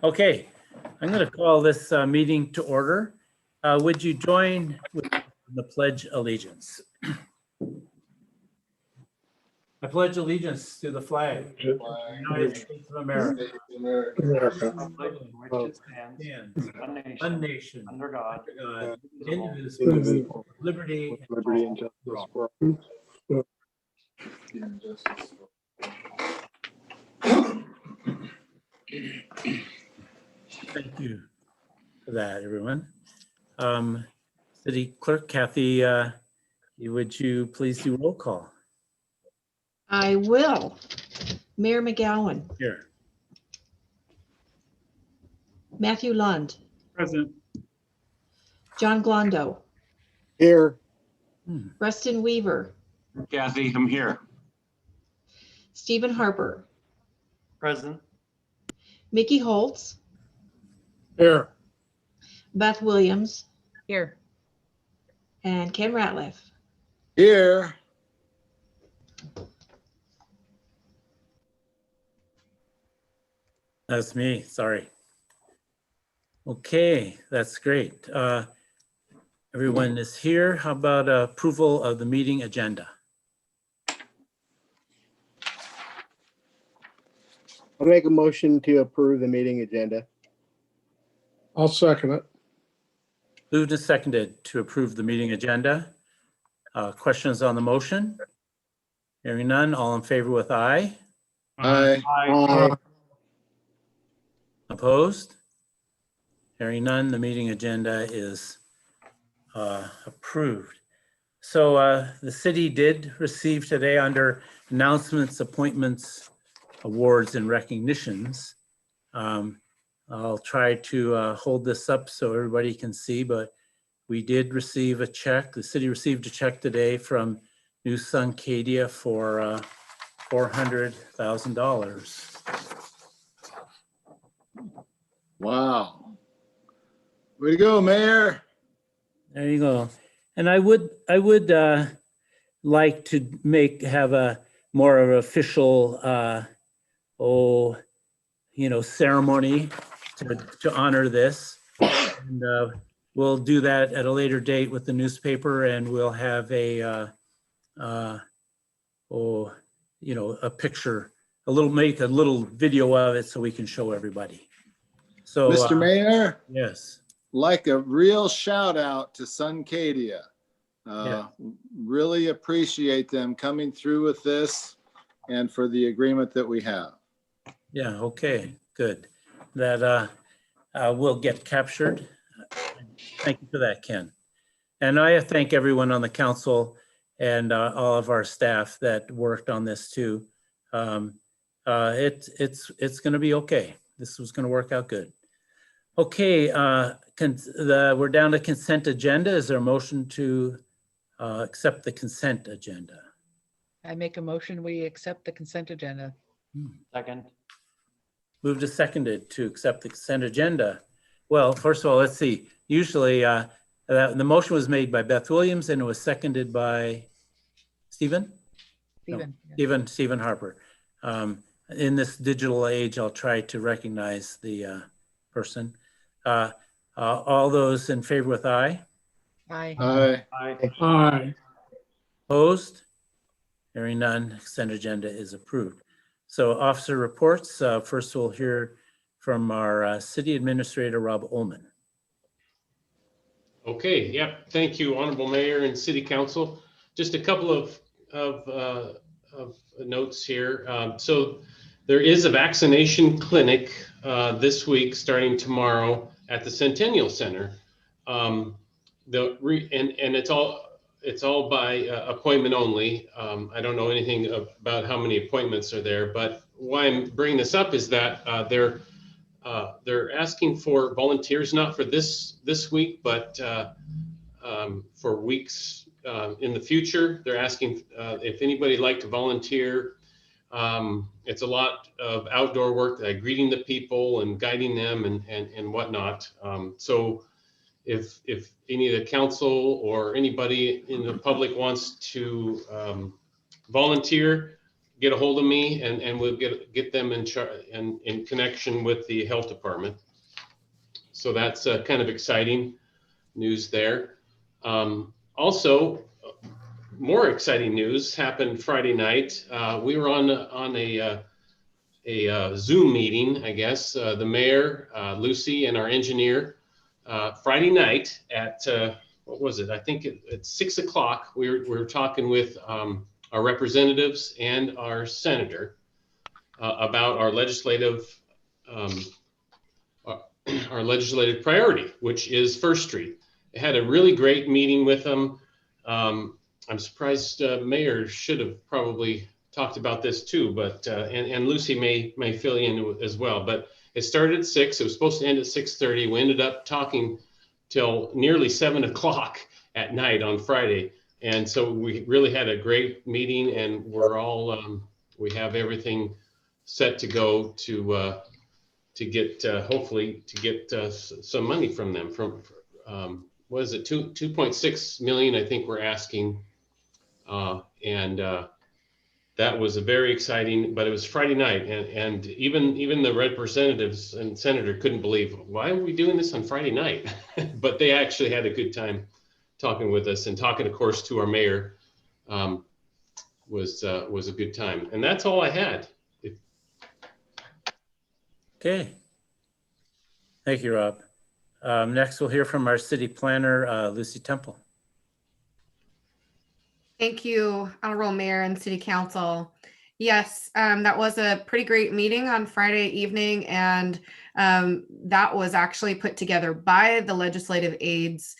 Okay, I'm going to call this meeting to order. Would you join with the Pledge Allegiance? I pledge allegiance to the flag of the United States of America, Which it stands, one nation, under God, indivisible, with liberty and and justice for for all. Thank you for that, everyone. City Clerk Kathy, would you please do roll call? I will. Mayor McGowan, Here. Matthew Lund, Present. John Glondo, Here. Rustin Weaver, Kathy, I'm here. Stephen Harper, Present. Mickey Holtz, Here. Beth Williams, Here. and Ken Ratliff. Here. That's me, sorry. Okay, that's great. Everyone is here. How about approval of the meeting agenda? I'll make a motion to approve the meeting agenda. I'll second it. Moved and seconded to approve the meeting agenda. Questions on the motion? Hearing none, all in favor with aye. Aye. Aye. Opposed? Hearing none, the meeting agenda is approved. So the city did receive today under announcements, appointments, awards, and recognitions. I'll try to hold this up so everybody can see, but we did receive a check. The city received a check today from New Suncadia for $400,000. Wow. Way to go, Mayor. There you go. And I would like to have a more of an official ceremony to honor this. And we'll do that at a later date with the newspaper, and we'll have a picture, make a little video of it so we can show everybody. So Mr. Mayor, yes. like a real shout out to Suncadia. Yeah. Really appreciate them coming through with this and for the agreement that we have. Yeah, okay, good. That will get captured. Thank you for that, Ken. And I thank everyone on the council and all of our staff that worked on this too. It's going to be okay. This was going to work out good. Okay, we're down to consent agenda. Is there a motion to accept the consent agenda? I make a motion, we accept the consent agenda. Second. Moved to seconded to accept the consent agenda. Well, first of all, let's see. Usually the motion was made by Beth Williams and it was seconded by Stephen? Stephen. Stephen Harper. In this digital age, I'll try to recognize the person. All those in favor with aye? Aye. Aye. Aye. Aye. Opposed? Hearing none, consent agenda is approved. So officer reports. First we'll hear from our city administrator, Rob Ullman. Okay, yep. Thank you, Honorable Mayor and City Council. Just a couple of notes here. So there is a vaccination clinic this week, starting tomorrow at the Centennial Center. And it's all by appointment only. I don't know anything about how many appointments are there, but why I'm bringing this up is that they're asking for volunteers, not for this week, but for weeks in the future. They're asking if anybody'd like to volunteer. It's a lot of outdoor work, greeting the people and guiding them and whatnot. So if any of the council or anybody in the public wants to volunteer, get a hold of me and we'll get them in connection with the health department. So that's kind of exciting news there. Also, more exciting news happened Friday night. We were on a Zoom meeting, I guess, the mayor, Lucy, and our engineer, Friday night at, what was it? I think at 6 o'clock, we were talking with our representatives and our senator about our legislative priority, which is First Street. I had a really great meeting with them. I'm surprised Mayor should have probably talked about this too, but and Lucy may fill in as well. But it started at 6. It was supposed to end at 6:30. We ended up talking till nearly 7 o'clock at night on Friday, and so we really had a great meeting. And we're all we have everything set to go to get hopefully to get some money from them. From what is it, 2.6 million? I think we're asking. That was a very exciting, but it was Friday night, and even the representatives and senator couldn't believe, why are we doing this on Friday night? But they actually had a good time talking with us, and talking, of course, to our mayor was a good time. And that's all I had. Okay. Thank you, Rob. Next, we'll hear from our city planner, Lucy Temple. Thank you, Honorable Mayor and City Council. Yes, that was a pretty great meeting on Friday evening, and that was actually put together by the legislative aides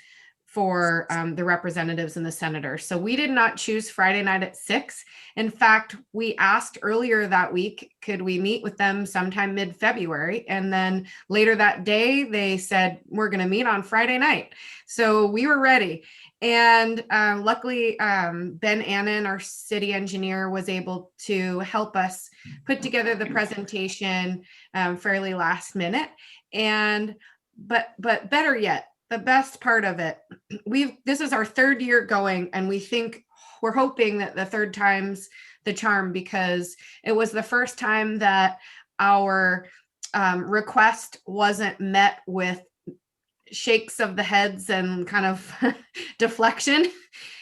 for the representatives and the senators. So we did not choose Friday night at 6. In fact, we asked earlier that week, could we meet with them sometime mid-February? And then later that day, they said, we're going to meet on Friday night. So we were ready. And luckily, Ben Annan, our city engineer, was able to help us put together the presentation fairly last minute. And but better yet, the best part of it, this is our 3rd year going, and we're hoping that the 3rd time's the charm, because it was the first time that our request wasn't met with shakes of the heads and kind of deflection.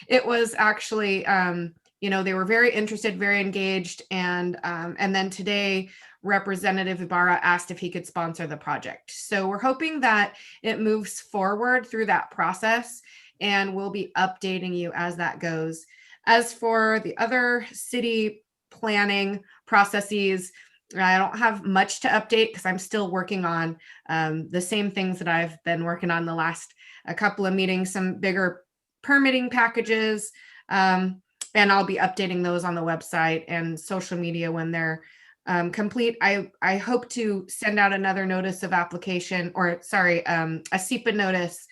It was actually, they were very interested, very engaged. And then today, Representative Ibarra asked if he could sponsor the project. So we're hoping that it moves forward through that process, and we'll be updating you as that goes. As for the other city planning processes, I don't have much to update because I'm still working on the same things that I've been working on the last couple of meetings, some bigger permitting packages, and I'll be updating those on the website and social media when they're complete. I hope to send out another notice of application, or sorry, a SEPA notice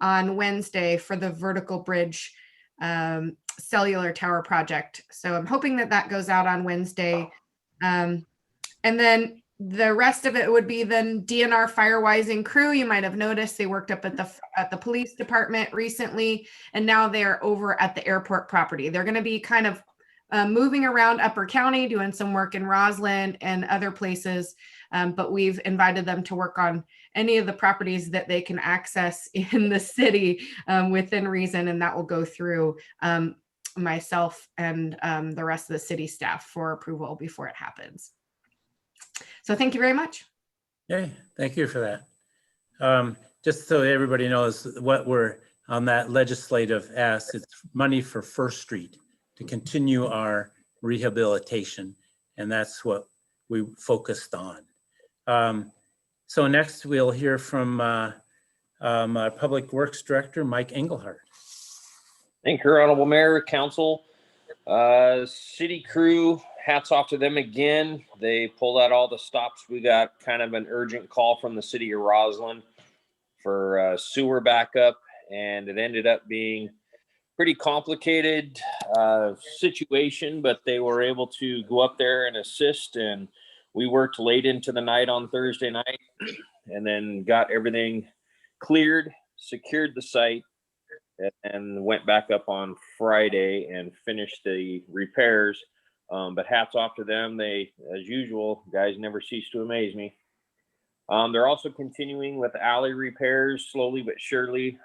on Wednesday for the vertical bridge cellular tower project. So I'm hoping that goes out on Wednesday. And then the rest of it would be then DNR Firewise crew. You might have noticed they worked up at the police department recently, and now they're over at the airport property. They're going to be kind of moving around Upper County, doing some work in Roslyn and other places. But we've invited them to work on any of the properties that they can access in the city within reason, and that will go through myself and the rest of the city staff for approval before it happens. So thank you very much. Okay, thank you for that. Just so everybody knows what we're on that legislative ask, it's money for First Street to continue our rehabilitation. And that's what we focused on. So next we'll hear from our Public Works Director, Mike Engelhardt. Thank you, Honorable Mayor, Council, city crew. Hats off to them again. They pulled out all the stops. We got kind of an urgent call from the city of Roslyn for sewer backup, and it ended up being pretty complicated situation, but they were able to go up there and assist, and we worked late into the night on Thursday night and then got everything cleared, secured the site, and went back up on Friday and finished the repairs But hats off to them. They, as usual, guys never cease to amaze me. They're also continuing with alley repairs slowly but surely,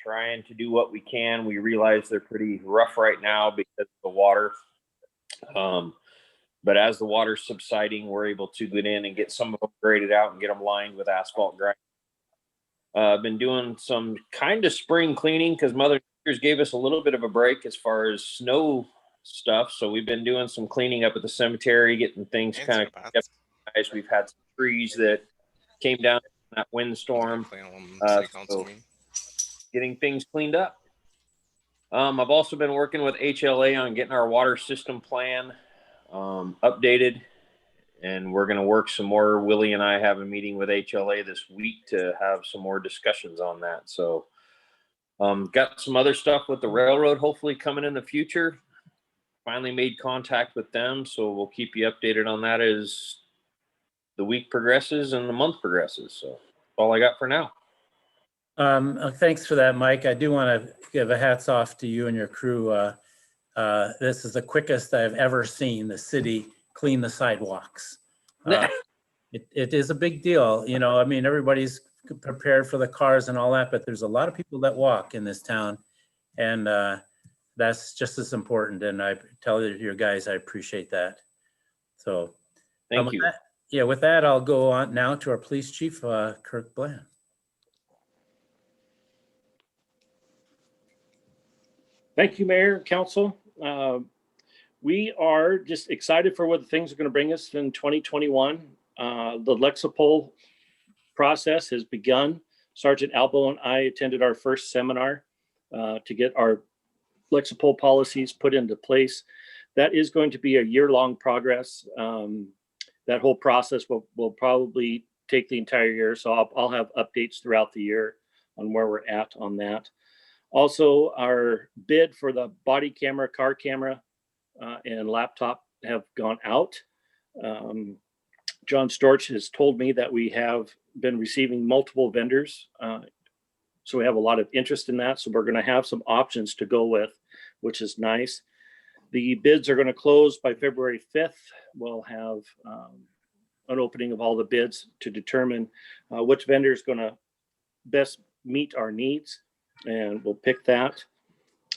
trying to do what we can. We realize they're pretty rough right now because of the water. But as the water's subsiding, we're able to get in and get some of them graded out and get them lined with asphalt grind. I've been doing some kind of spring cleaning because Mother Nature gave us a little bit of a break as far as snow stuff. So we've been doing some cleaning up at the cemetery, getting things kind of kept nice. We've had some trees that came down in that windstorm. So getting things cleaned up. I've also been working with HLA on getting our water system plan updated, and we're going to work some more. Willie and I have a meeting with HLA this week to have some more discussions on that. So got some other stuff with the railroad hopefully coming in the future. Finally made contact with them, so we'll keep you updated on that as the week progresses and the month progresses. So that's all I got for now. Thanks for that, Mike. I do want to give a hats off to you and your crew. This is the quickest I've ever seen the city clean the sidewalks. It is a big deal. You know, I mean, everybody's prepared for the cars and all that, but there's a lot of people that walk in this town, and that's just as important. And I tell your guys, I appreciate that. So Thank you. With that, I'll go on now to our police chief, Kirk Bland. Thank you, Mayor, Council. We are just excited for what the things are going to bring us in 2021. The Lexipol process has begun. Sergeant Albo and I attended our first seminar to get our Lexipol policies put into place. That is going to be a year-long progress. That whole process will probably take the entire year. So I'll have updates throughout the year on where we're at on that. Also, our bid for the body camera, car camera, and laptop have gone out. John Storch has told me that we have been receiving multiple vendors. So we have a lot of interest in that. So we're going to have some options to go with, which is nice. The bids are going to close by February 5th. We'll have an opening of all the bids to determine which vendor is going to best meet our needs. And we'll pick that.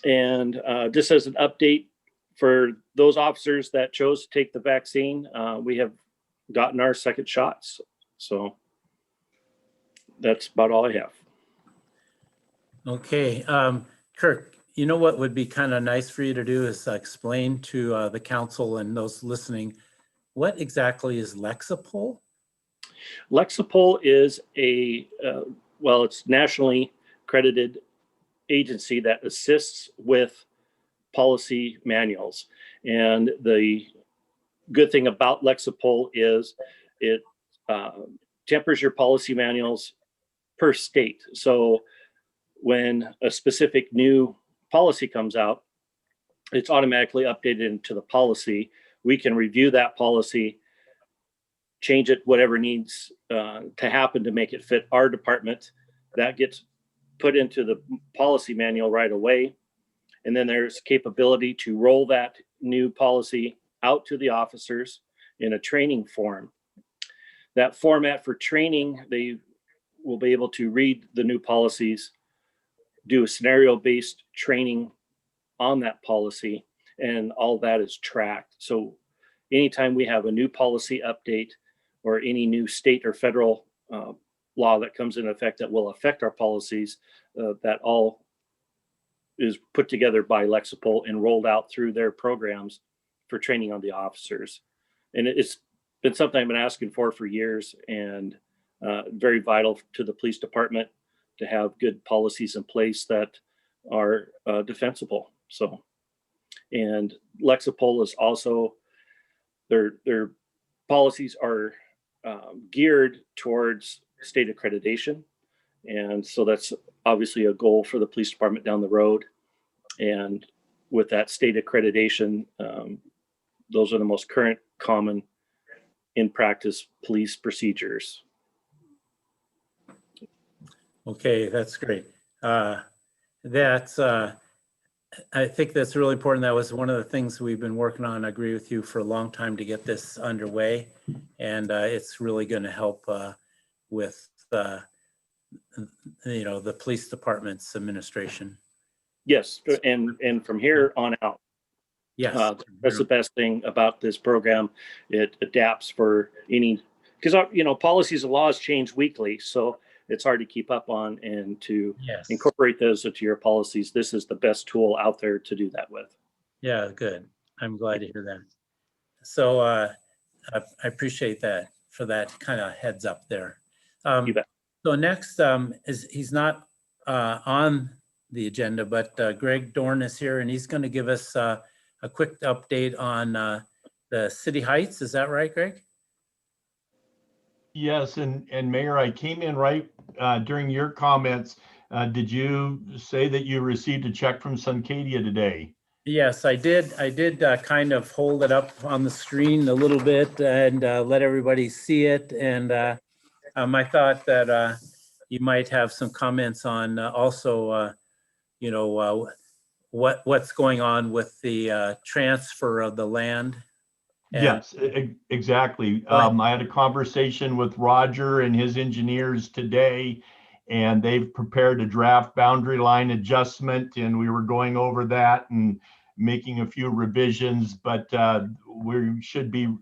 And just as an update for those officers that chose to take the vaccine, we have gotten our second shots. So that's about all I have. Okay, Kirk, you know what would be kind of nice for you to do is explain to the council and those listening, what exactly is Lexipol? Lexipol is it's nationally accredited agency that assists with policy manuals. And the good thing about Lexipol is it tempers your policy manuals per state. So when a specific new policy comes out, it's automatically updated into the policy. We can review that policy, change it, whatever needs to happen to make it fit our department. That gets put into the policy manual right away. And then there's capability to roll that new policy out to the officers in a training form. That format for training, they will be able to read the new policies, do a scenario-based training on that policy, and all that is tracked. So anytime we have a new policy update or any new state or federal law that comes into effect that will affect our policies, that all is put together by Lexipol and rolled out through their programs for training on the officers. And it's been something I've been asking for years, and very vital to the police department to have good policies in place that are defensible. So, and Lexipol is also, their policies are geared towards state accreditation. And so that's obviously a goal for the police department down the road. And with that state accreditation, those are the most current, common, in practice police procedures. Okay, that's great. I think that's really important. That was one of the things we've been working on. I agree with you for a long time to get this underway. And it's really going to help with, the police department's administration. Yes, and from here on out, Yes. that's the best thing about this program. It adapts for any, because policies and laws change weekly, so it's hard to keep up on and to Yes. incorporate those into your policies. This is the best tool out there to do that with. Yeah, good. I'm glad to hear that. So I appreciate that for that kind of heads up there. You bet. So next he's not on the agenda, but Greg Dorn is here and he's going to give us a quick update on the City Heights. Is that right, Greg? Yes, and Mayor, I came in right during your comments. Did you say that you received a check from Suncadia today? Yes, I did. I did kind of hold it up on the screen a little bit and let everybody see it. And I thought that you might have some comments on also, what's going on with the transfer of the land. And- Yes, exactly. I had a conversation with Roger and his engineers today, and they've prepared a draft boundary line adjustment, and we were going over that and making a few revisions, but we should be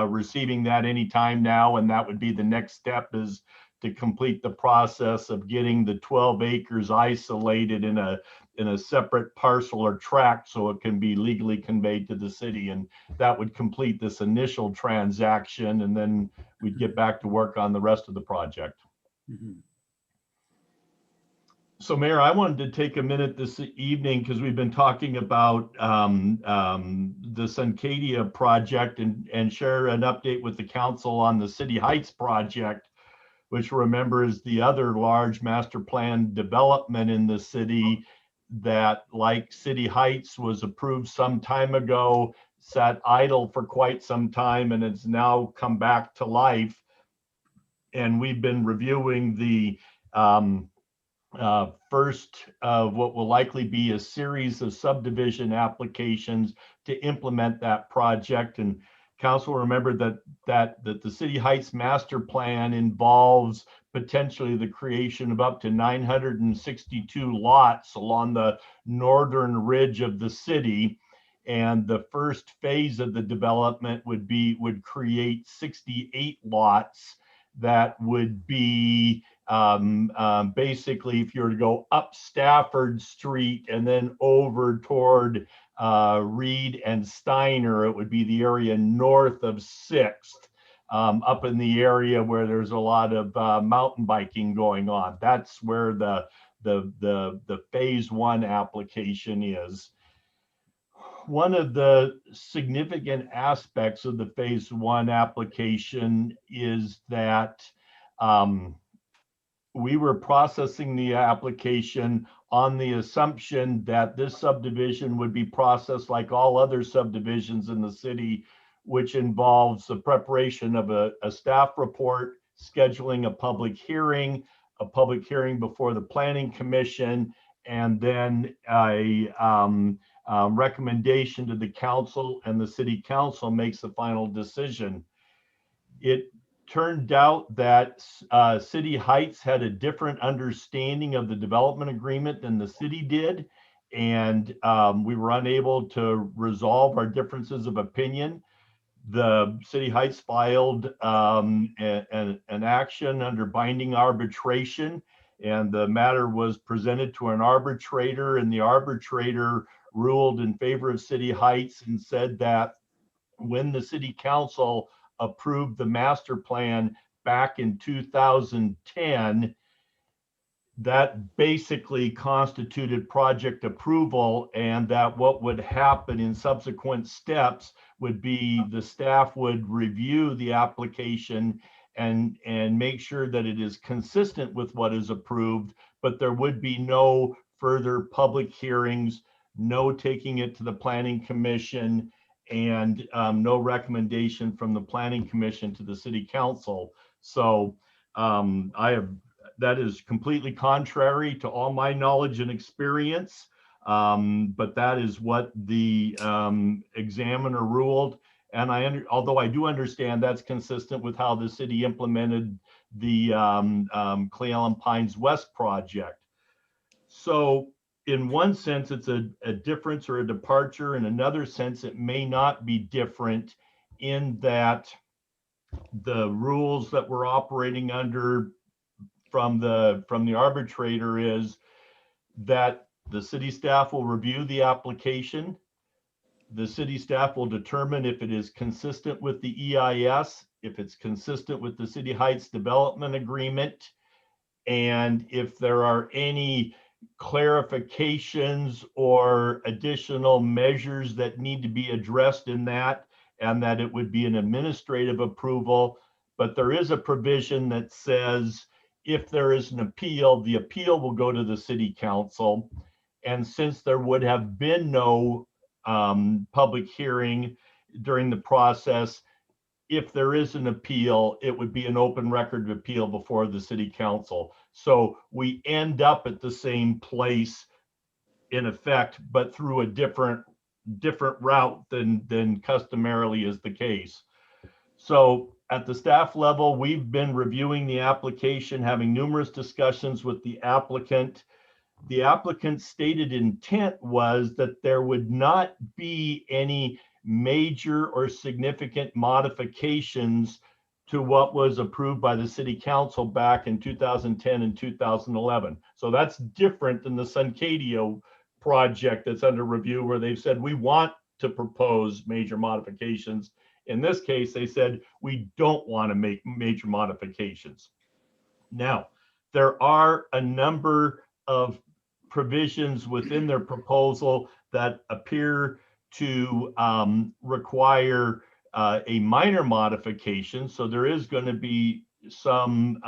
receiving that anytime now, and that would be the next step, is to complete the process of getting the 12 acres isolated in a separate parcel or tract so it can be legally conveyed to the city. And that would complete this initial transaction, and then we'd get back to work on the rest of the project. Mhm. So Mayor, I wanted to take a minute this evening because we've been talking about the Suncadia project and share an update with the council on the City Heights project, which remember is the other large master plan development in the city that, like City Heights, was approved some time ago, sat idle for quite some time, and it's now come back to life. And we've been reviewing the first of what will likely be a series of subdivision applications to implement that project. And council remember that the City Heights master plan involves potentially the creation of up to 962 lots along the northern ridge of the city. And the first phase of the development would create 68 lots that would be basically, if you were to go up Stafford Street and then over toward Reed and Steiner, it would be the area north of 6th, up in the area where there's a lot of mountain biking going on. That's where the phase 1 application is. One of the significant aspects of the phase 1 application is that we were processing the application on the assumption that this subdivision would be processed like all other subdivisions in the city, which involves the preparation of a staff report, scheduling a public hearing before the Planning Commission, and then a recommendation to the council, and the city council makes the final decision. It turned out that City Heights had a different understanding of the development agreement than the city did, and we were unable to resolve our differences of opinion. The City Heights filed an action under binding arbitration, and the matter was presented to an arbitrator, and the arbitrator ruled in favor of City Heights and said that when the city council approved the master plan back in 2010, that basically constituted project approval, and that what would happen in subsequent steps would be the staff would review the application and make sure that it is consistent with what is approved, but there would be no further public hearings, no taking it to the Planning Commission, and no recommendation from the Planning Commission to the City Council. So that is completely contrary to all my knowledge and experience. But that is what the examiner ruled. And although I do understand that's consistent with how the city implemented the Clay Allen Pines West project. So in one sense, it's a difference or a departure. In another sense, it may not be different in that the rules that we're operating under from the arbitrator is that the city staff will review the application. The city staff will determine if it is consistent with the EIS, if it's consistent with the City Heights Development Agreement, and if there are any clarifications or additional measures that need to be addressed in that, and that it would be an administrative approval. But there is a provision that says if there is an appeal, the appeal will go to the city council. And since there would have been no public hearing during the process, if there is an appeal, it would be an open record of appeal before the city council. So we end up at the same place in effect, but through a different route than customarily is the case. So at the staff level, we've been reviewing the application, having numerous discussions with the applicant. The applicant's stated intent was that there would not be any major or significant modifications to what was approved by the city council back in 2010 and 2011. So that's different than the Suncadio project that's under review, where they've said we want to propose major modifications. In this case, they said we don't want to make major modifications. Now, there are a number of provisions within their proposal that appear to require a minor modification. So there is going to be some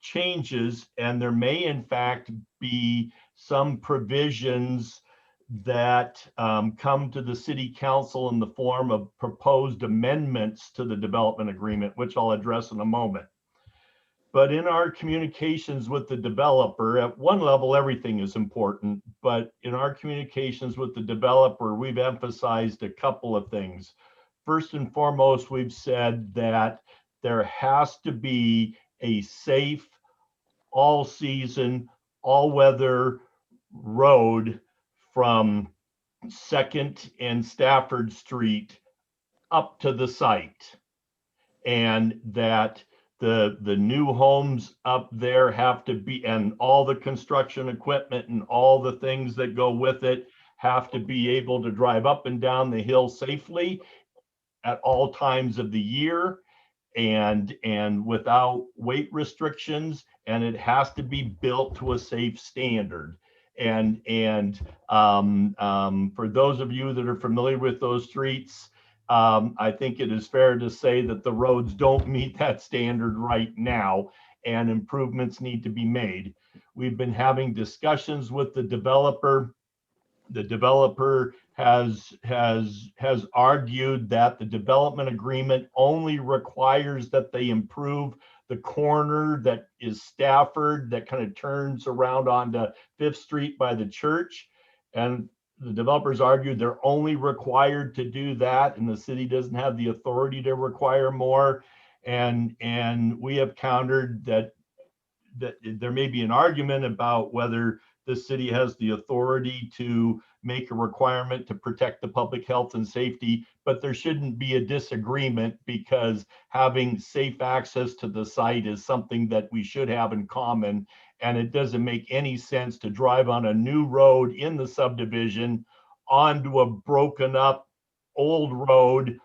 changes, and there may in fact be some provisions that come to the city council in the form of proposed amendments to the development agreement, which I'll address in a moment. But in our communications with the developer, at one level, everything is important. But in our communications with the developer, we've emphasized a couple of things. First and foremost, we've said that there has to be a safe, all-season, all-weather road from 2nd and Stafford Street up to the site, and that the new homes up there have to be, and all the construction equipment and all the things that go with it have to be able to drive up and down the hill safely at all times of the year and without weight restrictions, and it has to be built to a safe standard. And for those of you that are familiar with those streets, I think it is fair to say that the roads don't meet that standard right now, and improvements need to be made. We've been having discussions with the developer. The developer has argued that the development agreement only requires that they improve the corner that is Stafford that kind of turns around onto 5th Street by the church. And the developers argued they're only required to do that, and the city doesn't have the authority to require more. And we have countered that there may be an argument about whether the city has the authority to make a requirement to protect the public health and safety, but there shouldn't be a disagreement, because having safe access to the site is something that we should have in common. And it doesn't make any sense to drive on a new road in the subdivision onto a broken up old road,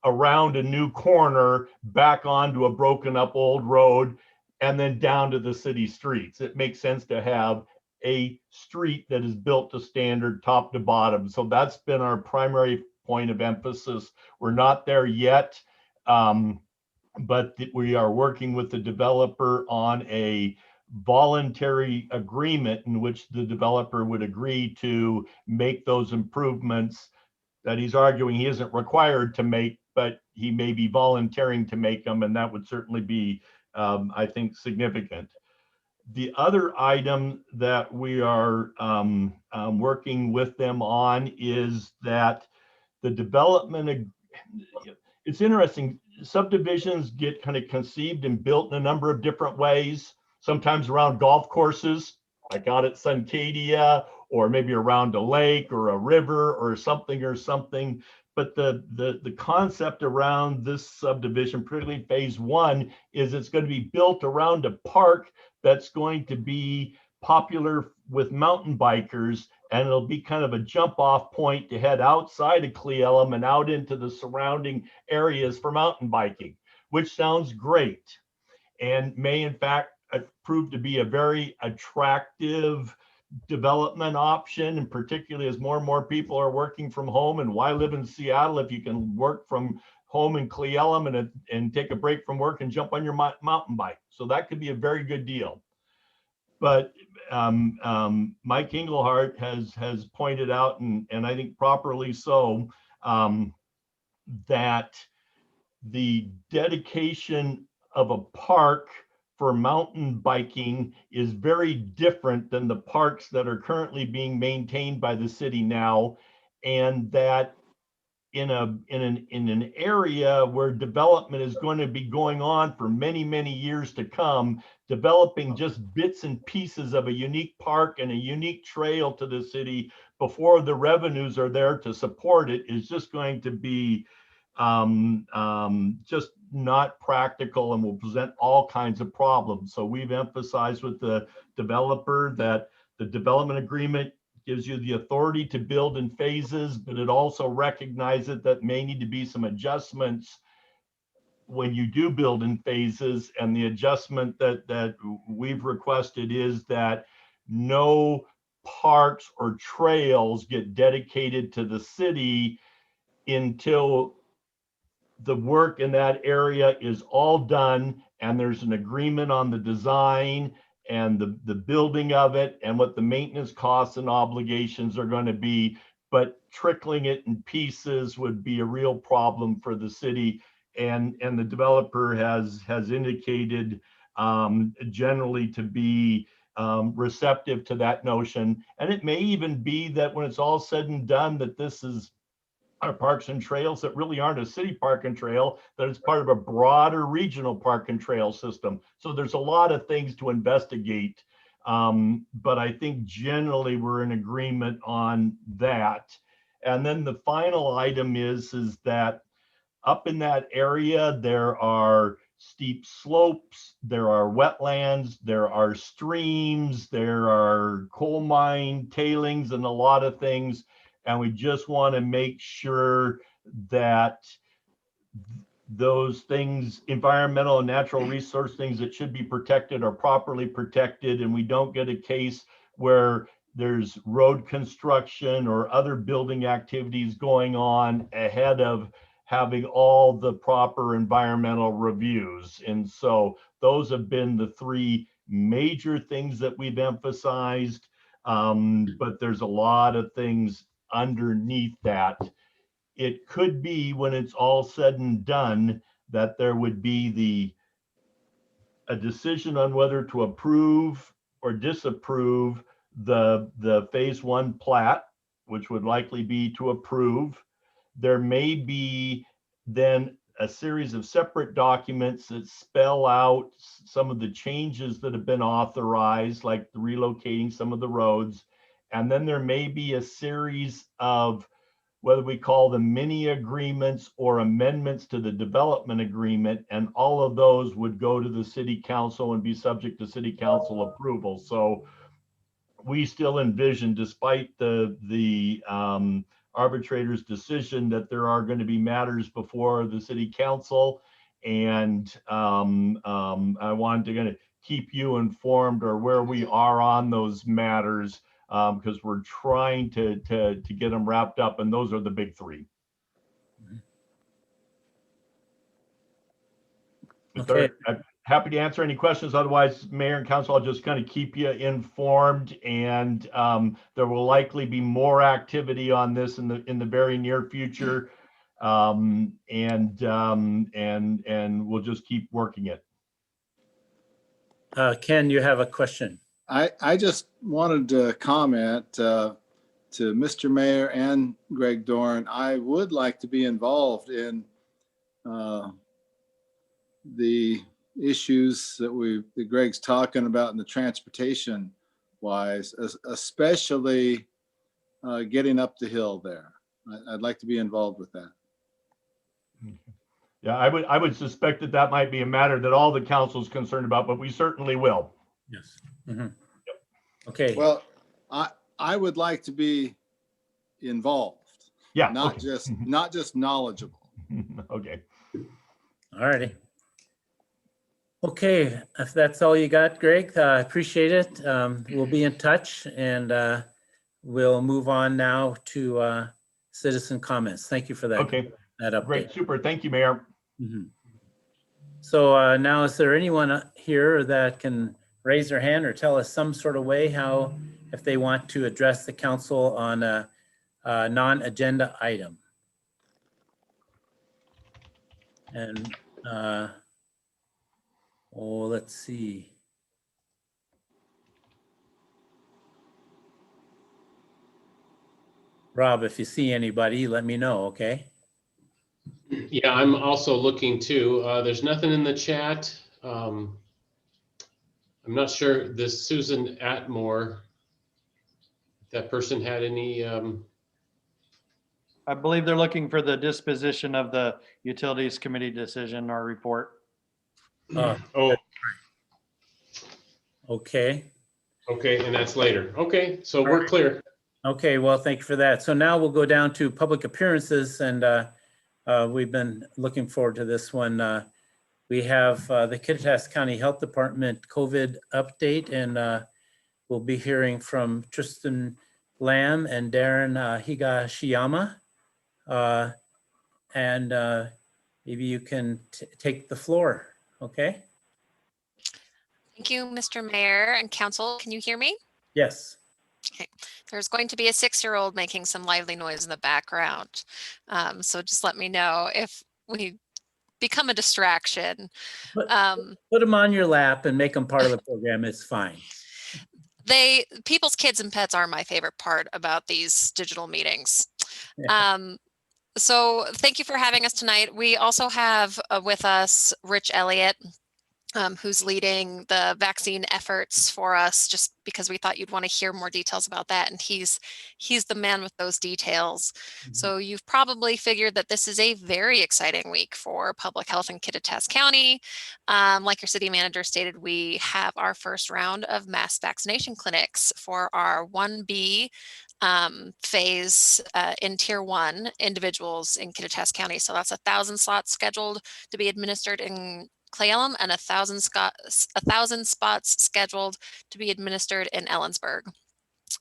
around a new corner, back onto a broken up old road, and then down to the city streets. It makes sense to have a street that is built to standard top to bottom. So that's been our primary point of emphasis. We're not there yet, but we are working with the developer on a voluntary agreement in which the developer would agree to make those improvements that he's arguing he isn't required to make, but he may be volunteering to make them, and that would certainly be, I think, significant. The other item that we are working with them on is that the development, it's interesting, subdivisions get kind of conceived and built in a number of different ways, sometimes around golf courses, like out at Suncadia, or maybe around a lake or a river or something. But the concept around this subdivision, particularly phase one, is it's going to be built around a park that's going to be popular with mountain bikers, and it'll be kind of a jump off point to head outside of Cle Elum and out into the surrounding areas for mountain biking, which sounds great and may in fact prove to be a very attractive development option, and particularly as more and more people are working from home. And why live in Seattle if you can work from home in Cle Elum and take a break from work and jump on your mountain bike? So that could be a very good deal. But Mike Engelhardt has pointed out, and I think properly so, that the dedication of a park for mountain biking is very different than the parks that are currently being maintained by the city now, and that in an area where development is going to be going on for many years to come, developing just bits and pieces of a unique park and a unique trail to the city before the revenues are there to support it is just going to be just not practical and will present all kinds of problems. So we've emphasized with the developer that the development agreement gives you the authority to build in phases, but it also recognizes that may need to be some adjustments when you do build in phases. And the adjustment that we've requested is that no parks or trails get dedicated to the city until the work in that area is all done and there's an agreement on the design and the building of it and what the maintenance costs and obligations are going to be. But trickling it in pieces would be a real problem for the city. And the developer has indicated generally to be receptive to that notion. And it may even be that when it's all said and done, that this is our parks and trails that really aren't a city park and trail, that it's part of a broader regional park and trail system. So there's a lot of things to investigate. But I think generally we're in agreement on that. And then the final item is that up in that area, there are steep slopes, there are wetlands, there are streams, there are coal mine tailings and a lot of things. And we just want to make sure that those things, environmental and natural resource things that should be protected, are properly protected. And we don't get a case where there's road construction or other building activities going on ahead of having all the proper environmental reviews. And so those have been the three major things that we've emphasized. But there's a lot of things underneath that. It could be, when it's all said and done, that there would be a decision on whether to approve or disapprove the phase one plat, which would likely be to approve. There may be then a series of separate documents that spell out some of the changes that have been authorized, like relocating some of the roads. And then there may be a series of, whether we call them mini agreements or amendments to the development agreement, and all of those would go to the city council and be subject to city council approval. So we still envision, despite the arbitrator's decision, that there are going to be matters before the city council. And I wanted to kind of keep you informed or where we are on those matters, because we're trying to get them wrapped up, and those are the big three. Okay. I'm happy to answer any questions. Otherwise, Mayor and Council, I'll just kind of keep you informed, and there will likely be more activity on this in the very near future, and we'll just keep working it. Ken, you have a question? I just wanted to comment to Mr. Mayor and Greg Dorn. I would like to be involved in the issues that Greg's talking about in the transportation wise, especially getting up the hill there. I'd like to be involved with that. Yeah, I would suspect that that might be a matter that all the council is concerned about, but we certainly will. Yes. Okay. Well, I would like to be involved, Yeah. not okay. just knowledgeable. Okay. All righty. Okay, if that's all you got, Greg, I appreciate it. We'll be in touch, and we'll move on now to citizen comments. Thank you for that. Okay. That update. Great. Super. Thank you, Mayor. So now, is there anyone here that can raise their hand or tell us some sort of way how, if they want to address the council on a non-agenda item? And let's see. Rob, if you see anybody, let me know, okay? Yeah, I'm also looking too. There's nothing in the chat. I'm not sure this Susan Atmore, if that person had any, I believe they're looking for the disposition of the Utilities Committee decision or report. oh, Okay. okay, and that's later. Okay, so we're right. clear. Okay, well, thank you for that. So now we'll go down to public appearances, and we've been looking forward to this one. We have the Kittitas County Health Department COVID update, and we'll be hearing from Tristan Lamb and Darren Higashiyama. And maybe you can take the floor, okay? Thank you, Mr. Mayor and Council. Can you hear me? Yes. Okay. There's going to be a 6-year-old making some lively noise in the background. So just let me know if we become a distraction. Put them on your lap and make them part of the program. It's fine. People's kids and pets are my favorite part about these digital meetings. Yeah. So thank you for having us tonight. We also have with us Rich Elliott, who's leading the vaccine efforts for us, just because we thought you'd want to hear more details about that. And he's the man with those details. So you've probably figured that this is a very exciting week for public health in Kittitas County. Like your city manager stated, we have our first round of mass vaccination clinics for our 1B phase in Tier 1 individuals in Kittitas County. So that's 1,000 slots scheduled to be administered in Cle Elum and 1,000 spots scheduled to be administered in Ellensburg.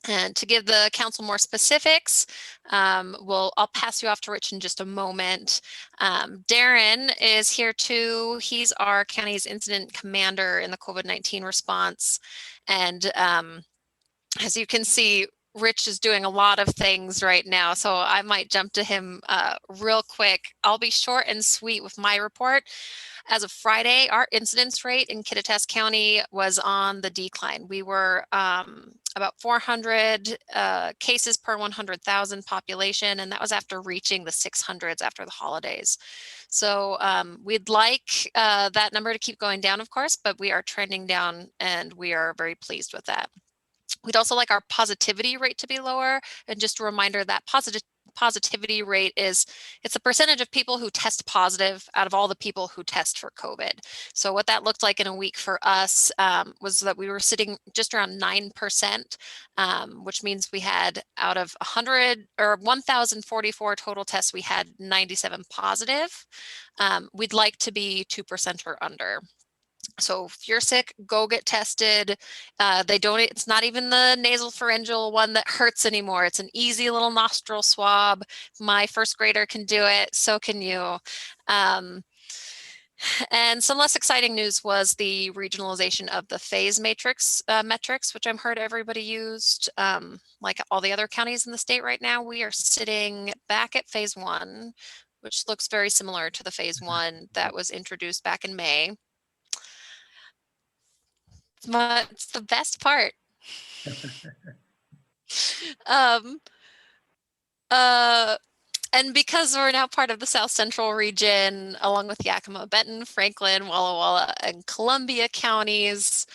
And to give the council more specifics, I'll pass you off to Rich in just a moment. Darren is here too. He's our county's incident commander in the COVID-19 response. And as you can see, Rich is doing a lot of things right now, so I might jump to him real quick. I'll be short and sweet with my report. As of Friday, our incidence rate in Kittitas County was on the decline. We were about 400 cases per 100,000 population, and that was after reaching the 600s after the holidays. So we'd like that number to keep going down, of course, but we are trending down, and we are very pleased with that. We'd also like our positivity rate to be lower. And just a reminder that positivity rate it's the percentage of people who test positive out of all the people who test for COVID. So what that looked like in a week for us was that we were sitting just around 9%, which means we had out of 1,044 total tests, we had 97 positive. We'd like to be 2% or under. So if you're sick, go get tested. It's not even the nasopharyngeal one that hurts anymore. It's an easy little nostril swab. My first grader can do it. So can you. And some less exciting news was the regionalization of the phase matrix metrics, which I've heard everybody used. Like all the other counties in the state right now, we are sitting back at phase 1, which looks very similar to the phase 1 that was introduced back in May. It's the best part. Um, and because we're now part of the South Central region, along with Yakima, Benton, Franklin, Walla Walla, and Columbia counties,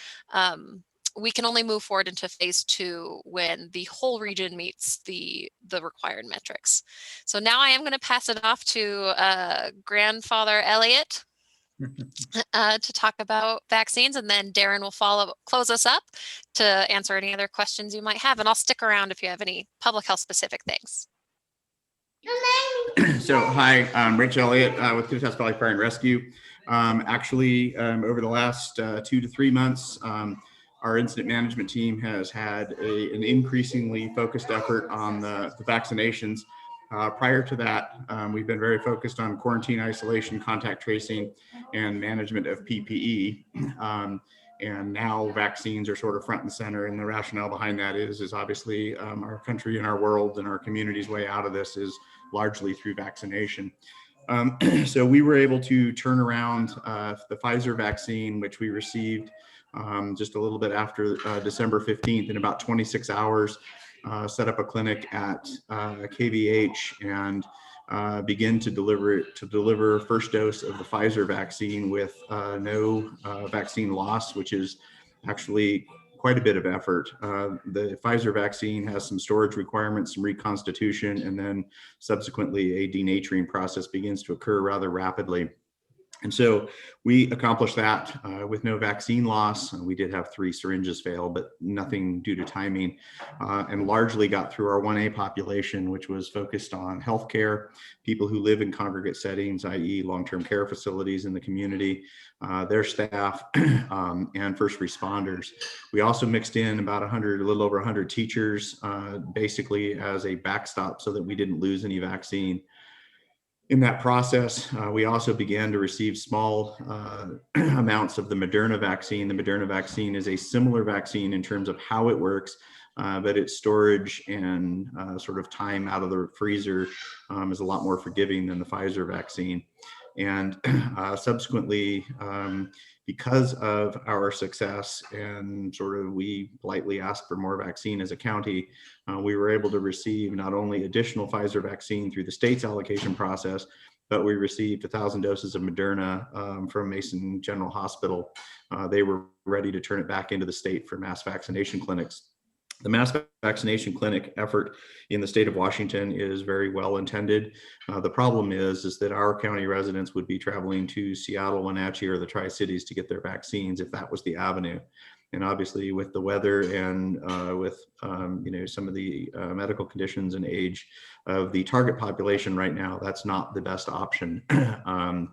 we can only move forward into phase 2 when the whole region meets the required metrics. So now I am going to pass it off to Grandfather Elliott to talk about vaccines, and then Darren will close us up to answer any other questions you might have. And I'll stick around if you have any public health specific things. So hi, I'm Rich Elliott with Kittitas Valley Fire and Rescue. Over the last 2 to 3 months, our incident management team has had an increasingly focused effort on the vaccinations. Prior to that, we've been very focused on quarantine, isolation, contact tracing, and management of PPE. And now vaccines are sort of front and center. And the rationale behind that is obviously our country and our world and our community's way out of this is largely through vaccination. So we were able to turn around the Pfizer vaccine, which we received just a little bit after December 15th, in about 26 hours, set up a clinic at KVH and begin to deliver first dose of the Pfizer vaccine with no vaccine loss, which is actually quite a bit of effort. The Pfizer vaccine has some storage requirements, some reconstitution, and then subsequently a denaturing process begins to occur rather rapidly. And so we accomplished that with no vaccine loss. We did have 3 syringes fail, but nothing due to timing, and largely got through our 1A population, which was focused on healthcare, people who live in congregate settings, i.e. long-term care facilities in the community, their staff, and first responders. We also mixed in about a little over 100 teachers, basically as a backstop so that we didn't lose any vaccine. In that process, we also began to receive small amounts of the Moderna vaccine. The Moderna vaccine is a similar vaccine in terms of how it works, but its storage and sort of time out of the freezer is a lot more forgiving than the Pfizer vaccine. And subsequently, because of our success and sort of we politely asked for more vaccine as a county, we were able to receive not only additional Pfizer vaccine through the state's allocation process, but we received 1,000 doses of Moderna from Mason General Hospital. They were ready to turn it back into the state for mass vaccination clinics. The mass vaccination clinic effort in the state of Washington is very well intended. The problem is that our county residents would be traveling to Seattle, Wenatchee, or the Tri-Cities to get their vaccines if that was the avenue. And obviously with the weather and with some of the medical conditions and age of the target population right now, that's not the best option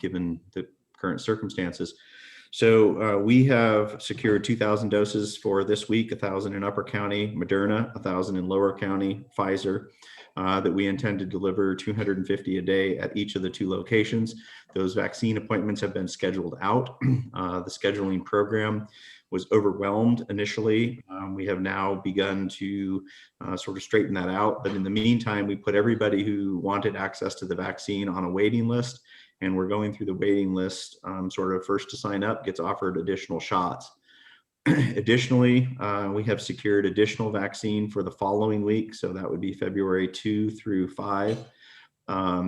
given the current circumstances. So we have secured 2,000 doses for this week, 1,000 in Upper County, Moderna, 1,000 in Lower County, Pfizer, that we intend to deliver 250 a day at each of the 2 locations. Those vaccine appointments have been scheduled out. The scheduling program was overwhelmed initially. We have now begun to sort of straighten that out. But in the meantime, we put everybody who wanted access to the vaccine on a waiting list. And we're going through the waiting list, sort of first to sign up gets offered additional shots. Additionally, we have secured additional vaccine for the following week. So that would be February 2 through 5,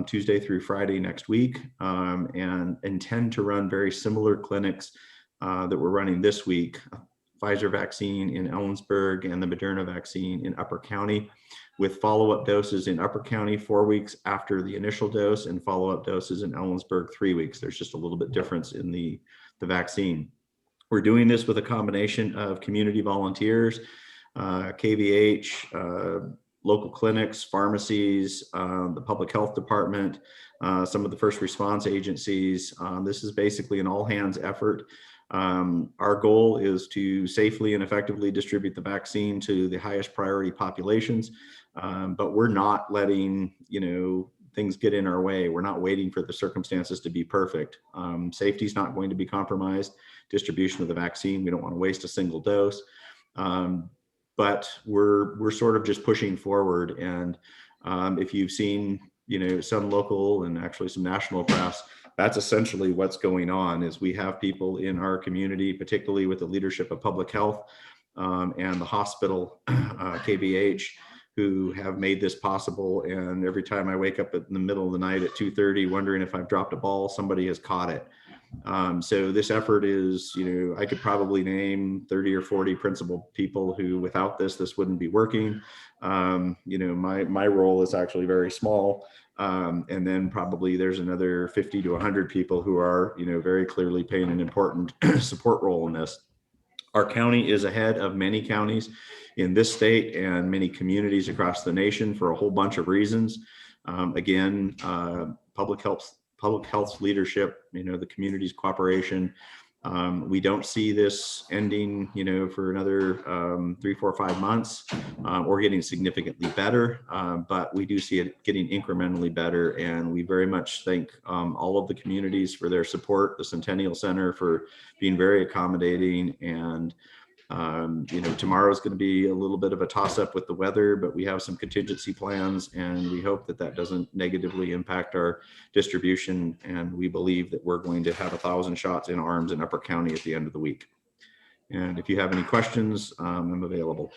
Tuesday through Friday next week, and intend to run very similar clinics that we're running this week. Pfizer vaccine in Ellensburg and the Moderna vaccine in Upper County, with follow-up doses in Upper County 4 weeks after the initial dose and follow-up doses in Ellensburg 3 weeks. There's just a little bit difference in the vaccine. We're doing this with a combination of community volunteers, KVH, local clinics, pharmacies, the public health department, some of the first response agencies. This is basically an all-hands effort. Our goal is to safely and effectively distribute the vaccine to the highest priority populations, but we're not letting things get in our way. We're not waiting for the circumstances to be perfect. Safety is not going to be compromised. Distribution of the vaccine, we don't want to waste a single dose, but we're sort of just pushing forward. And if you've seen some local and actually some national press. That's essentially what's going on. Is we have people in our community, particularly with the leadership of public health and the hospital, KBH, who have made this possible. And every time I wake up in the middle of the night at 2:30 wondering if I've dropped a ball, somebody has caught it. So this effort is, I could probably name 30 or 40 principal people who without this wouldn't be working. My role is actually very small. And then probably there's another 50 to 100 people who are, very clearly playing an important support role in this. Our county is ahead of many counties in this state and many communities across the nation for a whole bunch of reasons. Again, public health leadership, the community's cooperation. We don't see this ending, for another 3, 4, 5 months or getting significantly better, but we do see it getting incrementally better. And we very much thank all of the communities for their support, the Centennial Center for being very accommodating. And tomorrow is going to be a little bit of a toss-up with the weather, but we have some contingency plans, and we hope that doesn't negatively impact our distribution. And we believe that we're going to have 1,000 shots in arms in Upper County at the end of the week. And if you have any questions, I'm available.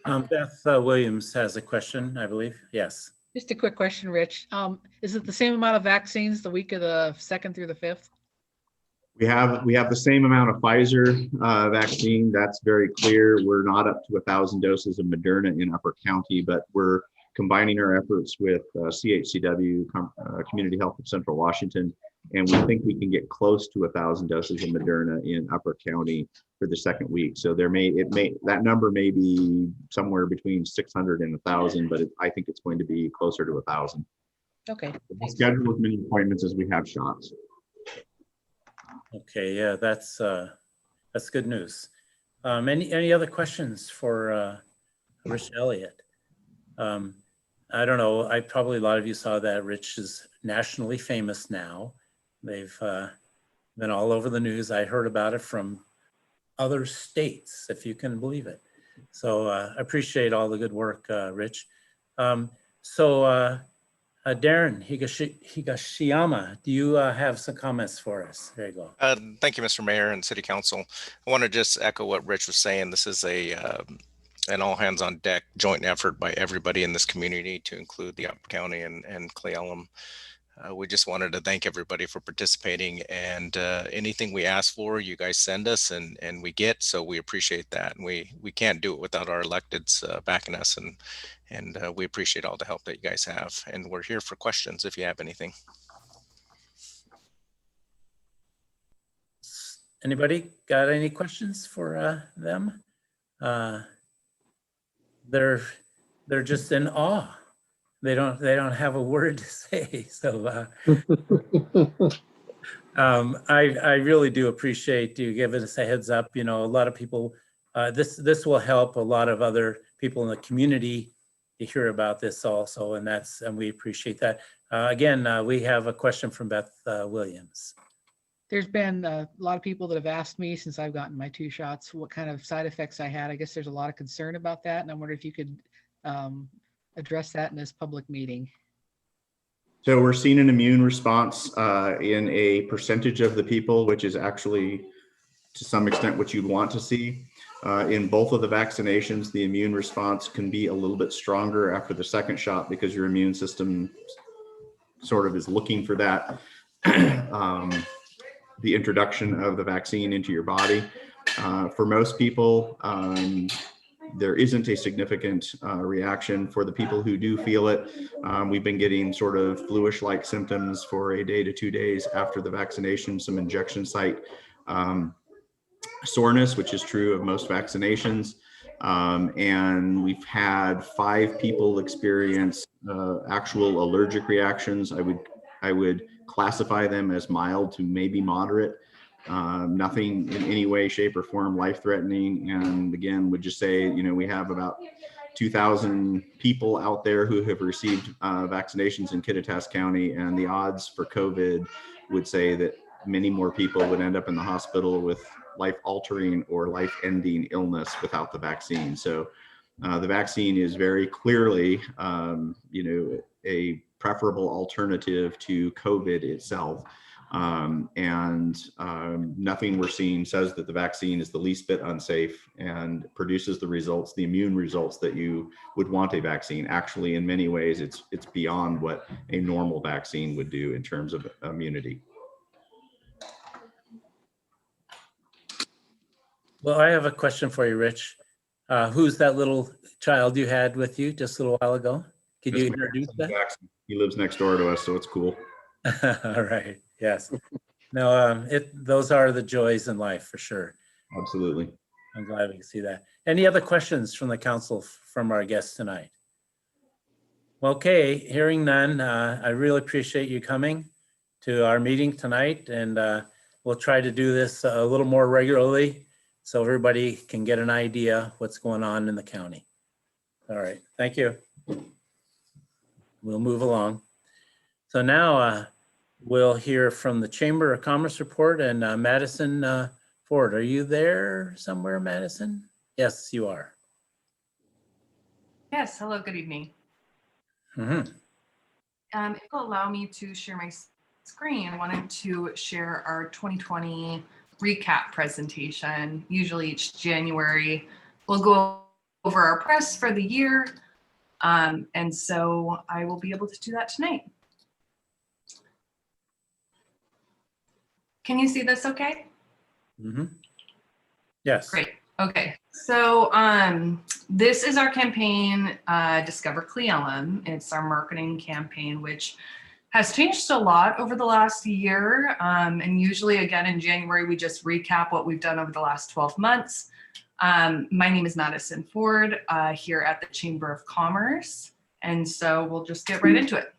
Beth Williams has a question, I believe. Yes. Just a quick question, Rich. Is it the same amount of vaccines the week of the 2nd through the 5th? We have the same amount of Pfizer vaccine. That's very clear. We're not up to 1,000 doses of Moderna in Upper County, but we're combining our efforts with CHCW, Community Health of Central Washington, and we think we can get close to 1,000 doses of Moderna in Upper County for the second week. So that number may be somewhere between 600 and 1,000, but I think it's going to be closer to 1,000. Okay. We'll schedule as many appointments as we have shots. Okay, yeah, that's good news. Any other questions for Rich Elliott? I don't know. Probably a lot of you saw that Rich is nationally famous now. They've been all over the news. I heard about it from other states, if you can believe it. So I appreciate all the good work, Rich. Darren Higashiyama, do you have some comments for us? There you go. Thank you, Mr. Mayor and City Council. I want to just echo what Rich was saying. This is an all hands on deck joint effort by everybody in this community, to include the Upper County and Cle Elum. We just wanted to thank everybody for participating, and anything we ask for, you guys send us and we get, so we appreciate that. And we can't do it without our electeds backing us, and we appreciate all the help that you guys have. And we're here for questions if you have anything. Anybody got any questions for them? They're just in awe. They don't have a word to say. So I really do appreciate you giving us a heads up. A lot of people, this will help a lot of other people in the community to hear about this also, and we appreciate that. Again, we have a question from Beth Williams. There's been a lot of people that have asked me since I've gotten my 2 shots what kind of side effects I had. I guess there's a lot of concern about that, and I wonder if you could address that in this public meeting. So we're seeing an immune response in a percentage of the people, which is actually to some extent what you'd want to see. In both of the vaccinations, the immune response can be a little bit stronger after the second shot because your immune system sort of is looking for that, the introduction of the vaccine into your body. For most people, there isn't a significant reaction. For the people who do feel it, we've been getting sort of fluish-like symptoms for a day to 2 days after the vaccination, some injection site soreness, which is true of most vaccinations. And we've had 5 people experience actual allergic reactions. I would classify them as mild to maybe moderate. Nothing in any way, shape, or form life-threatening. And again, would just say, we have about 2,000 people out there who have received vaccinations in Kittitas County, and the odds for COVID would say that many more people would end up in the hospital with life-altering or life-ending illness without the vaccine. So the vaccine is very clearly, a preferable alternative to COVID itself. Nothing we're seeing says that the vaccine is the least bit unsafe and produces the results, the immune results that you would want a vaccine. Actually, in many ways, it's beyond what a normal vaccine would do in terms of immunity. Well, I have a question for you, Rich. Who's that little child you had with you just a little while ago? Could you introduce that? Jackson. He lives next door to us, so it's cool. All right. Yes. No, those are the joys in life for sure. Absolutely. I'm glad we can see that. Any other questions from the council from our guests tonight? Okay, hearing none, I really appreciate you coming to our meeting tonight, and we'll try to do this a little more regularly so everybody can get an idea what's going on in the county. All right, thank you. We'll move along. So now we'll hear from the Chamber of Commerce report, and Madison Ford, are you there somewhere, Madison? Yes, you are. Yes, hello, good evening. Mm-hmm. If you'll allow me to share my screen, I wanted to share our 2020 recap presentation. Usually each January, we'll go over our press for the year. And so I will be able to do that tonight. Can you see this okay? Mm-hmm. Yes. Great. Okay. So this is our campaign, Discover Cle Elum. It's our marketing campaign, which has changed a lot over the last year. And usually, again, in January, we just recap what we've done over the last 12 months. My name is Madison Ford here at the Chamber of Commerce. And so we'll just get right into it.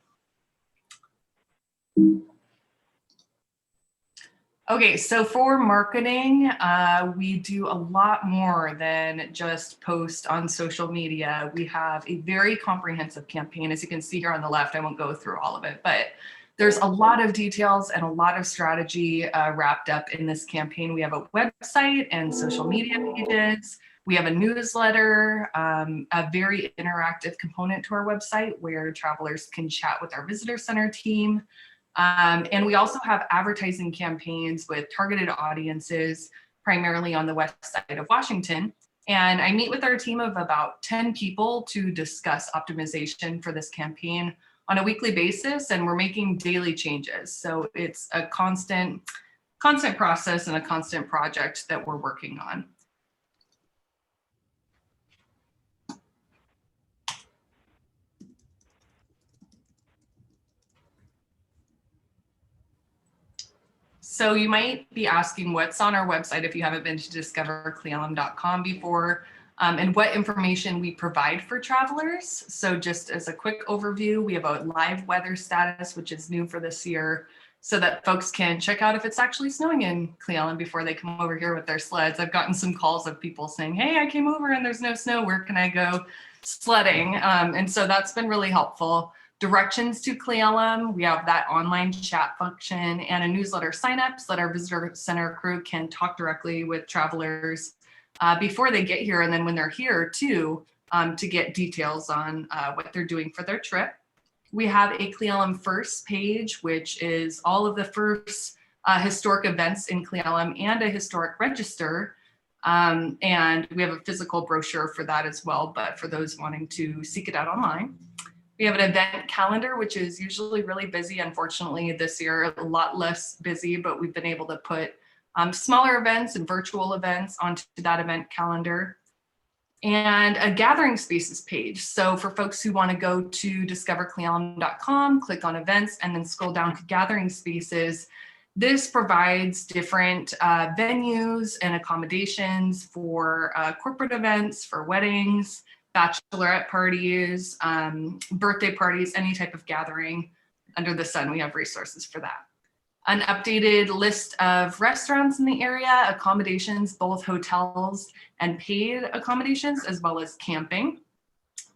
Okay, so for marketing, we do a lot more than just post on social media. We have a very comprehensive campaign. As you can see here on the left, I won't go through all of it, but there's a lot of details and a lot of strategy wrapped up in this campaign. We have a website and social media pages. We have a newsletter, a very interactive component to our website where travelers can chat with our visitor center team. And we also have advertising campaigns with targeted audiences, primarily on the west side of Washington. And I meet with our team of about 10 people to discuss optimization for this campaign on a weekly basis, and we're making daily changes. So it's a constant process and a constant project that we're working on. So you might be asking what's on our website if you haven't been to discovercleelum.com before, and what information we provide for travelers. So just as a quick overview, we have a live weather status, which is new for this year, so that folks can check out if it's actually snowing in Cle Elum before they come over here with their sleds. I've gotten some calls of people saying, hey, I came over and there's no snow, where can I go sledding? And so that's been really helpful. Directions to Cle Elum, we have that online chat function and a newsletter sign-up so that our visitor center crew can talk directly with travelers before they get here, and then when they're here too, to get details on what they're doing for their trip. We have a Cle Elum First page, which is all of the first historic events in Cle Elum and a historic register. And we have a physical brochure for that as well, but for those wanting to seek it out online. We have an event calendar, which is usually really busy. Unfortunately, this year, a lot less busy, but we've been able to put smaller events and virtual events onto that event calendar. And a gathering spaces page. So for folks who want to go to discovercleelum.com, click on events, and then scroll down to gathering spaces, this provides different venues and accommodations for corporate events, for weddings, bachelorette parties, birthday parties, any type of gathering under the sun. We have resources for that. An updated list of restaurants in the area, accommodations, both hotels and paid accommodations, as well as camping.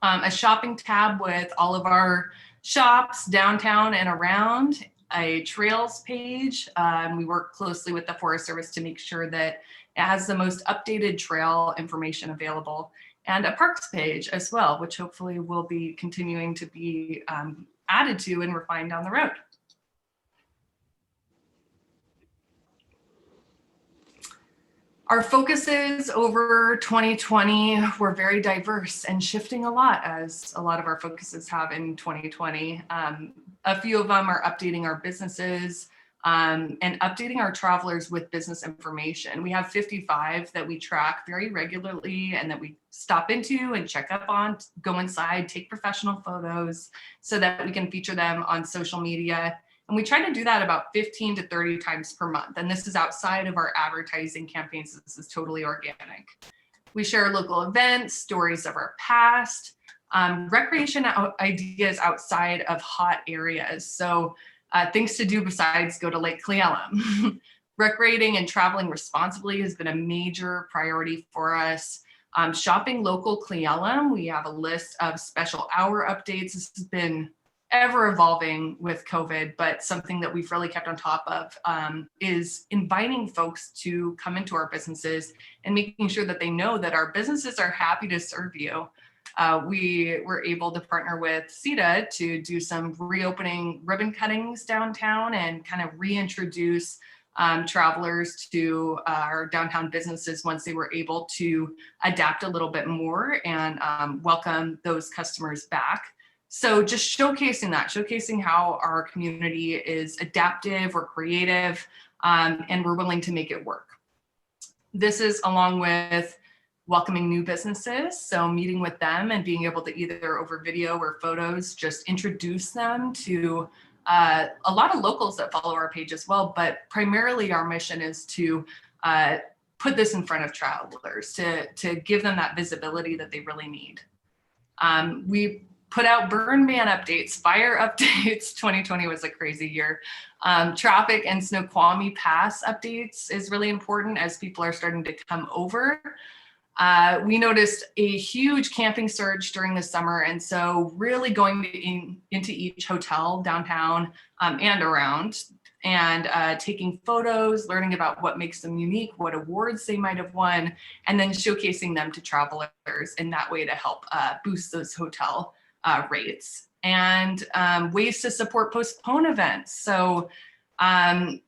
A shopping tab with all of our shops downtown and around, a trails page. We work closely with the Forest Service to make sure that it has the most updated trail information available, and a parks page as well, which hopefully will be continuing to be added to and refined down the road. Our focuses over 2020 were very diverse and shifting a lot, as a lot of our focuses have in 2020. A few of them are updating our businesses and updating our travelers with business information. We have 55 that we track very regularly and that we stop into and check up on, go inside, take professional photos so that we can feature them on social media. And we try to do that about 15 to 30 times per month. And this is outside of our advertising campaigns. This is totally organic. We share local events, stories of our past, recreation ideas outside of hot areas. So things to do besides go to Lake Cle Elum. Recreating and traveling responsibly has been a major priority for us. Shopping local Cle Elum, we have a list of special hour updates. This has been ever evolving with COVID, but something that we've really kept on top of is inviting folks to come into our businesses and making sure that they know that our businesses are happy to serve you. We were able to partner with CETA to do some reopening ribbon cuttings downtown and kind of reintroduce travelers to our downtown businesses once they were able to adapt a little bit more and welcome those customers back. So just showcasing how our community is adaptive, we're creative, and we're willing to make it work. This is along with welcoming new businesses. So meeting with them and being able to either over video or photos, just introduce them to a lot of locals that follow our page as well. But primarily our mission is to put this in front of travelers, to give them that visibility that they really need. We put out burn ban updates, fire updates. 2020 was a crazy year. Traffic and Snoqualmie Pass updates is really important as people are starting to come over. We noticed a huge camping surge during the summer. And so really going into each hotel downtown and around and taking photos, learning about what makes them unique, what awards they might have won, and then showcasing them to travelers in that way to help boost those hotel rates, and ways to support postpone events. So,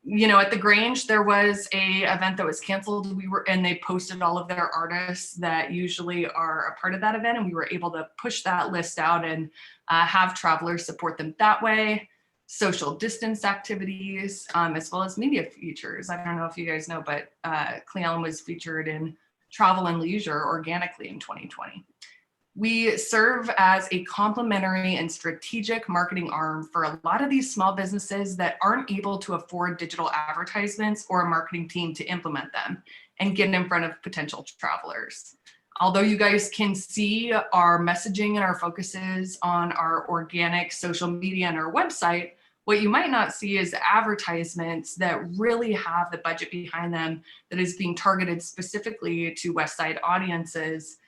you know, at the Grange, there was a event that was canceled. And they posted all of their artists that usually are a part of that event. And we were able to push that list out and have travelers support them that way. Social distance activities, as well as media features. I don't know if you guys know, but Cle Elum was featured in Travel and Leisure organically in 2020. We serve as a complementary and strategic marketing arm for a lot of these small businesses that aren't able to afford digital advertisements or a marketing team to implement them and get in front of potential travelers. Although you guys can see our messaging and our focuses on our organic social media and our website, what you might not see is advertisements that really have the budget behind them that is being targeted specifically to West Side audiences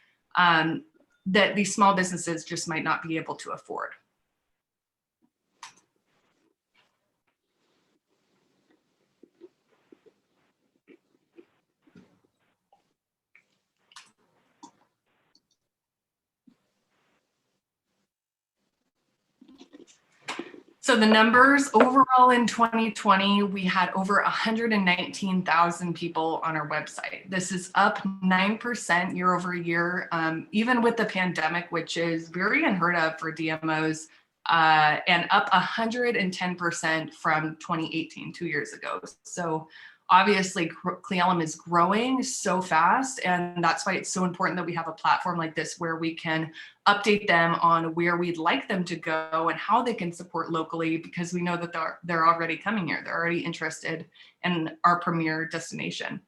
that these small businesses just might not be able to afford. So the numbers overall in 2020, we had over 119,000 people on our website. This is up 9% year over year, even with the pandemic, which is very unheard of for DMOs, and up 110% from 2018, 2 years ago. So obviously Cle Elum is growing so fast, and that's why it's so important that we have a platform like this where we can update them on where we'd like them to go and how they can support locally, because we know that they're already coming here. They're already interested in our premier destination.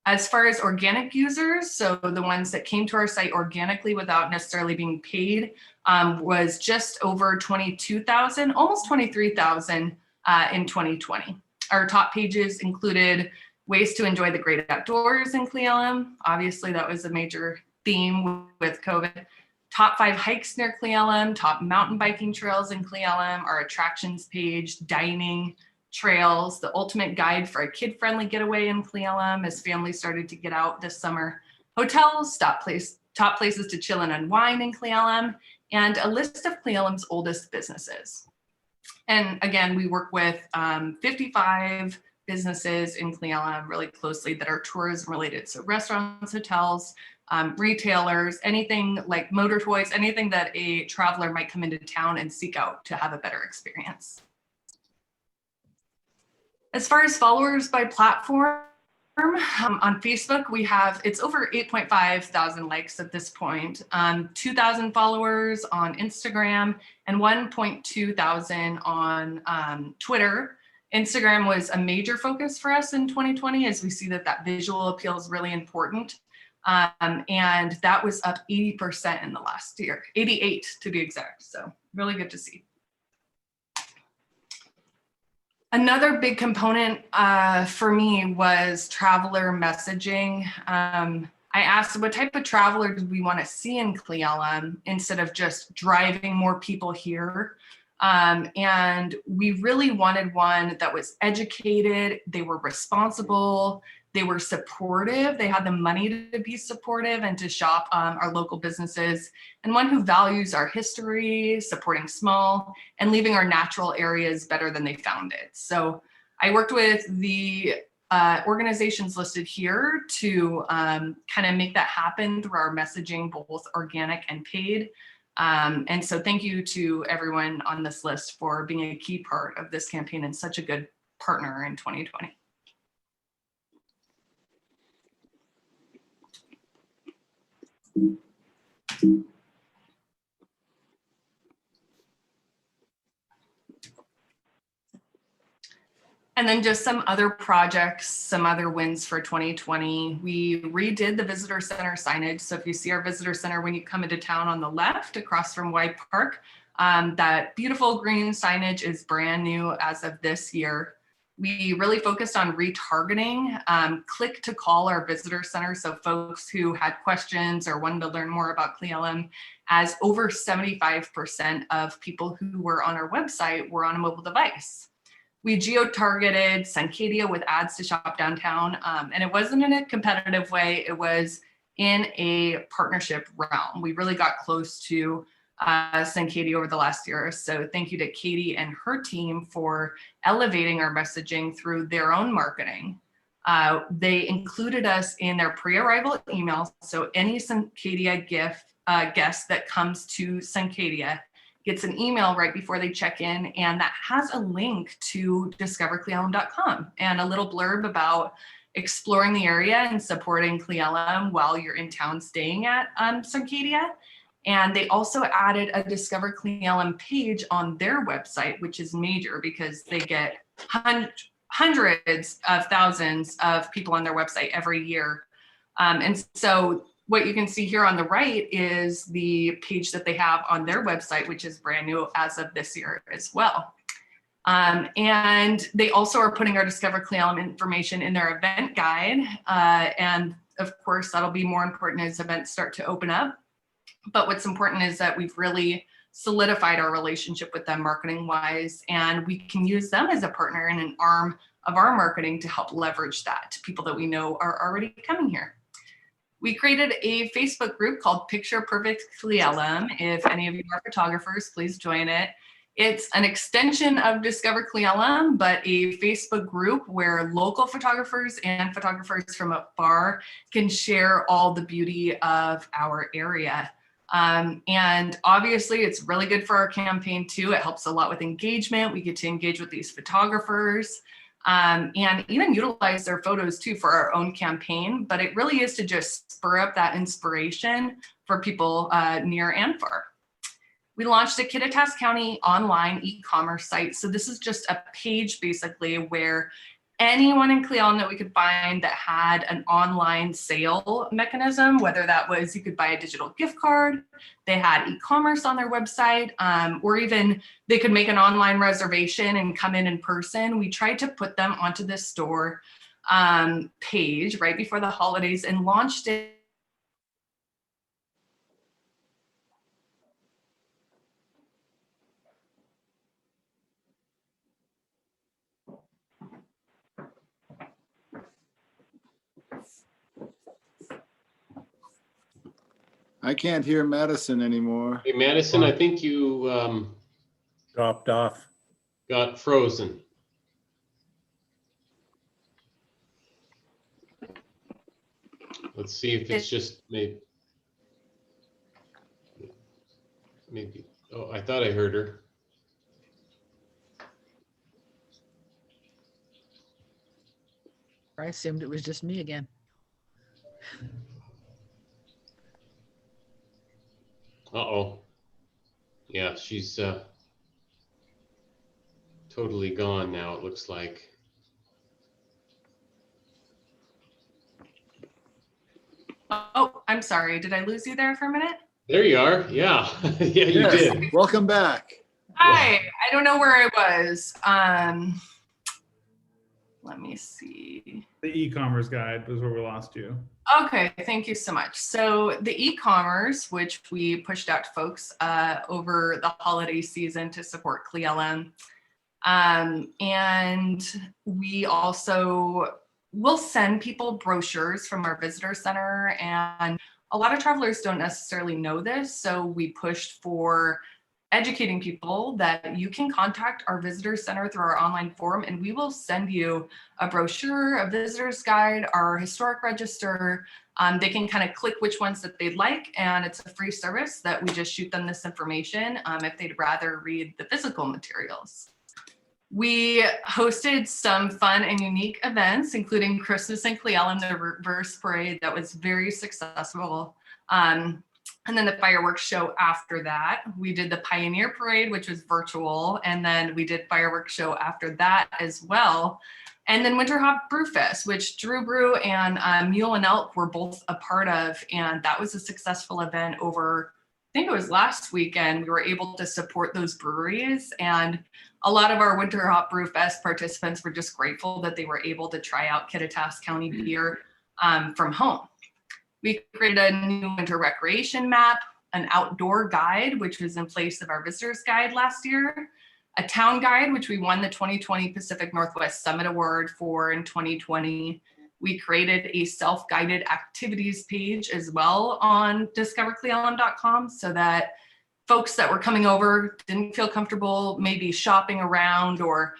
As far as organic users, so the ones that came to our site organically without necessarily being paid, was just over 22,000, almost 23,000 in 2020. Our top pages included ways to enjoy the great outdoors in Cle Elum. Obviously, that was a major theme with COVID. Top 5 hikes near Cle Elum, top mountain biking trails in Cle Elum, our attractions page, dining, trails, the ultimate guide for a kid-friendly getaway in Cle Elum as families started to get out this summer. Hotels, top places to chill and unwind in Cle Elum, and a list of Cle Elum's oldest businesses. And again, we work with 55 businesses in Cle Elum really closely that are tourism related. So restaurants, hotels, retailers, anything like motor toys, anything that a traveler might come into town and seek out to have a better experience. As far as followers by platform, on Facebook, we have, it's over 8.5 thousand likes at this point, 2,000 followers on Instagram, and 1.2 thousand on Twitter. Instagram was a major focus for us in 2020, as we see that visual appeal is really important. And that was up 80% in the last year, 88 to be exact. So really good to see. Another big component for me was traveler messaging. I asked what type of traveler do we want to see in Cle Elum instead of just driving more people here. And we really wanted one that was educated, they were responsible, they were supportive, they had the money to be supportive and to shop our local businesses, and one who values our history, supporting small, and leaving our natural areas better than they found it. So I worked with the organizations listed here to kind of make that happen through our messaging, both organic and paid. And so thank you to everyone on this list for being a key part of this campaign and such a good partner in 2020. And then just some other projects, some other wins for 2020. We redid the visitor center signage. So if you see our visitor center when you come into town on the left across from White Park, that beautiful green signage is brand new as of this year. We really focused on retargeting, click to call our visitor center. So folks who had questions or wanted to learn more about Cle Elum, as over 75% of people who were on our website were on a mobile device. We geo-targeted Suncadia with ads to shop downtown, and it wasn't in a competitive way, it was in a partnership realm. We really got close to Suncadia over the last year. So thank you to Katie and her team for elevating our messaging through their own marketing. They included us in their pre-arrival emails. So any Suncadia guest that comes to Suncadia gets an email right before they check in, and that has a link to discovercleelum.com and a little blurb about exploring the area and supporting Cle Elum while you're in town staying at Suncadia. And they also added a Discover Cle Elum page on their website, which is major because they get hundreds of thousands of people on their website every year. And so what you can see here on the right is the page that they have on their website, which is brand new as of this year as well. And they also are putting our Discover Cle Elum information in their event guide. And of course, that'll be more important as events start to open up. But what's important is that we've really solidified our relationship with them marketing wise, and we can use them as a partner and an arm of our marketing to help leverage that to people that we know are already coming here. We created a Facebook group called Picture Perfect Cle Elum. If any of you are photographers, please join it. It's an extension of Discover Cle Elum, but a Facebook group where local photographers and photographers from afar can share all the beauty of our area. And obviously it's really good for our campaign too. It helps a lot with engagement. We get to engage with these photographers. And even utilize their photos too for our own campaign, but it really is to just spur up that inspiration for people near and far. We launched a Kittitas County online e-commerce site. So this is just a page basically where anyone in Cle Elum that we could find that had an online sale mechanism, whether that was you could buy a digital gift card, they had e-commerce on their website, or even they could make an online reservation and come in person. We tried to put them onto this store page right before the holidays and launched it. I can't hear Madison anymore. Hey, Madison, I think you Dropped off. got frozen. Let's see if it's just maybe. Oh, I thought I heard her. I assumed it was just me again. Uh-oh. Yeah, she's totally gone now, it looks like. Oh, I'm sorry. Did I lose you there for a minute? There you are. Yeah. Yeah, you Yes, did. welcome back. Hi, I don't know where I was. Let me see. The e-commerce guide was where we lost you. Okay, thank you so much. So the e-commerce, which we pushed out to folks over the holiday season to support Cle Elum. And we also will send people brochures from our visitor center, and a lot of travelers don't necessarily know this. So we pushed for educating people that you can contact our visitor center through our online form, and we will send you a brochure, a visitor's guide, our historic register. They can kind of click which ones that they'd like, and it's a free service that we just shoot them this information if they'd rather read the physical materials. We hosted some fun and unique events, including Christmas in Cle Elum, the reverse parade that was very successful. And then the fireworks show after that. We did the Pioneer Parade, which was virtual. And then we did fireworks show after that as well. And then Winter Hop Brew Fest, which Drew Brew and Mule and Elk were both a part of. And that was a successful event over, I think it was last weekend. We were able to support those breweries. And a lot of our Winter Hop Brew Fest participants were just grateful that they were able to try out Kittitas County beer from home. We created a new winter recreation map, an outdoor guide, which was in place of our visitor's guide last year, a town guide, which we won the 2020 Pacific Northwest Summit Award for in 2020. We created a self-guided activities page as well on discovercleelum.com so that folks that were coming over didn't feel comfortable maybe shopping around or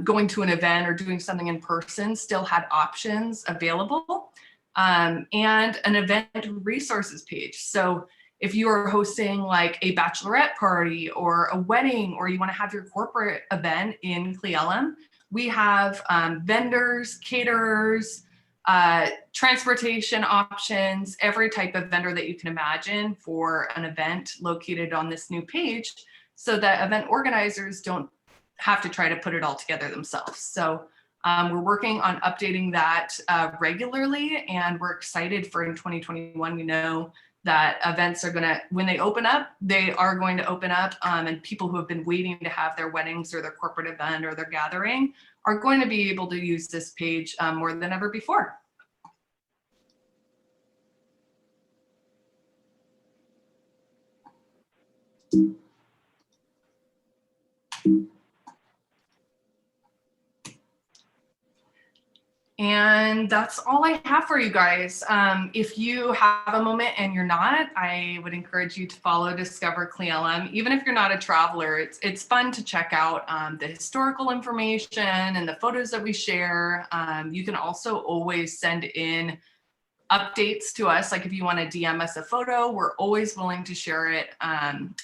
going to an event or doing something in person, still had options available. And an event resources page. So if you are hosting like a bachelorette party or a wedding, or you want to have your corporate event in Cle Elum, we have vendors, caterers, transportation options, every type of vendor that you can imagine for an event located on this new page, so that event organizers don't have to try to put it all together themselves. So we're working on updating that regularly, and we're excited for in 2021. We know that events are gonna, when they open up, they are going to open up, and people who have been waiting to have their weddings or their corporate event or their gathering are going to be able to use this page more than ever before. And that's all I have for you guys. If you have a moment and you're not, I would encourage you to follow Discover Cle Elum. Even if you're not a traveler, it's fun to check out the historical information and the photos that we share. You can also always send in updates to us. Like if you want to DM us a photo, we're always willing to share it.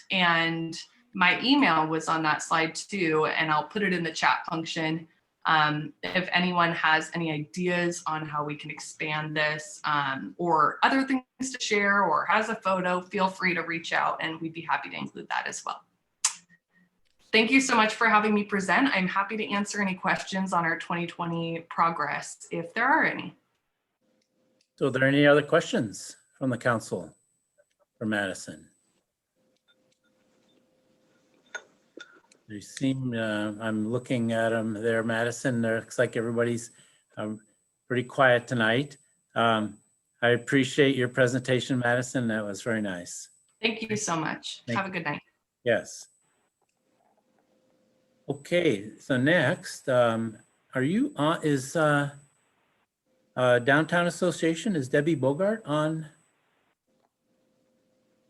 And my email was on that slide too, and I'll put it in the chat function. If anyone has any ideas on how we can expand this or other things to share or has a photo, feel free to reach out and we'd be happy to include that as well. Thank you so much for having me present. I'm happy to answer any questions on our 2020 progress if there are any. So are there any other questions from the council for Madison? You seem, I'm looking at them there, Madison. It looks like everybody's pretty quiet tonight. I appreciate your presentation, Madison. That was very nice. Thank you so much. Have a good night. Yes. Okay, so next, are you on, is Downtown Association, is Debbie Bogart on?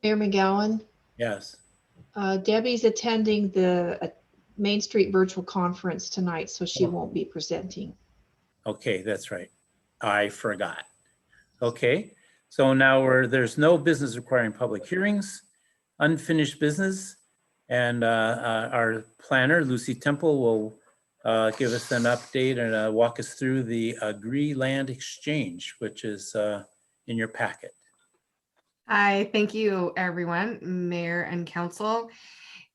Mayor McGowan, Yes. Debbie's attending the Main Street virtual conference tonight, so she won't be presenting. Okay, that's right. I forgot. Okay, so now there's no business requiring public hearings, unfinished business, and our planner, Lucy Temple, will give us an update and walk us through the Agree Land Exchange, which is in your packet. Hi, thank you, everyone, Mayor and Council.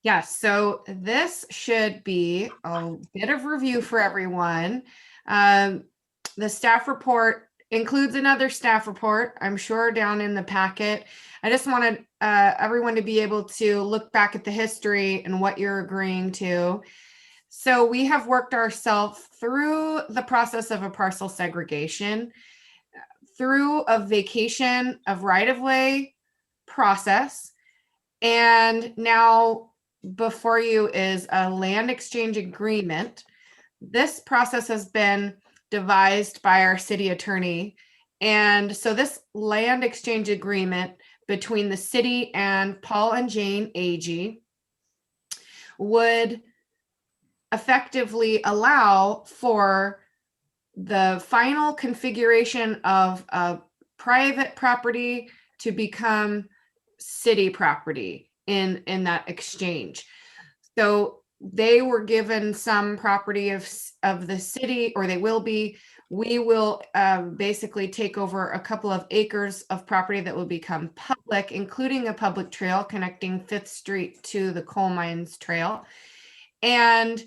Yes, so this should be a bit of review for everyone. The staff report includes another staff report, I'm sure, down in the packet. I just wanted everyone to be able to look back at the history and what you're agreeing to. So we have worked ourselves through the process of a parcel segregation, through a vacation of right-of-way process, and now before you is a land exchange agreement. This process has been devised by our city attorney. And so this land exchange agreement between the city and Paul and Jane Agee would effectively allow for the final configuration of a private property to become city property in that exchange. So they were given some property of the city, or they will be. We will basically take over a couple of acres of property that will become public, including a public trail connecting 5th Street to the Coal Mines Trail. And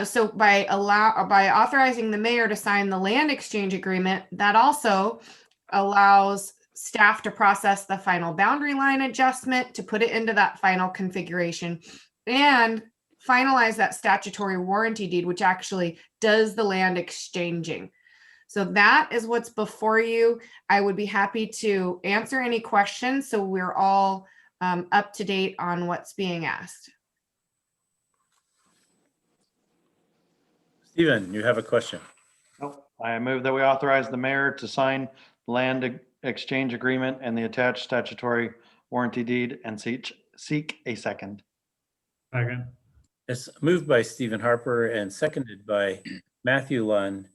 so by authorizing the mayor to sign the land exchange agreement, that also allows staff to process the final boundary line adjustment, to put it into that final configuration, and finalize that statutory warranty deed, which actually does the land exchanging. So that is what's before you. I would be happy to answer any questions, so we're all up to date on what's being asked. Stephen, you have a question. Nope. I move that we authorize the mayor to sign land exchange agreement and the attached statutory warranty deed and seek a second. Second. It's moved by Stephen Harper and seconded by Matthew Lund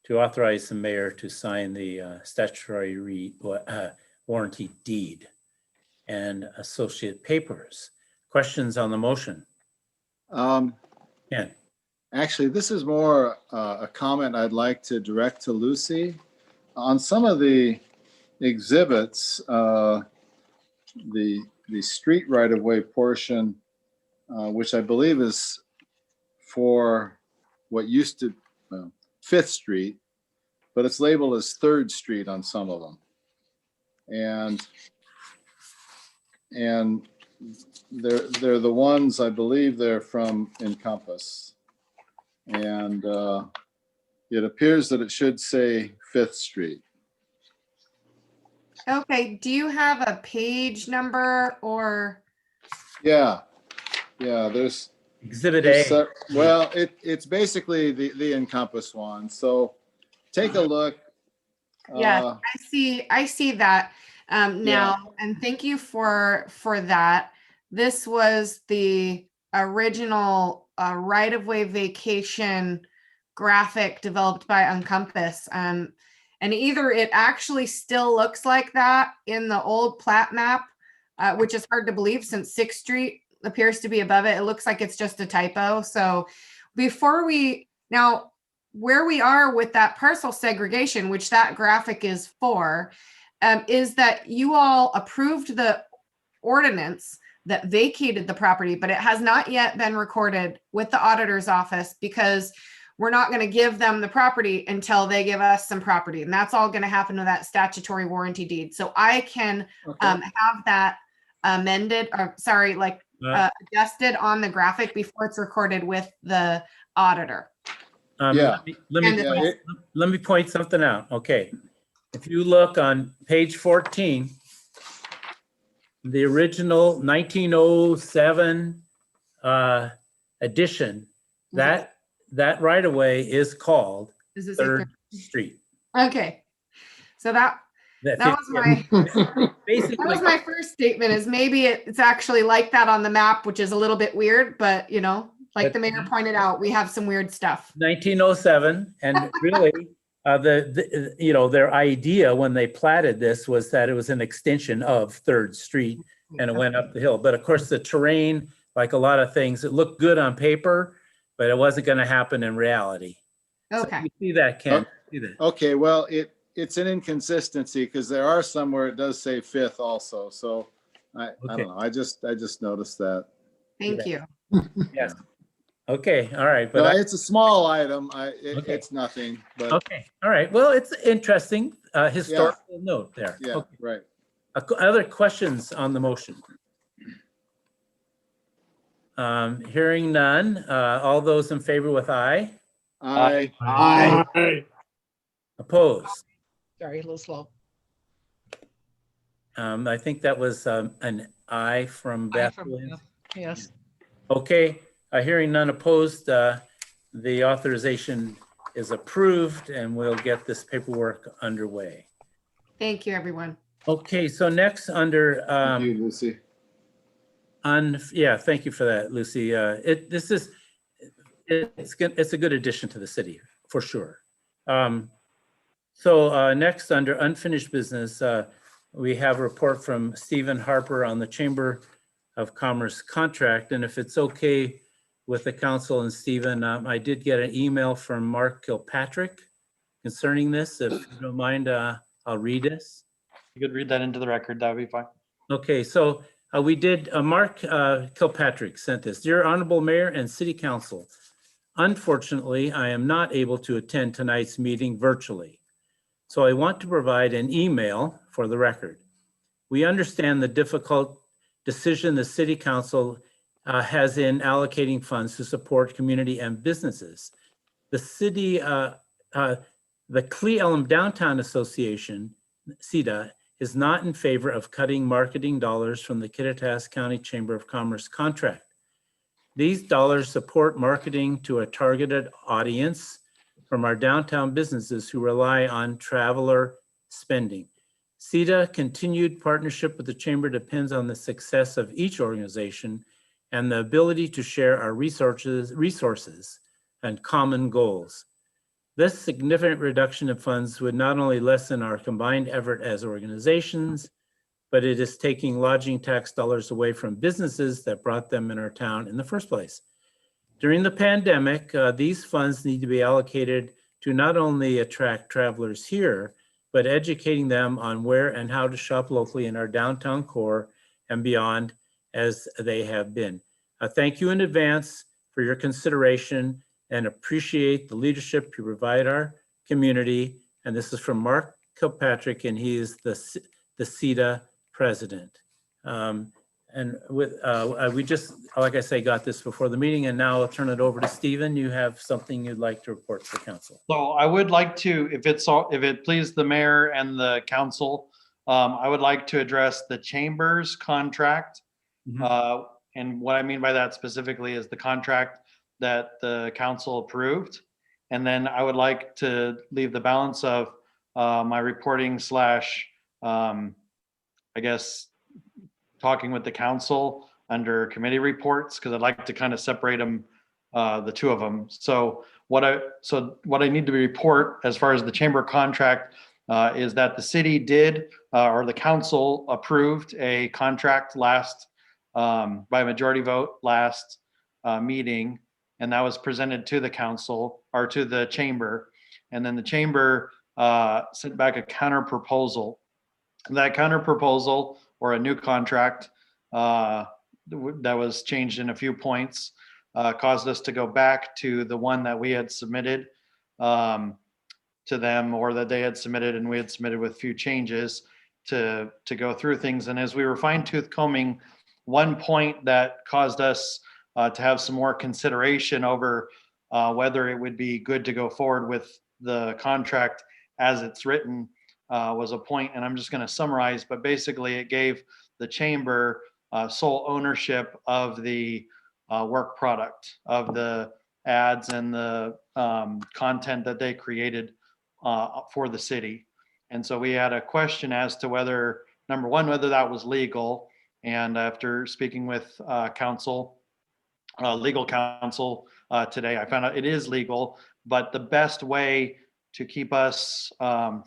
to authorize the mayor to sign the statutory warranty deed and associate papers. Questions on the motion? Ken? Actually, this is more a comment I'd like to direct to Lucy. On some of the exhibits, the street right-of-way portion, which I believe is for what used to 5th Street, but it's labeled as 3rd Street on some of them. And they're the ones, I believe they're from Encompass. And it appears that it should say 5th Street. Okay, do you have a page number or? Yeah, there's Exhibit A. Well, it's basically the Encompass one. So take a look. Yeah, I see that now, and thank you for that. This was the original right-of-way vacation graphic developed by Encompass. And either it actually still looks like that in the old plat map, which is hard to believe since 6th Street appears to be above it. It looks like it's just a typo. So before where we are with that parcel segregation, which that graphic is for, is that you all approved the ordinance that vacated the property, but it has not yet been recorded with the auditor's office because we're not going to give them the property until they give us some property. And that's all going to happen to that statutory warranty deed. So I can have that amended, or sorry, adjusted on the graphic before it's recorded with the auditor. Let me point something out. Okay. If you look on page 14, the original 1907 edition, that right-of-way is called 3rd Street. Okay. So That That was my, that basically, was my first statement is maybe it's actually like that on the map, which is a little bit weird, but you know, like the mayor pointed out, we have some weird stuff. 1907, and really, you know, their idea when they platted this was that it was an extension of Third Street and it went up the hill. But of course, the terrain, like a lot of things, it looked good on paper, but it wasn't going to happen in reality. Okay. So you see that, Ken? See that? Okay, well, it's an inconsistency because there are some where it does say fifth also. So I don't know. I just noticed that. Thank you. Yes. Okay. All right. But But it's a small item. Okay. It's nothing. But okay. All right. Well, it's interesting historical note there. yeah, Okay. right. Other questions on the motion? Hearing none. All those in favor with aye? Aye. Aye. Opposed? Sorry, a little slow. I think that was an aye from Aye Beth from- Williams. Yes. Okay, hearing none opposed, the authorization is approved and we'll get this paperwork underway. Thank you, everyone. Okay, so next under, Thank you, Lucy. yeah, thank you for that, Lucy. It's a good addition to the city, for sure. So next, under unfinished business, we have a report from Stephen Harper on the Chamber of Commerce contract. And if it's okay with the council and Stephen, I did get an email from Mark Kilpatrick concerning this. If you don't mind, I'll read this. You could read that into the record. That would be fine. Okay, so we did, Mark Kilpatrick sent this. Dear Honorable Mayor and City Council, unfortunately, I am not able to attend tonight's meeting virtually. So I want to provide an email for the record. We understand the difficult decision the City Council has in allocating funds to support community and businesses. The city, the Cle Elum Downtown Association, CEDA, is not in favor of cutting marketing dollars from the Kittitas County Chamber of Commerce contract. These dollars support marketing to a targeted audience from our downtown businesses who rely on traveler spending. CEDA continued partnership with the Chamber depends on the success of each organization and the ability to share our resources and common goals. This significant reduction of funds would not only lessen our combined effort as organizations, but it is taking lodging tax dollars away from businesses that brought them in our town in the first place. During the pandemic, these funds need to be allocated to not only attract travelers here, but educating them on where and how to shop locally in our downtown core and beyond as they have been. Thank you in advance for your consideration and appreciate the leadership you provide our community. And this is from Mark Kilpatrick, and he is the CEDA president. And with we just, like I say, got this before the meeting, and now I'll turn it over to Stephen. You have something you'd like to report to the council. So I would like to, if it please the mayor and the council, I would like to address the chamber's contract. And what I mean by that specifically is the contract that the council approved. And then I would like to leave the balance of my reporting slash, I guess, talking with the council under committee reports, because I'd like to kind of separate them, the two of them. So what I need to report as far as the chamber contract is that the city did, or the council approved a contract last, by majority vote last meeting. And that was presented to the council or to the chamber. And then the chamber sent back a counter proposal. That counter proposal, or a new contract that was changed in a few points, caused us to go back to the one that we had submitted to them, or that they had submitted and we had submitted with few changes to go through things. And as we were fine tooth combing, one point that caused us to have some more consideration over whether it would be good to go forward with the contract as it's written was a point, and I'm just going to summarize, but basically it gave the chamber sole ownership of the work product, of the ads and the content that they created for the city. And so we had a question as to whether, number one, whether that was legal. And after speaking with legal counsel today, I found out it is legal, but the best way to keep us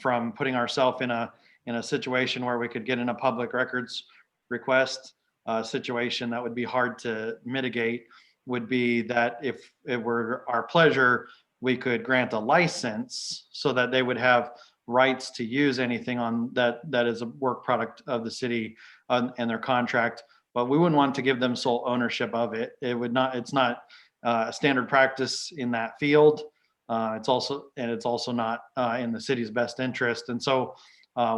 from putting ourselves in a situation where we could get in a public records request situation that would be hard to mitigate would be that if it were our pleasure, we could grant a license so that they would have rights to use anything on that is a work product of the city and their contract, but we wouldn't want to give them sole ownership of it. It's not a standard practice in that field. It's also not in the city's best interest. And so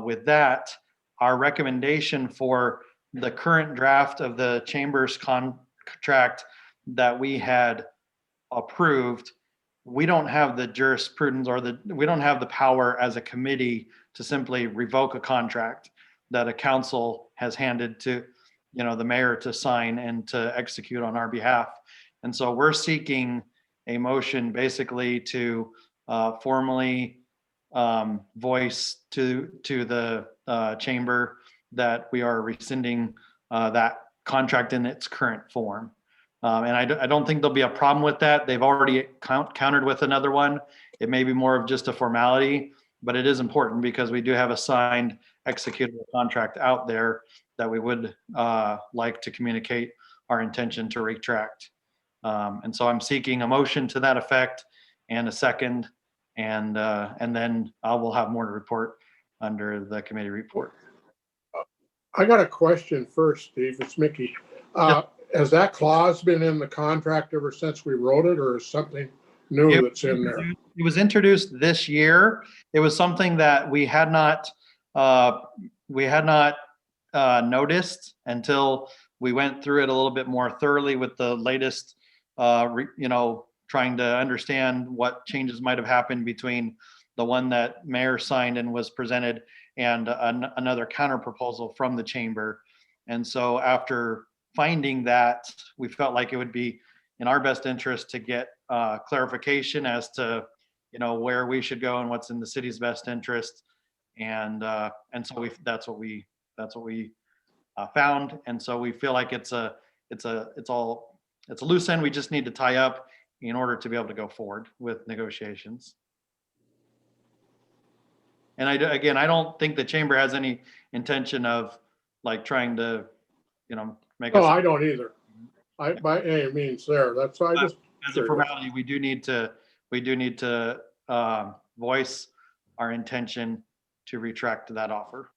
with that, our recommendation for the current draft of the chamber's contract that we had approved, we don't have the jurisprudence we don't have the power as a committee to simply revoke a contract that a council has handed to, the mayor to sign and to execute on our behalf. And so we're seeking a motion basically to formally voice to the chamber that we are rescinding that contract in its current form. And I don't think there'll be a problem with that. They've already countered with another one. It may be more of just a formality, but it is important because we do have a signed executable contract out there that we would like to communicate our intention to retract. And so I'm seeking a motion to that effect and a second, and then I will have more to report under the committee report. I got a question first, Steve. It's Mickey. Has that clause been in the contract ever since we wrote it, or is something new that's in there? It was introduced this year. It was something that we had not noticed until we went through it a little bit more thoroughly with the latest, trying to understand what changes might have happened between the one that mayor signed and was presented and another counter proposal from the chamber. And so after finding that, we felt like it would be in our best interest to get clarification as to, where we should go and what's in the city's best interest. And so that's what we found. And so we feel like it's a loose end we just need to tie up in order to be able to go forward with negotiations. And I don't think the chamber has any intention of trying to, make us. Oh, I don't either. By any means there. That's why I just. As a formality, we do need to voice our intention to retract that offer.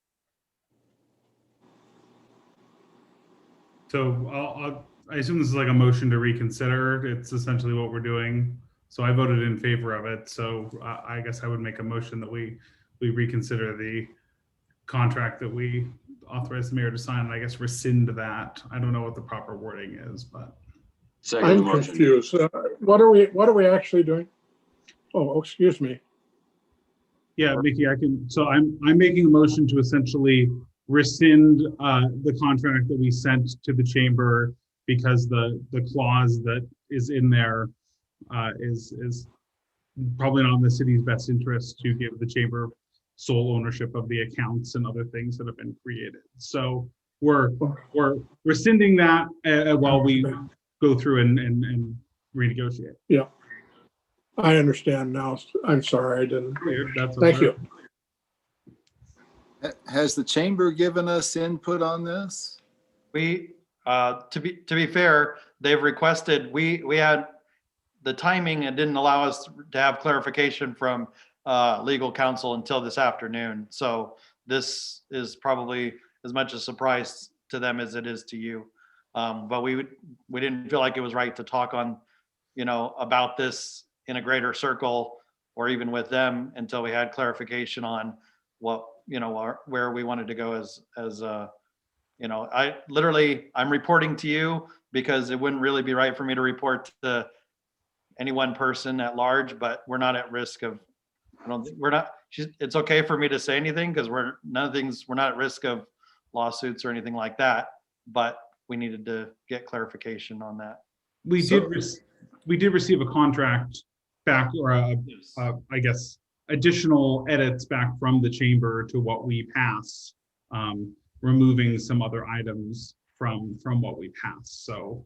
So I assume this is like a motion to reconsider. It's essentially what we're doing. So I voted in favor of it. So I guess I would make a motion that we reconsider the contract that we authorized the mayor to sign, and I guess rescind that. I don't know what the proper wording is, but. I'm confused. What are we actually doing? Oh, excuse me. Yeah, Mickey, so I'm making a motion to essentially rescind the contract that we sent to the chamber because the clause that is in there is probably not in the city's best interest to give the chamber sole ownership of the accounts and other things that have been created. So we're rescinding that while we go through and renegotiate. Yeah, I understand now. I'm sorry, I didn't. That's Thank you. Has the chamber given us input on this? We, to be fair, they've requested, we had the timing and didn't allow us to have clarification from legal counsel until this afternoon. So this is probably as much a surprise to them as it is to you. But we didn't feel like it was right to talk on, about this in a greater circle or even with them until we had clarification on what, where we wanted to go I'm reporting to you because it wouldn't really be right for me to report to any one person at large, but we're not at risk of, it's okay for me to say anything because we're not at risk of lawsuits or anything like that, but we needed to get clarification on that. We did receive a contract back, or I guess additional edits back from the chamber to what we pass, removing some other items from what we passed. So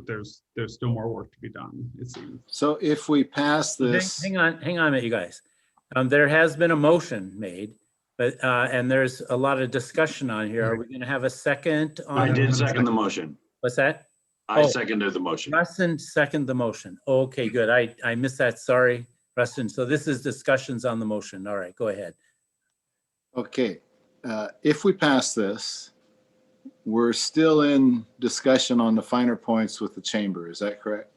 there's still more work to be done, it seems. So if we pass this, Hang on a minute, you guys. There has been a motion made, but, and there's a lot of discussion on here. Are we going to have a second? I did second the motion. What's that? I Oh. seconded the motion. Rustin second the motion. Okay, good. I missed that. Sorry, Rustin. So this is discussions on the motion. All right, go ahead. okay, if we pass this, we're still in discussion on the finer points with the chamber. Is that correct?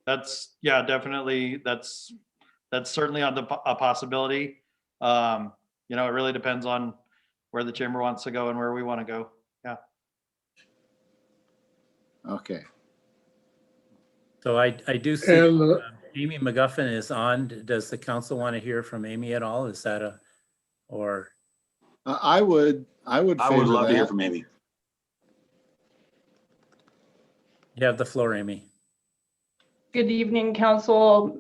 That's, yeah, definitely. That's certainly on a possibility. You know, it really depends on where the chamber wants to go and where we want to go. Yeah. Okay. So I do see And Amy McGuffin is on. Does the council want to hear from Amy at all? Is that or? I would favor love to hear that. from Amy. You have the floor, Amy. Good evening, council,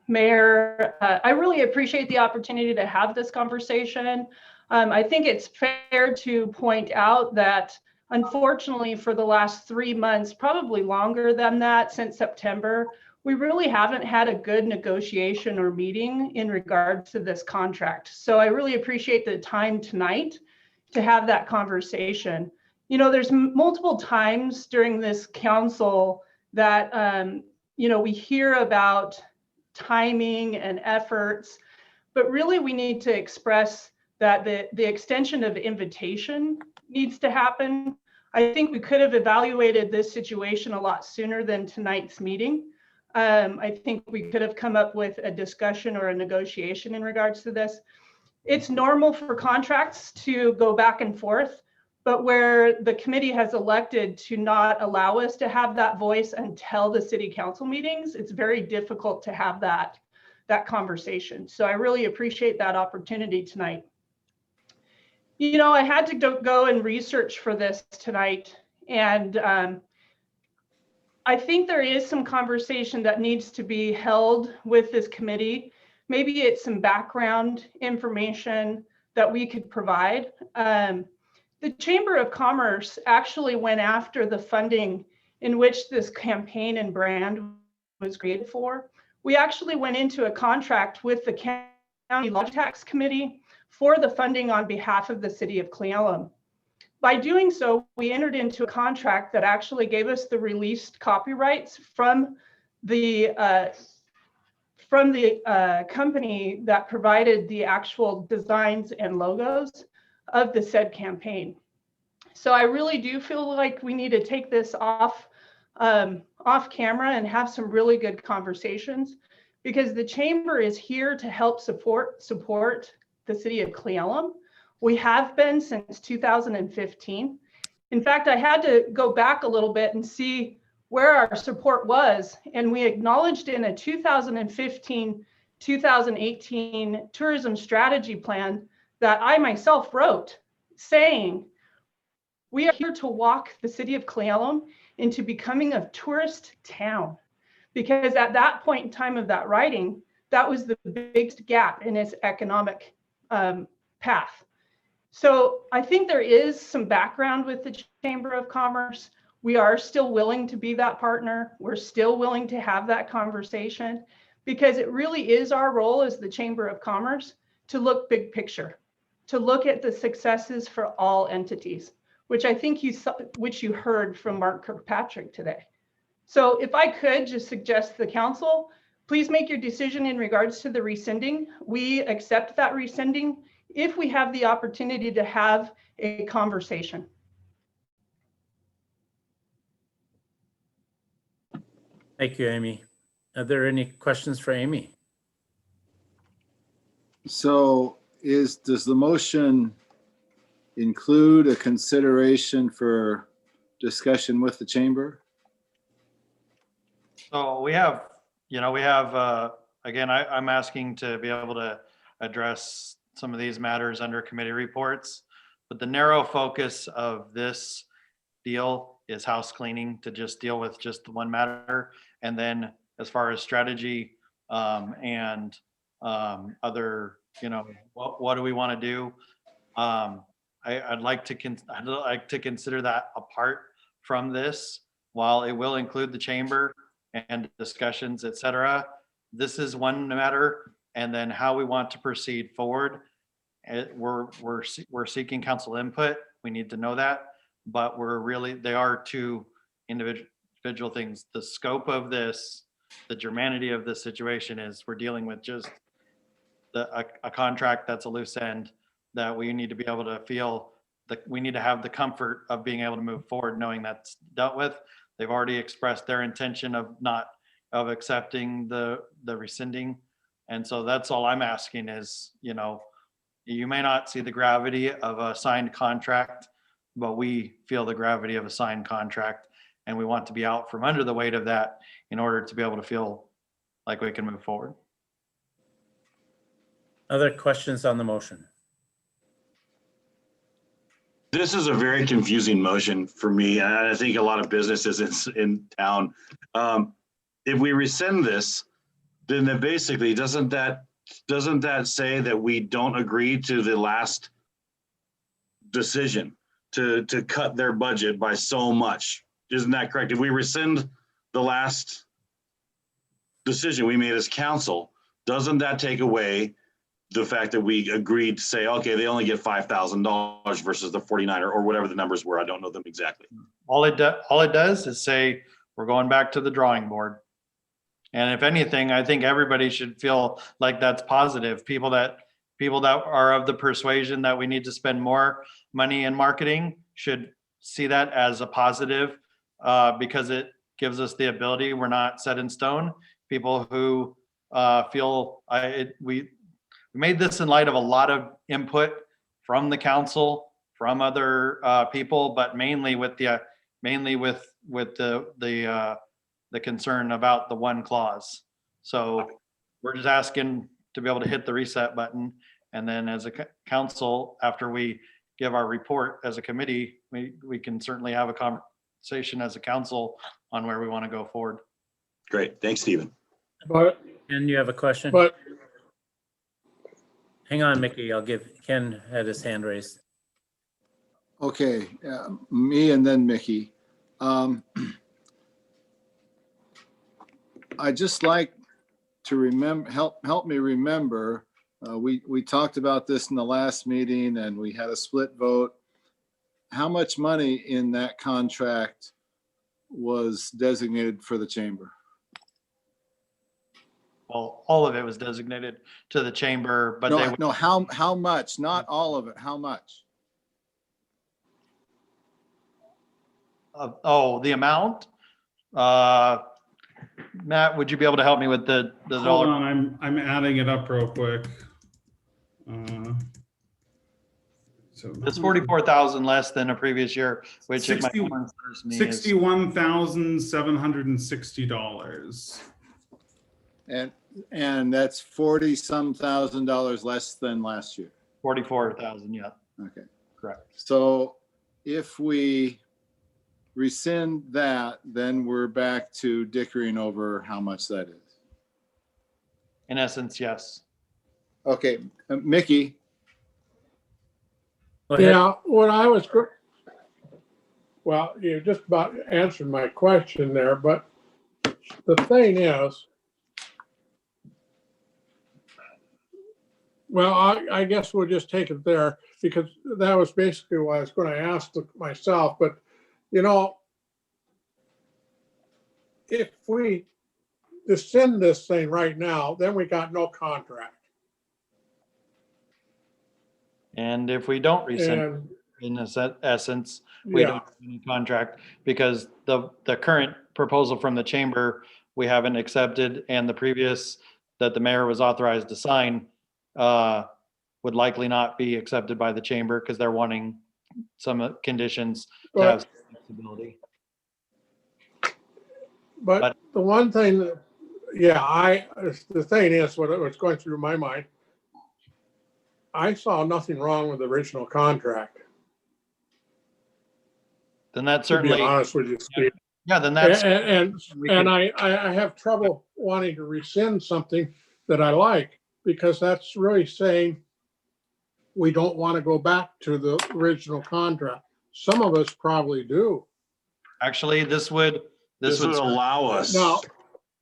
mayor. I really appreciate the opportunity to have this conversation. I think it's fair to point out that unfortunately for the last 3 months, probably longer than that, since September, we really haven't had a good negotiation or meeting in regard to this contract. So I really appreciate the time tonight to have that conversation. You know, there's multiple times during this council that, you know, we hear about timing and efforts, but really we need to express that the extension of invitation needs to happen. I think we could have evaluated this situation a lot sooner than tonight's meeting. I think we could have come up with a discussion or a negotiation in regards to this. It's normal for contracts to go back and forth, but where the committee has elected to not allow us to have that voice until the city council meetings, it's very difficult to have that conversation. So I really appreciate that opportunity tonight. You know, I had to go and research for this tonight, and I think there is some conversation that needs to be held with this committee. Maybe it's some background information that we could provide. The Chamber of Commerce actually went after the funding in which this campaign and brand was created for. We actually went into a contract with the County Lodge Tax Committee for the funding on behalf of the city of Cle Elum. By doing so, we entered into a contract that actually gave us the released copyrights from the company that provided the actual designs and logos of the said campaign. So I really do feel like we need to take this off camera and have some really good conversations, because the chamber is here to help support the city of Cle Elum. We have been since 2015. In fact, I had to go back a little bit and see where our support was, and we acknowledged in a 2015-2018 tourism strategy plan that I myself wrote, saying, we are here to walk the city of Cle Elum into becoming a tourist town. Because at that point in time of that writing, that was the biggest gap in its economic path. So I think there is some background with the Chamber of Commerce. We are still willing to be that partner. We're still willing to have that conversation, because it really is our role as the Chamber of Commerce to look big picture, to look at the successes for all entities, which I think you heard from Mark Kirkpatrick today. So if I could just suggest to the council, please make your decision in regards to the rescinding. We accept that rescinding if we have the opportunity to have a conversation. Thank you, Amy. Are there any questions for Amy? So does the motion include a consideration for discussion with the chamber? So we have, again, I'm asking to be able to address some of these matters under committee reports, but the narrow focus of this deal is house cleaning, to just deal with just the one matter. And then as far as strategy and other, what do we want to do? I'd like to consider that apart from this. While it will include the chamber and discussions, et cetera, this is one matter. And then how we want to proceed forward. We're seeking council input. We need to know that, but they are two individual things. The scope of this, the germanity of this situation is we're dealing with just a contract that's a loose end that we need to be able to feel that we need to have the comfort of being able to move forward, knowing that's dealt with. They've already expressed their intention of accepting the rescinding. And so that's all I'm asking is, you may not see the gravity of a signed contract, but we feel the gravity of a signed contract. And we want to be out from under the weight of that in order to be able to feel like we can move forward. Other questions on the motion? This is a very confusing motion for me, and I think a lot of businesses in town. If we rescind this, then basically doesn't that say that we don't agree to the last decision to cut their budget by so much? Isn't that correct? If we rescind the last decision we made as council, doesn't that take away the fact that we agreed to say, okay, they only get $5,000 versus the 49 or whatever the numbers were? I don't know them exactly. All it does is say, we're going back to the drawing board. And if anything, I think everybody should feel like that's positive. People that are of the persuasion that we need to spend more money in marketing should see that as a positive, because it gives us the ability. We're not set in stone. People who feel we made this in light of a lot of input from the council, from other people, but mainly with the concern about the one clause. So we're just asking to be able to hit the reset button. And then as a council, after we give our report as a committee, we can certainly have a conversation as a council on where we want to go forward. Great. Thanks, Stephen. But, Ken, you have a question? but Hang on, Mickey. Ken had his hand raised. Okay, me and then Mickey. I just like to remember, help me remember, we talked about this in the last meeting and we had a split vote. How much money in that contract was designated for the chamber? Well, all of it was designated to the chamber, but how much? Not all of it. How much? The amount? Matt, would you be able to help me with the Hold dollar? on, I'm adding it up real quick. So It's 44,000 less than a previous year, which if my 60 memory serves me is $61,760. And that's 40 some thousand dollars less than last year. 44,000, yeah. Okay. Correct. So if we rescind that, then we're back to dickering over how much that is. In essence, yes. Okay, Mickey. yeah, well, you just about answered my question there, but the thing is, well, I guess we'll just take it there because that was basically what I was going to ask myself. But, if we rescind this thing right now, then we got no contract. And if we don't rescind, in essence, we don't have any contract because the current proposal from the chamber, we haven't accepted, and the previous that the mayor was authorized to sign would likely not be accepted by the chamber because they're wanting some conditions to have flexibility. But the one thing that, the thing is, what's going through my mind, I saw nothing wrong with the original contract. Then that To be certainly, honest with you, Steve. yeah, then that's, And I have trouble wanting to rescind something that I like because that's really saying we don't want to go back to the original contract. Some of us probably do. Actually, this would allow us. Now,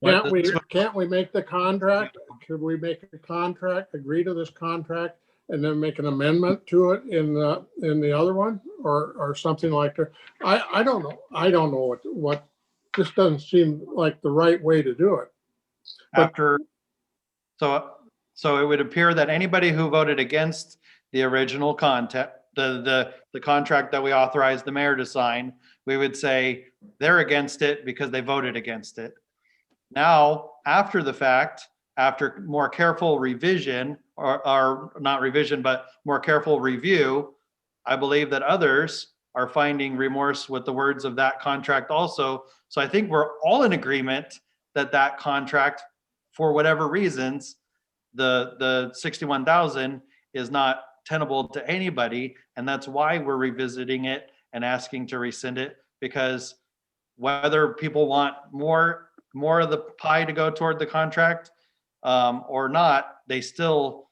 can't we make the contract? Could we make a contract, agree to this contract, and then make an amendment to it in the other one, or something like that? I don't know. I don't know what this doesn't seem like the right way to do it. So it would appear that anybody who voted against the original contract, the contract that we authorized the mayor to sign, we would say they're against it because they voted against it. Now, after the fact, after more careful revision, or not revision, but more careful review, I believe that others are finding remorse with the words of that contract also. So I think we're all in agreement that that contract, for whatever reasons, the 61,000 is not tenable to anybody. And that's why we're revisiting it and asking to rescind it, because whether people want more of the pie to go toward the contract or not, they still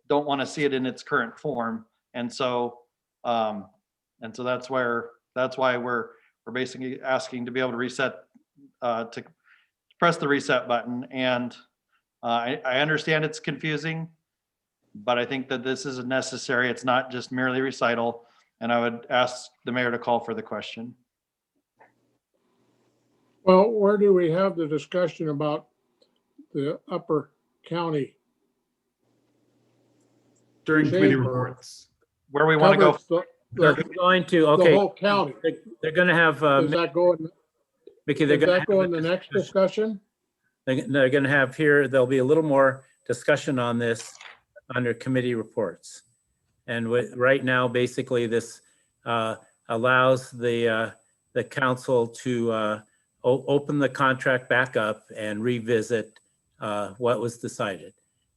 don't want to see it in its current form. And so that's why we're basically asking to be able to reset, to press the reset button. And I understand it's confusing, but I think that this is necessary. It's not just merely recital. And I would ask the mayor to call for the question. Well, where do we have the discussion about the Upper County? During committee Chamber reports. Where we want to go. Covers They're going to, the okay, whole county. they're going to have, Does that go in, Mickey, they're does going that to go have in the next discussion? They're going to have here, there'll be a little more discussion on this under committee reports. And right now, basically, this allows the council to open the contract back up and revisit what was decided,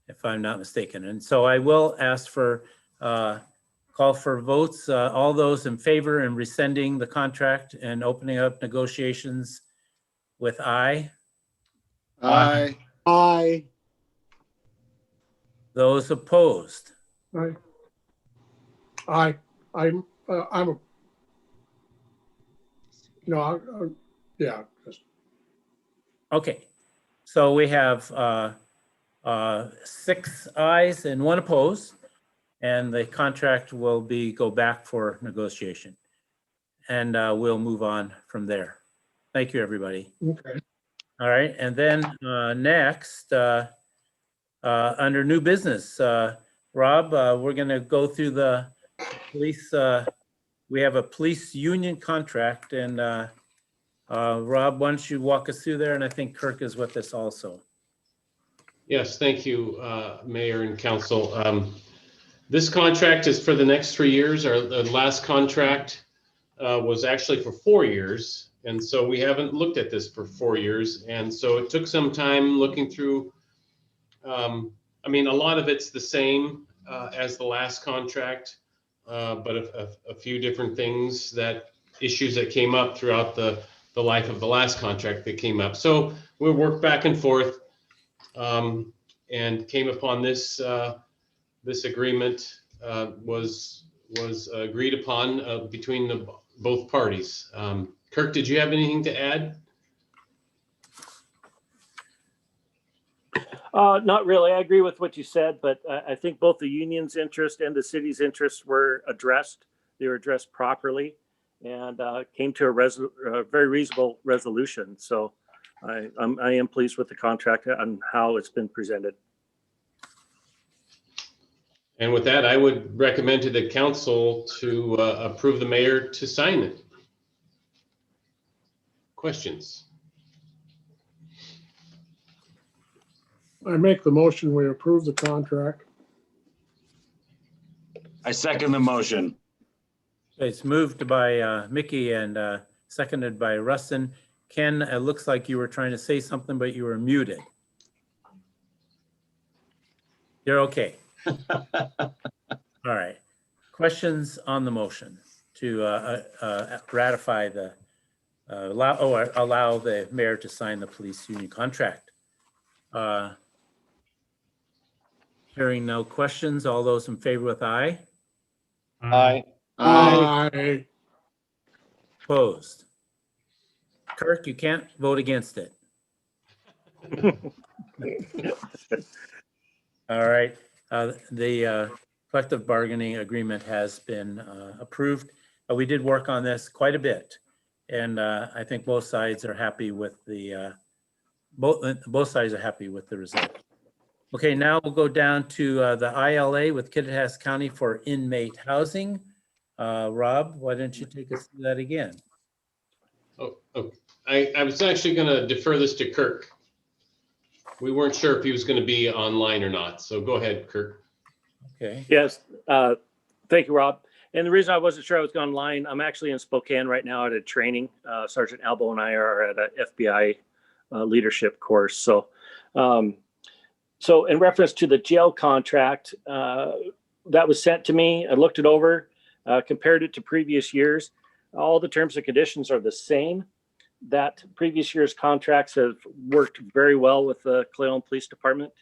if I'm not mistaken. And so I will ask for, call for votes. All those in favor in rescinding the contract and opening up negotiations with aye. Aye. Aye. Those opposed. I'm yeah. Okay, so we have 6 ayes and 1 opposed, and the contract will go back for negotiation. And we'll move on from there. Thank you, everybody. Okay. All right, and then next, under new business, Rob, we're going to go through the police. We have a police union contract, and Rob, why don't you walk us through there? And I think Kirk is with us also. Yes, thank you, Mayor and Council. This contract is for the next 3 years. Our last contract was actually for 4 years. And so we haven't looked at this for 4 years. And so it took some time looking through. I mean, a lot of it's the same as the last contract, but a few different things, issues that came up throughout the life of the last contract that came up. So we worked back and forth and came upon this agreement was agreed upon between both parties. Kirk, did you have anything to add? Not really. I agree with what you said, but I think both the union's interest and the city's interests were addressed. They were addressed properly and came to a very reasonable resolution. So I am pleased with the contract and how it's been presented. And with that, I would recommend to the council to approve the mayor to sign it. Questions? I make the motion, we approve the contract. I second the motion. It's moved by Mickey and seconded by Rustin. Ken, it looks like you were trying to say something, but you were muted. You're okay. All right. Questions on the motion to ratify the allow the mayor to sign the police union contract? Hearing no questions, all those in favor with aye? Aye. Aye. Opposed? Kirk, you can't vote against it. All right, the collective bargaining agreement has been approved. We did work on this quite a bit, and I think both sides are happy with the both sides are happy with the result. Okay, now we'll go down to the ILA with Kittitas County for inmate housing. Rob, why don't you take us through that again? Oh, I was actually going to defer this to Kirk. We weren't sure if he was going to be online or not. So go ahead, Kirk. Okay. Yes, thank you, Rob. And the reason I wasn't sure I was going online, I'm actually in Spokane right now at a training. Sergeant Albo and I are at an FBI leadership course. So in reference to the jail contract that was sent to me, I looked it over, compared it to previous years. All the terms and conditions are the same. That previous year's contracts have worked very well with the Cle Elum Police Department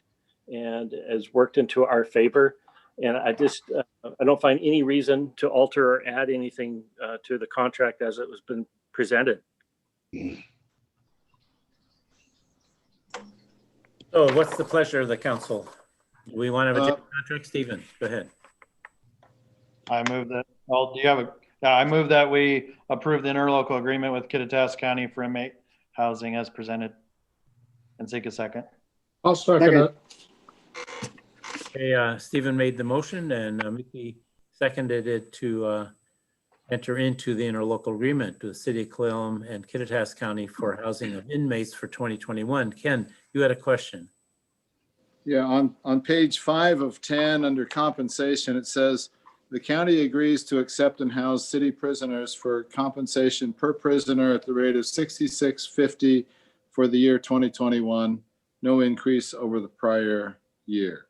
and has worked into our favor. And I just, I don't find any reason to alter or add anything to the contract as it was been presented. So what's the pleasure of the council? Do we want to have a jail contract? Stephen, go ahead. I move that, well, do you have a, I move that we approve the interlocal agreement with Kittitas County for inmate housing as presented. And take a second. I'll second it. Okay, Stephen made the motion and Mickey seconded it to enter into the interlocal agreement to the city of Cle Elum and Kittitas County for housing of inmates for 2021. Ken, you had a question. Yeah, on page 5 of 10 under compensation, it says the county agrees to accept and house city prisoners for compensation per prisoner at the rate of $66.50 for the year 2021, no increase over the prior year.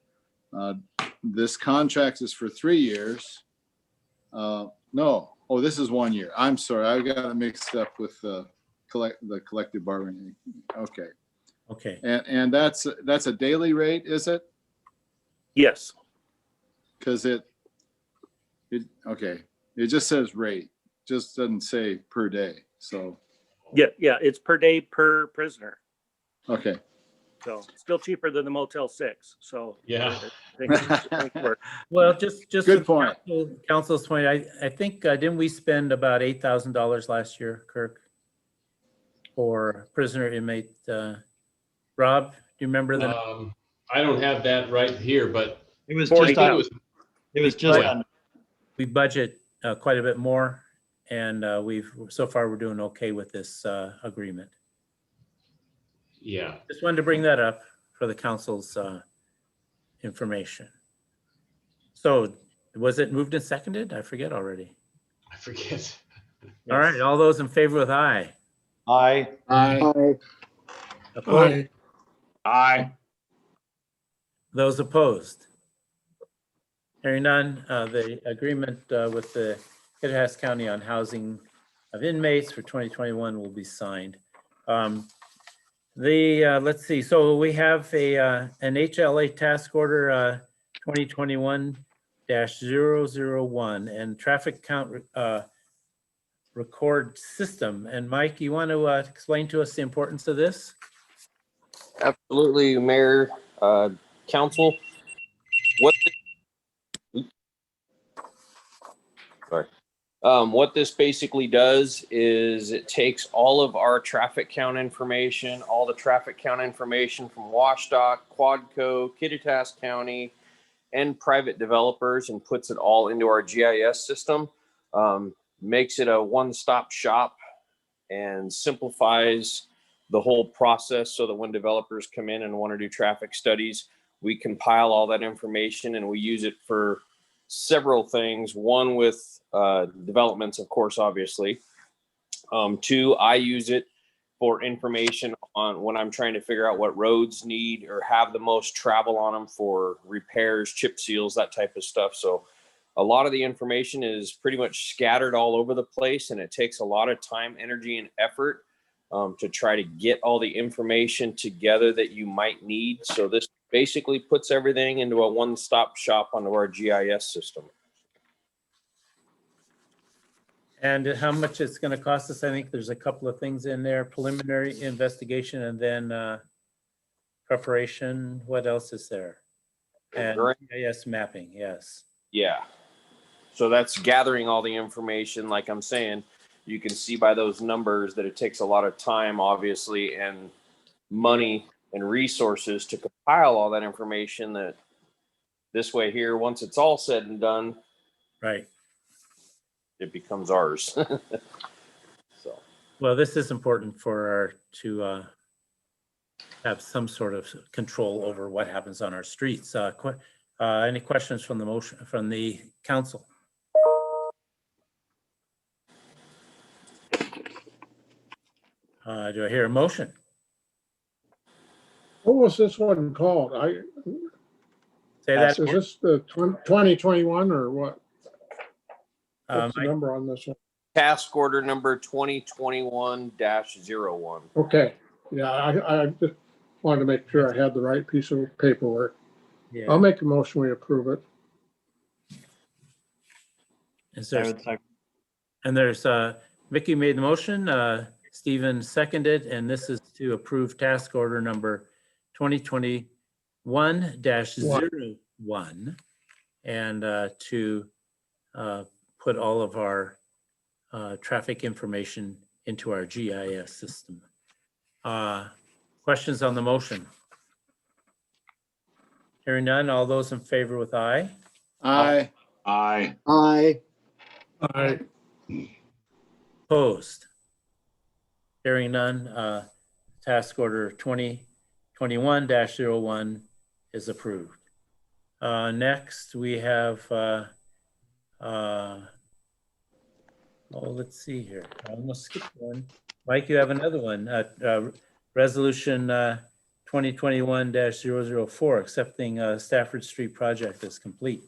This contract is for 3 years. No, oh, this is 1 year. I'm sorry, I got it mixed up with the collective bargaining. Okay. Okay. And that's a daily rate, is it? Yes. Because okay, it just says rate, just doesn't say per day. So Yeah, it's per day per prisoner. okay. So still cheaper than the Motel 6. So yeah. Well, just good point. Council's point. I think didn't we spend about $8,000 last year, Kirk, for prisoner inmate? Rob, do you remember that? I don't have that right here, but it was just under. We budget quite a bit more, and so far we're doing okay with this agreement. Yeah. Just wanted to bring that up for the council's information. So was it moved and seconded? I forget already. I forget. All right, all those in favor with aye. Aye. Aye. Opposed? Aye. Those opposed? Hearing none, the agreement with the Kittitas County on housing of inmates for 2021 will be signed. Let's see, so we have an HLA task order 2021-001 and traffic count record system. And Mike, you want to explain to us the importance of this? Absolutely, Mayor, Council. What this basically does is it takes all of our traffic count information, all the traffic count information from WashDOT, Quadco, Kittitas County, and private developers and puts it all into our GIS system, makes it a one-stop shop and simplifies the whole process so that when developers come in and want to do traffic studies, we compile all that information and we use it for several things. One, with developments, of course, obviously. Two, I use it for information on when I'm trying to figure out what roads need or have the most travel on them for repairs, chip seals, that type of stuff. So a lot of the information is pretty much scattered all over the place, and it takes a lot of time, energy, and effort to try to get all the information together that you might need. So this basically puts everything into a one-stop shop onto our GIS system. And how much it's going to cost us? I think there's a couple of things in there: preliminary investigation, and then preparation. What else is there? And GIS mapping. Yes. Yeah. So that's gathering all the information. Like I'm saying, you can see by those numbers that it takes a lot of time, obviously, and money and resources to compile all that information. That this way here, once it's all said and done, right, it becomes ours. So, well, this is important for our to have some sort of control over what happens on our streets. Any questions from the motion from the council? Do I hear a motion? What was this one called? Say that Is again. this the 2021 or what? What's the I- number on this one? task order number 2021-01. Okay, yeah, I just wanted to make sure I had the right piece of paperwork. Yeah. I'll make a motion, we approve it. Is there, and there's Vicky made the motion, Stephen seconded, and this is to approve task order number 2021-01 and to put all of our traffic information into our GIS system. Questions on the motion? Hearing none, all those in favor with aye? Aye. Aye. Aye. Aye. Opposed? Hearing none, task order 2021-01 is approved. Next, we have, let's see here. I almost skipped one. Mike, you have another one. Resolution 2021-004, accepting Stafford Street project is complete.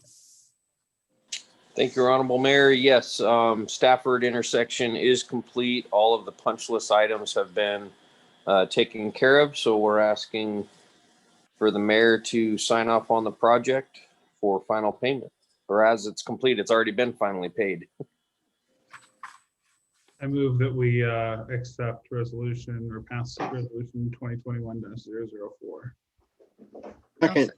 Thank you, Honorable Mayor. Yes, Stafford intersection is complete. All of the punch list items have been taken care of. So we're asking for the mayor to sign off on the project for final payment. Or as it's complete, it's already been finally paid. I move that we accept resolution or pass resolution 2021-004. Second.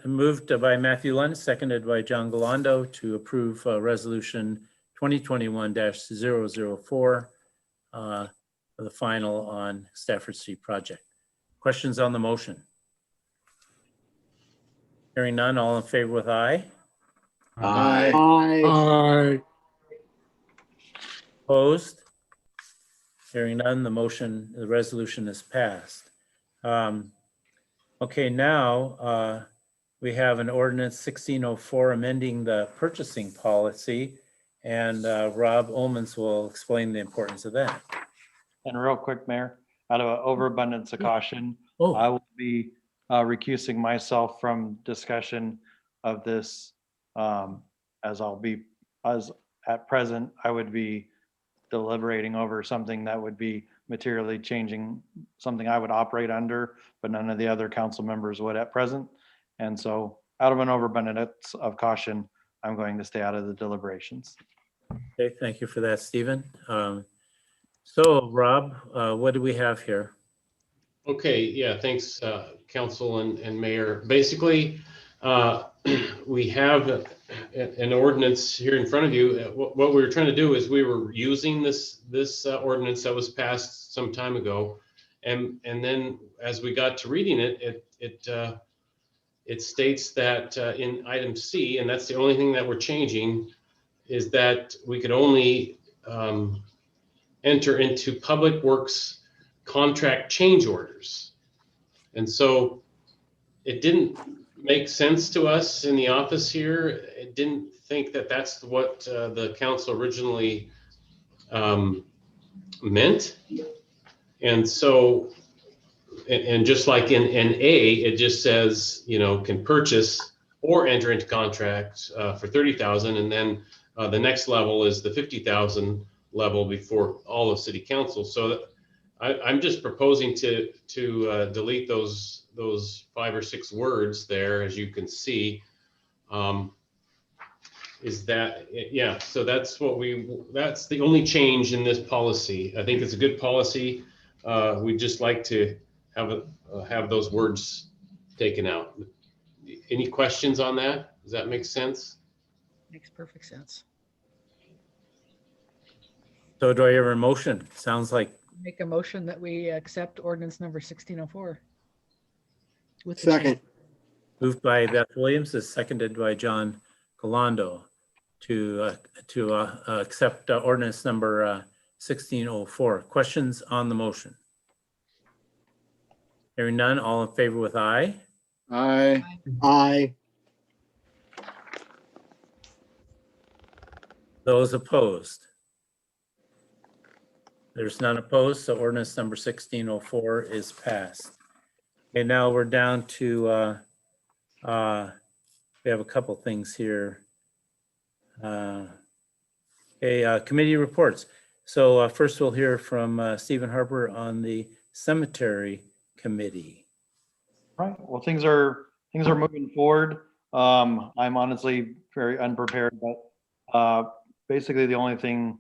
Moved by Matthew Lund, seconded by John Galando to approve resolution 2021-004 for the final on Stafford Street project. Questions on the motion? Hearing none, all in favor with aye? Aye. Aye. Aye. Opposed? Hearing none, the resolution is passed. Okay, now we have an ordinance 1604 amending the purchasing policy, and Rob Olmans will explain the importance of that. And real quick, Mayor, out of an overabundance of caution, Oh. I will be recusing myself from discussion of this, as at present, I would be deliberating over something that would be materially changing something I would operate under, but none of the other council members would at present. And so out of an overabundance of caution, I'm going to stay out of the deliberations. Okay, thank you for that, Stephen. So Rob, what do we have here? Okay, yeah, thanks, council and mayor. Basically, we have an ordinance here in front of you. What we were trying to do is we were using this ordinance that was passed some time ago, and then as we got to reading it, it states that in item C, and that's the only thing that we're changing, is that we could only enter into public works contract change orders. And so it didn't make sense to us in the office here. It didn't think that that's what the council originally meant. And so, and just like in A, it just says, can purchase or enter into contracts for 30,000. And then the next level is the 50,000 level before all of city council. So I'm just proposing to delete those those 5 or 6 words there, as you can see. Is that, yeah, so that's the only change in this policy. I think it's a good policy. We'd just like to have those words taken out. Any questions on that? Does that make sense? Makes perfect sense. So do I hear a motion? Sounds like. Make a motion that we accept ordinance number 1604. With the Second. change. Moved by Beth Williams, is seconded by John Galando to accept ordinance number 1604. Questions on the motion? Hearing none, all in favor with aye? Aye. Aye. Those opposed? There's none opposed, so ordinance number 1604 is passed. Okay, now we're down to, we have a couple things here. Committee reports. So first we'll hear from Stephen Harper on the cemetery committee. Right. Well, things are moving forward. I'm honestly very unprepared, but basically the only thing,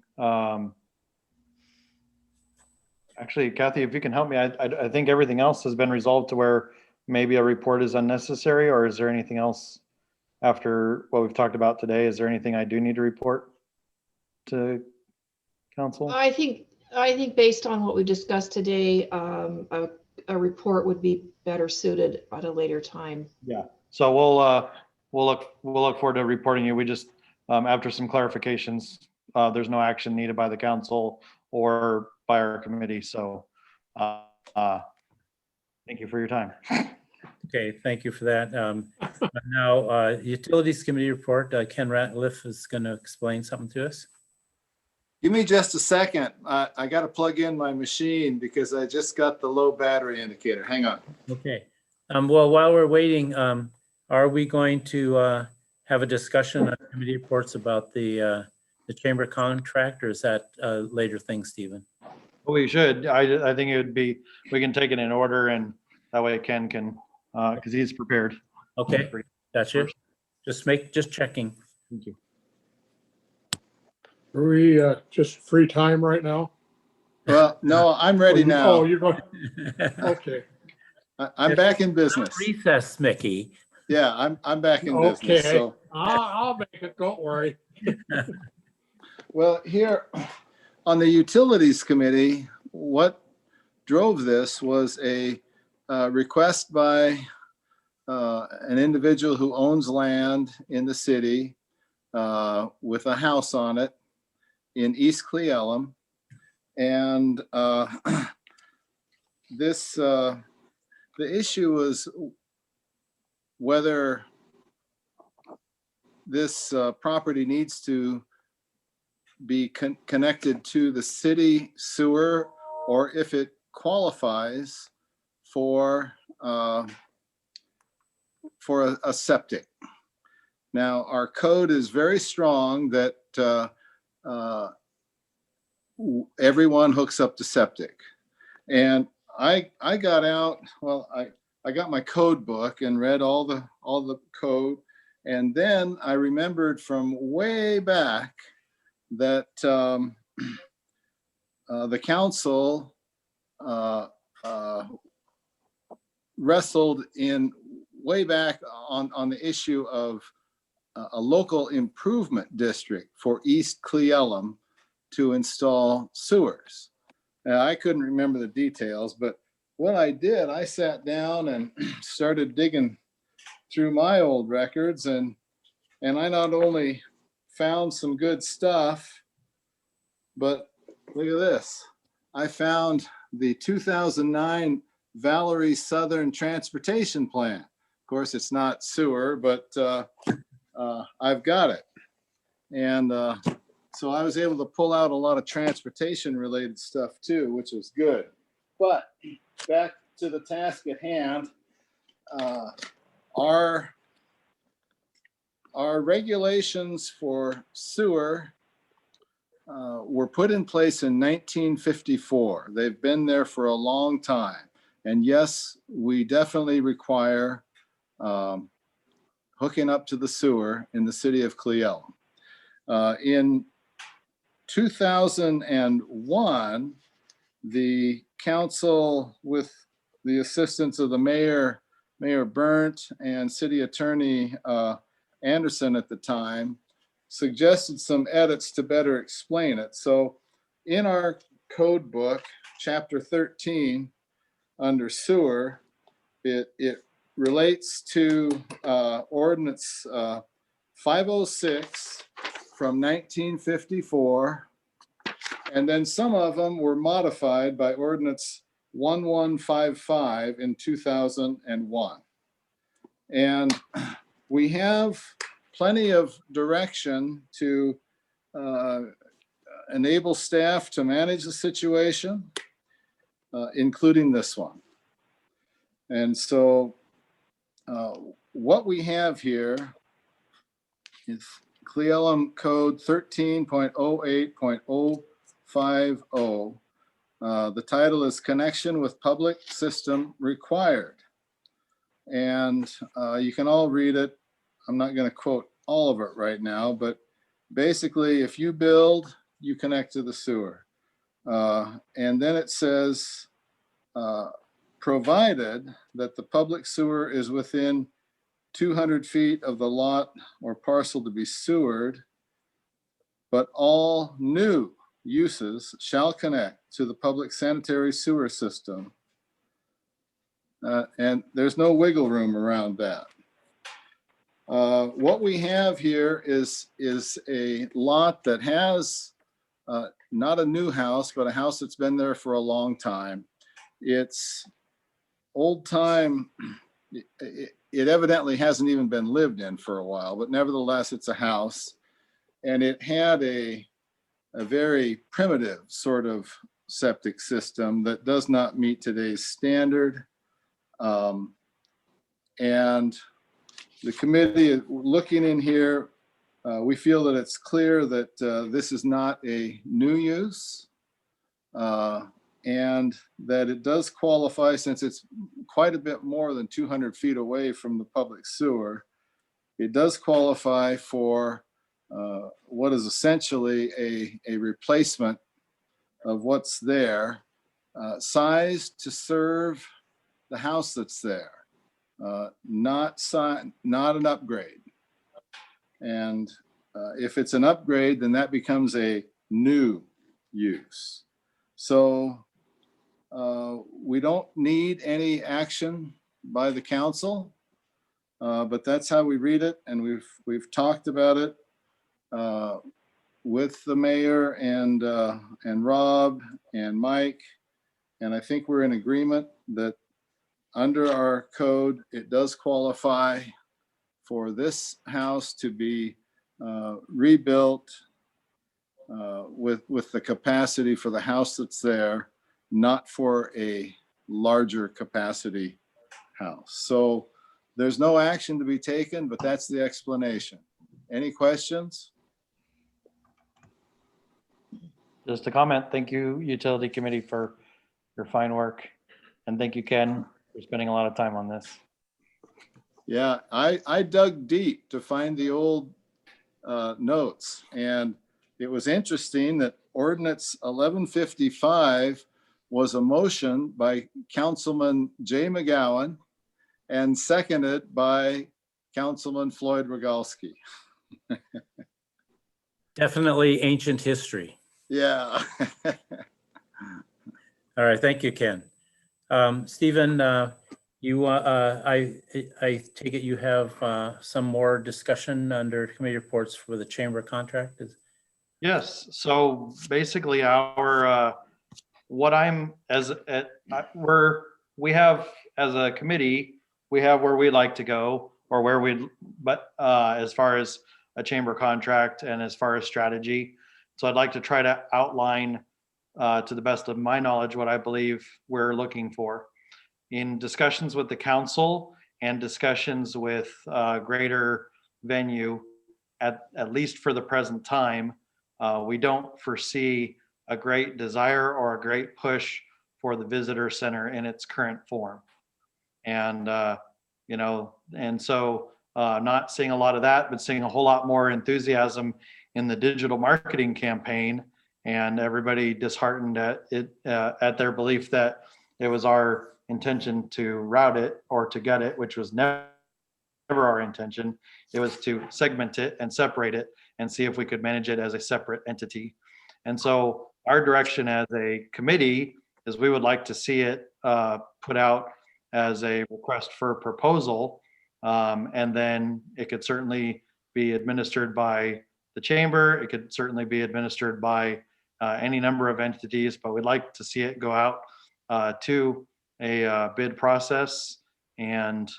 actually, Kathy, if you can help me, I think everything else has been resolved to where maybe a report is unnecessary, or is there anything else after what we've talked about today? Is there anything I do need to report to council? I think based on what we discussed today, a report would be better suited at a later time. Yeah. So we'll look forward to reporting you. We just after some clarifications, there's no action needed by the council or by our committee. So thank you for your time. Okay, thank you for that. Now, Utilities Committee report, Ken Ratliff is going to explain something to us. Give me just a second. I got to plug in my machine because I just got the low battery indicator. Hang on. Okay. Well, while we're waiting, are we going to have a discussion on committee reports about the chamber contract, or is that a later thing, Stephen? We should. I think it would be, we can take it in order, and that way Ken can, because he's prepared. Okay, gotcha. Just checking. Thank you. Are we just free time right now? Well, no, I'm ready now. Oh, you're going, okay. I'm back in business. Recess, Mickey. Yeah, I'm back in business. Okay, So, I'll make it, don't worry. well, here on the Utilities Committee, what drove this was a request by an individual who owns land in the city with a house on it in East Cle Elum. And this, the issue was whether this property needs to be connected to the city sewer, or if it qualifies for a septic. Now, our code is very strong that everyone hooks up to septic. And I got out, well, I got my code book and read all the code. And then I remembered from way back that the council wrestled in way back on the issue of a local improvement district for East Cle Elum to install sewers. Now, I couldn't remember the details, but what I did, I sat down and started digging through my old records, and I not only found some good stuff, but look at this. I found the 2009 Valerie Southern Transportation Plan. Of course, it's not sewer, but I've got it. And so I was able to pull out a lot of transportation related stuff too, which was good. But back to the task at hand, our regulations for sewer were put in place in 1954. They've been there for a long time. And yes, we definitely require hooking up to the sewer in the city of Cle Elum. In 2001, the council, with the assistance of the mayor, Mayor Burnt, and city attorney Anderson at the time, suggested some edits to better explain it. So in our code book, chapter 13, under sewer, it relates to ordinance 506 from 1954. And then some of them were modified by ordinance 1155 in 2001. And we have plenty of direction to enable staff to manage the situation, including this one. And so what we have here is Cle Elum Code 13.08.050. The title is Connection with Public System Required. And you can all read it. I'm not going to quote all of it right now, but basically, if you build, you connect to the sewer. And then it says, provided that the public sewer is within 200 feet of the lot or parcel to be sewered, but all new uses shall connect to the public sanitary sewer system. And there's no wiggle room around that. What we have here is a lot that has not a new house, but a house that's been there for a long time. It's old time. It evidently hasn't even been lived in for a while, but nevertheless, it's a house. And it had a very primitive sort of septic system that does not meet today's standard. And the committee, looking in here, we feel that it's clear that this is not a new use, and that it does qualify, since it's quite a bit more than 200 feet away from the public sewer. It does qualify for what is essentially a replacement of what's there, sized to serve the house that's there, not an upgrade. And if it's an upgrade, then that becomes a new use. So we don't need any action by the council, but that's how we read it. And we've talked about it with the mayor and Rob and Mike. And I think we're in agreement that under our code, it does qualify for this house to be rebuilt with the capacity for the house that's there, not for a larger capacity house. So there's no action to be taken, but that's the explanation. Any questions? Just a comment. Thank you, Utility Committee, for your fine work. And thank you, Ken, for spending a lot of time on this. Yeah, I dug deep to find the old notes, and it was interesting that ordinance 1155 was a motion by Councilman Jay McGowan and seconded by Councilman Floyd Rogalski. Definitely ancient history. Yeah. All right, thank you, Ken. Stephen, I take it you have some more discussion under committee reports for the chamber contract? Yes. So basically, we have as a committee, we have where we like to go, or where as far as a chamber contract and as far as strategy. So I'd like to try to outline to the best of my knowledge what I believe we're looking for. In discussions with the council and discussions with greater venue, at least for the present time, we don't foresee a great desire or a great push for the visitor center in its current form. And, and so not seeing a lot of that, but seeing a whole lot more enthusiasm in the digital marketing campaign, and everybody disheartened at it, at their belief that it was our intention to route it or to gut it, which was never our intention. It was to segment it and separate it and see if we could manage it as a separate entity. And so our direction as a committee is we would like to see it put out as a request for proposal. And then it could certainly be administered by the chamber. It could certainly be administered by any number of entities, but we'd like to see it go out to a bid process. And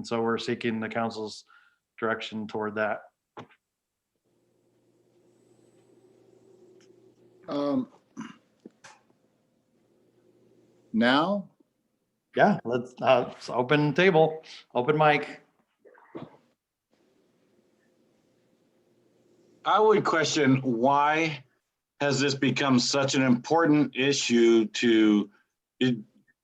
so we're seeking the council's direction toward that. Now? Yeah, let's open table, open mic. I would question, why has this become such an important issue to it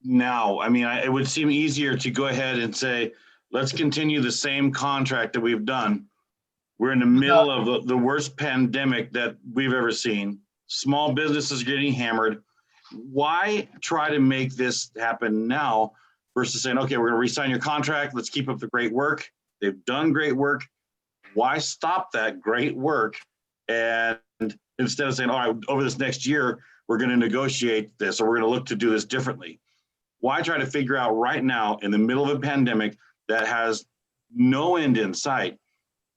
now? I mean, it would seem easier to go ahead and say, let's continue the same contract that we've done. We're in the middle of the worst pandemic that we've ever seen. Small businesses getting hammered. Why try to make this happen now versus saying, okay, we're going to re-sign your contract. Let's keep up the great work. They've done great work. Why stop that great work? And instead of saying, all right, over this next year, we're going to negotiate this, or we're going to look to do this differently. Why try to figure out right now in the middle of a pandemic that has no end in sight?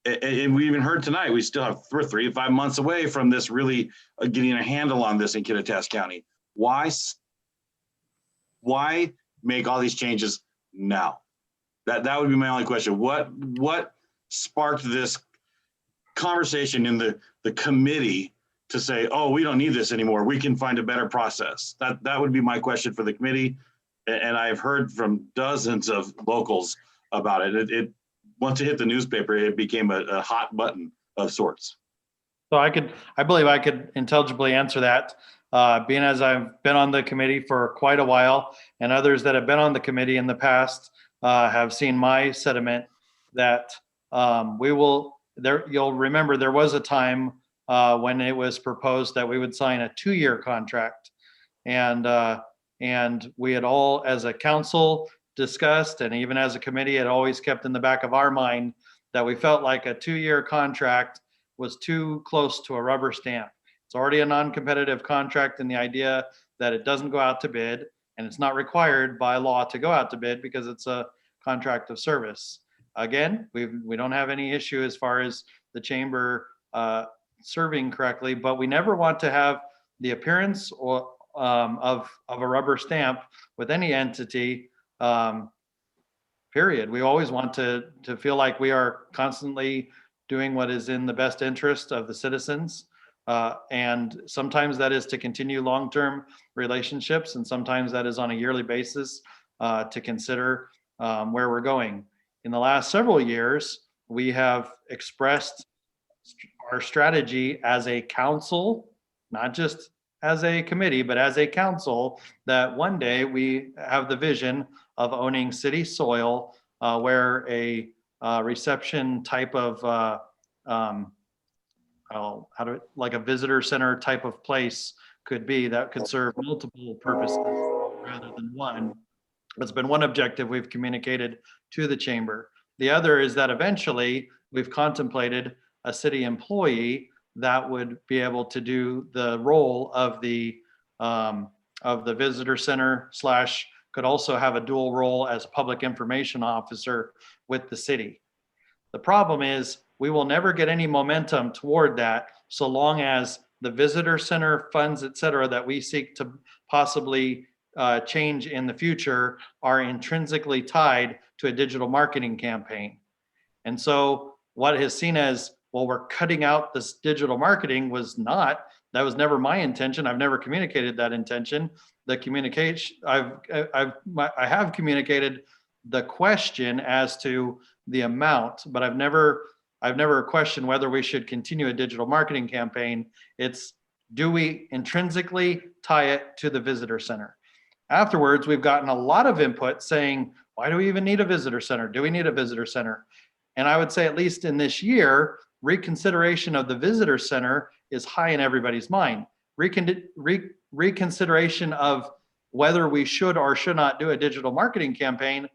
And we even heard tonight, we still have 3 to 5 months away from this really getting a handle on this in Kittitas County. Why make all these changes now? That would be my only question. What sparked this conversation in the committee to say, oh, we don't need this anymore, we can find a better process? That would be my question for the committee. And I've heard from dozens of locals about it. Once it hit the newspaper, it became a hot button of sorts. So I believe I could intelligibly answer that, being as I've been on the committee for quite a while, and others that have been on the committee in the past have seen my sentiment that you'll remember there was a time when it was proposed that we would sign a 2-year contract. And we had all, as a council, discussed, and even as a committee, had always kept in the back of our mind that we felt like a 2-year contract was too close to a rubber stamp. It's already a non-competitive contract, and the idea that it doesn't go out to bid, and it's not required by law to go out to bid because it's a contract of service. Again, we don't have any issue as far as the chamber serving correctly, but we never want to have the appearance of a rubber stamp with any entity. Period. We always want to feel like we are constantly doing what is in the best interest of the citizens. And sometimes that is to continue long-term relationships, and sometimes that is on a yearly basis to consider where we're going. In the last several years, we have expressed our strategy as a council, not just as a committee, but as a council, that one day we have the vision of owning city soil where a reception type of like a visitor center type of place could be that could serve multiple purposes rather than one. That's been one objective we've communicated to the chamber. The other is that eventually we've contemplated a city employee that would be able to do the role of the visitor center / could also have a dual role as a public information officer with the city. The problem is we will never get any momentum toward that so long as the visitor center funds, et cetera, that we seek to possibly change in the future are intrinsically tied to a digital marketing campaign. And so what is seen as, well, we're cutting out this digital marketing that was never my intention. I've never communicated that intention. The communication, I have communicated the question as to the amount, but I've never questioned whether we should continue a digital marketing campaign. It's do we intrinsically tie it to the visitor center? Afterwards, we've gotten a lot of input saying, why do we even need a visitor center? Do we need a visitor center? And I would say, at least in this year, reconsideration of the visitor center is high in everybody's mind. Reconsideration of whether we should or should not do a digital marketing campaign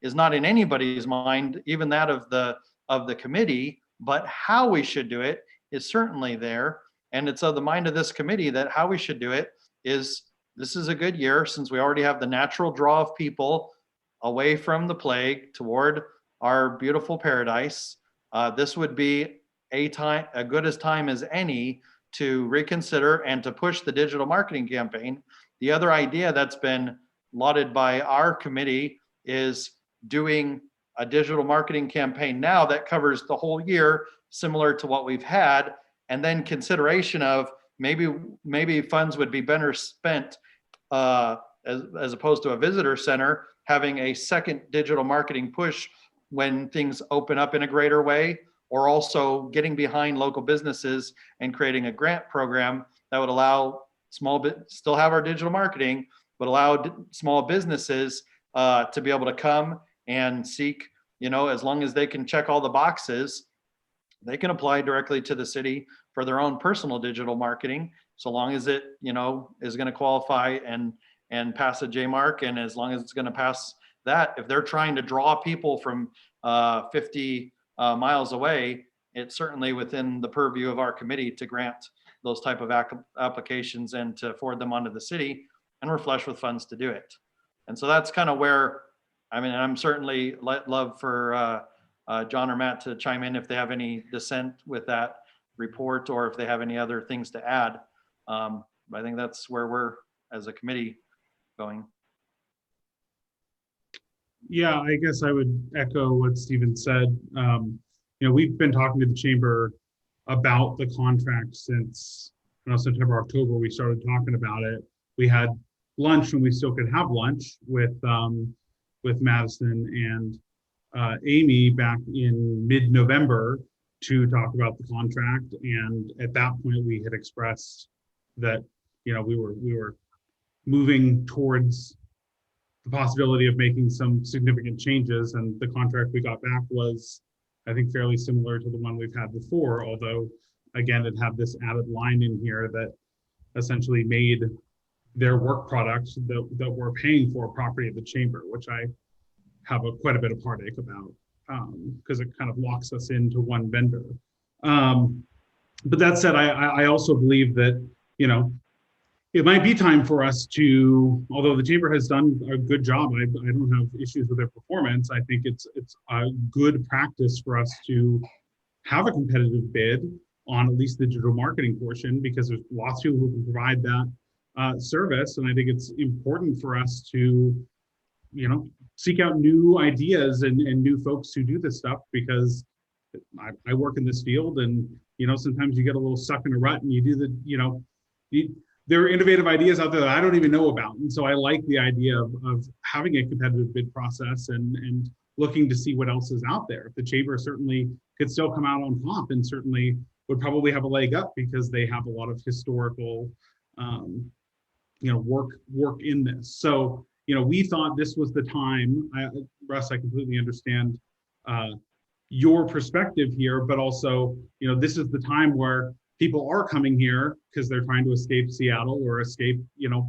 is not in anybody's mind, even that of the committee, but how we should do it is certainly there. And it's of the mind of this committee that how we should do it is, this is a good year since we already have the natural draw of people away from the plague toward our beautiful paradise. This would be a good as time as any to reconsider and to push the digital marketing campaign. The other idea that's been lauded by our committee is doing a digital marketing campaign now that covers the whole year, similar to what we've had, and then consideration of maybe funds would be better spent as opposed to a visitor center, having a second digital marketing push when things open up in a greater way, or also getting behind local businesses and creating a grant program that would allow still have our digital marketing, but allow small businesses to be able to come and seek, as long as they can check all the boxes, they can apply directly to the city for their own personal digital marketing, so long as it, is going to qualify and pass a JMark, and as long as it's going to pass that. If they're trying to draw people from 50 miles away, it's certainly within the purview of our committee to grant those type of applications and to forward them onto the city, and we're flush with funds to do it. And so that's kind of where, I'm certainly love for John or Matt to chime in if they have any dissent with that report, or if they have any other things to add. But I think that's where we're, as a committee, going. Yeah, I guess I would echo what Stephen said. We've been talking to the chamber about the contract since September, October. We started talking about it. We had lunch when we still could have lunch with Madison and Amy back in mid-November to talk about the contract. And at that point, we had expressed that we were moving towards the possibility of making some significant changes, and the contract we got back was, I think, fairly similar to the one we've had before, although again, it had this added line in here that essentially made their work products that we're paying for property of the chamber, which I have quite a bit of heartache about, because it kind of locks us into one vendor. But that said, I also believe that, it might be time for us to, although the chamber has done a good job, I don't have issues with their performance. I think it's a good practice for us to have a competitive bid on at least the digital marketing portion, because there's lots of people who can provide that service. And I think it's important for us to, seek out new ideas and new folks who do this stuff, because I work in this field, and, sometimes you get a little stuck in a rut and you do there are innovative ideas out there that I don't even know about. And so I like the idea of having a competitive bid process and looking to see what else is out there. The chamber certainly could still come out on top, and certainly would probably have a leg up because they have a lot of historical, work in this. So, we thought this was the time. Russ, I completely understand your perspective here, but also, this is the time where people are coming here because they're trying to escape Seattle or escape,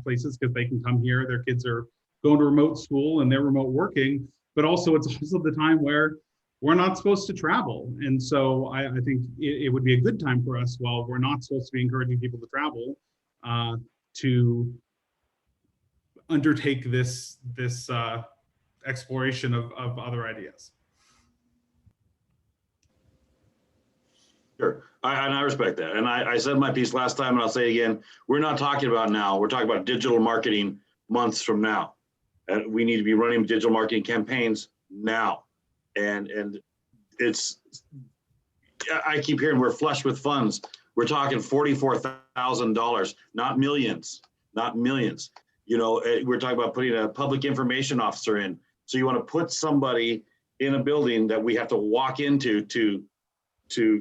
places because they can come here. Their kids are going to remote school and they're remote working, but also it's also the time where we're not supposed to travel. And so I think it would be a good time for us, while we're not supposed to be encouraging people to travel, to undertake this exploration of other ideas. Sure, and I respect that. And I said my piece last time, and I'll say again, we're not talking about now. We're talking about digital marketing months from now. And we need to be running digital marketing campaigns now. And it's, I keep hearing we're flush with funds. We're talking $44,000, not millions, not millions. We're talking about putting a public information officer in. So you want to put somebody in a building that we have to walk into to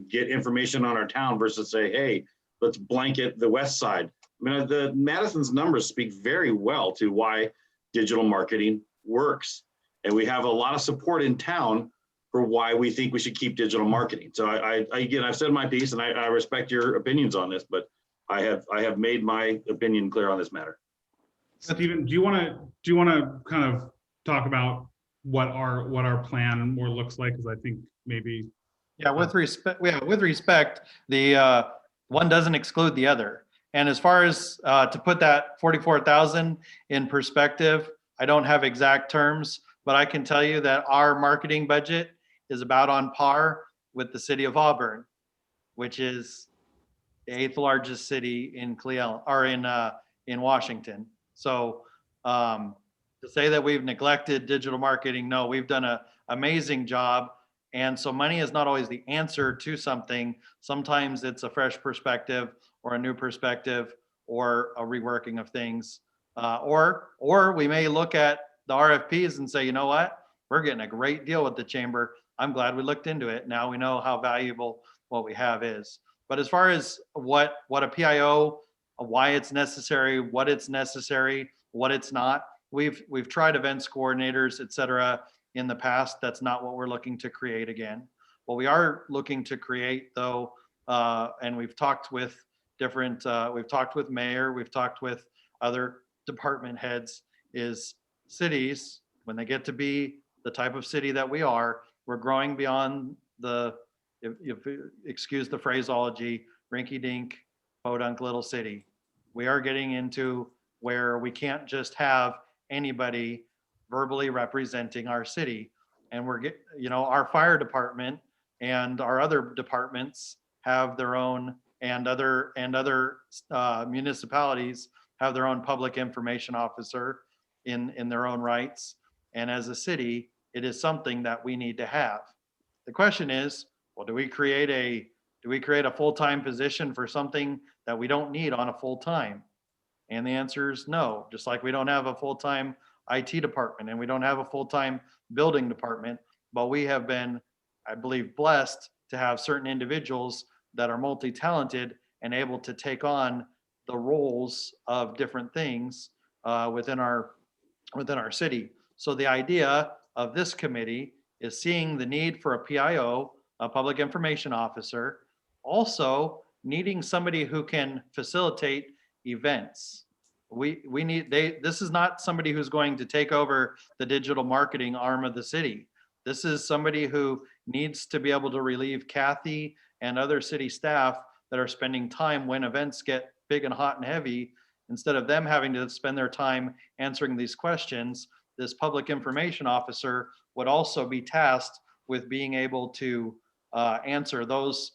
get information on our town, versus say, hey, let's blanket the west side. I mean, the Madison's numbers speak very well to why digital marketing works. And we have a lot of support in town for why we think we should keep digital marketing. So again, I've said my piece, and I respect your opinions on this, but I have made my opinion clear on this matter. Stephen, do you want to kind of talk about what our plan more looks like? Because I think maybe. Yeah, with respect, the one doesn't exclude the other. And as far as to put that 44,000 in perspective, I don't have exact terms, but I can tell you that our marketing budget is about on par with the city of Auburn, which is the 8th largest city in Cleveland or in Washington. So to say that we've neglected digital marketing, no, we've done an amazing job. And so money is not always the answer to something. Sometimes it's a fresh perspective or a new perspective or a reworking of things. Or we may look at the RFPs and say, you know what, we're getting a great deal with the chamber. I'm glad we looked into it. Now we know how valuable what we have is. But as far as what a PIO, why it's necessary, what it's not, we've tried events coordinators, et cetera, in the past. That's not what we're looking to create again. What we are looking to create though, and we've talked with different, we've talked with mayor, we've talked with other department heads, is cities, when they get to be the type of city that we are, we're growing beyond the, if excuse the phraseology, rinky dink, podunk little city. We are getting into where we can't just have anybody verbally representing our city. And our fire department and our other departments have their own, and other municipalities have their own public information officer in their own rights. And as a city, it is something that we need to have. The question is, well, do we create a full-time position for something that we don't need on a full-time? And the answer is no. Just like we don't have a full-time IT department and we don't have a full-time building department, but we have been, I believe, blessed to have certain individuals that are multi-talented and able to take on the roles of different things within our city. So the idea of this committee is seeing the need for a PIO, a public information officer, also needing somebody who can facilitate events. This is not somebody who's going to take over the digital marketing arm of the city. This is somebody who needs to be able to relieve Kathy and other city staff that are spending time when events get big and hot and heavy. Instead of them having to spend their time answering these questions, this public information officer would also be tasked with being able to answer those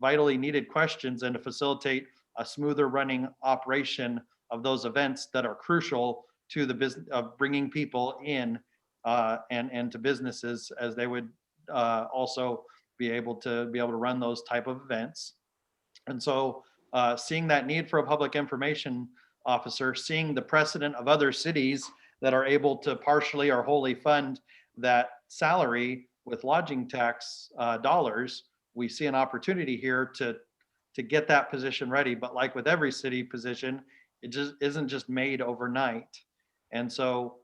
vitally needed questions and to facilitate a smoother running operation of those events that are crucial to the business of bringing people in and to businesses, as they would also be able to run those type of events. And so seeing that need for a public information officer, seeing the precedent of other cities that are able to partially or wholly fund that salary with lodging tax dollars, we see an opportunity here to get that position ready. But like with every city position, it just isn't just made overnight. And so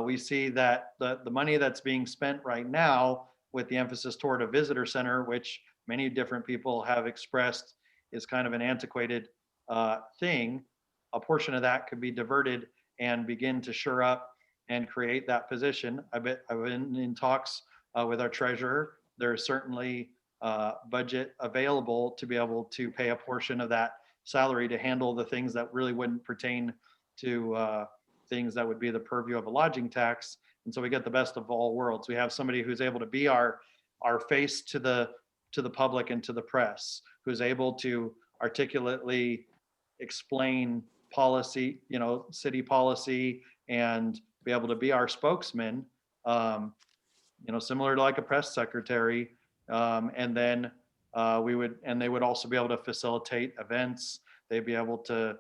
we see that the money that's being spent right now with the emphasis toward a visitor center, which many different people have expressed is kind of an antiquated thing, a portion of that could be diverted and begin to shore up and create that position. I've been in talks with our treasurer. There's certainly budget available to be able to pay a portion of that salary to handle the things that really wouldn't pertain to things that would be the purview of a lodging tax. And so we get the best of all worlds. We have somebody who's able to be our face to the public and to the press, who's able to articulately explain policy, city policy, and be able to be our spokesman, similar to like a press secretary. And then they would also be able to facilitate events. They'd be able to,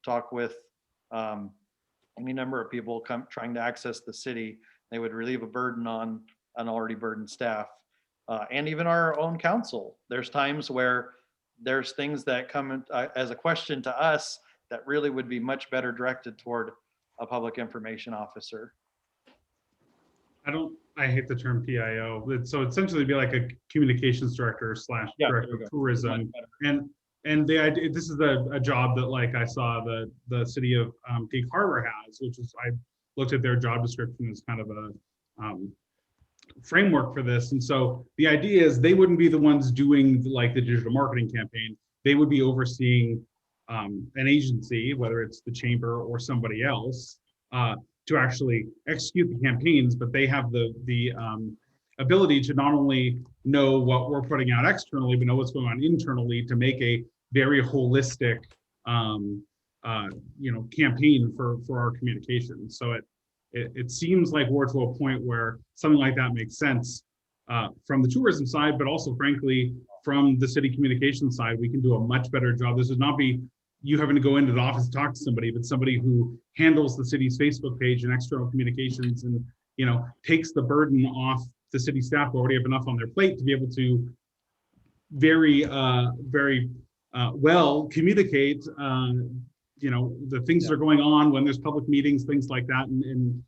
talk with any number of people trying to access the city. They would relieve a burden on an already burdened staff. And even our own council. There's times where there's things that come as a question to us that really would be much better directed toward a public information officer. I hate the term PIO. So essentially it'd be like a communications director slash Yeah, there director you of go. tourism. And the idea, this is a job that like I saw the city of Peak Harbor has, which is, I looked at their job description as kind of a framework for this. And so the idea is they wouldn't be the ones doing like the digital marketing campaign. They would be overseeing an agency, whether it's the chamber or somebody else, to actually execute the campaigns, but they have the ability to not only know what we're putting out externally, but know what's going on internally to make a very holistic, campaign for our communications. So it seems like we're to a point where something like that makes sense from the tourism side, but also frankly, from the city communication side, we can do a much better job. This would not be you having to go into the office and talk to somebody, but somebody who handles the city's Facebook page and external communications and, takes the burden off the city staff who already have enough on their plate to be able to very well communicate, the things that are going on when there's public meetings, things like that, and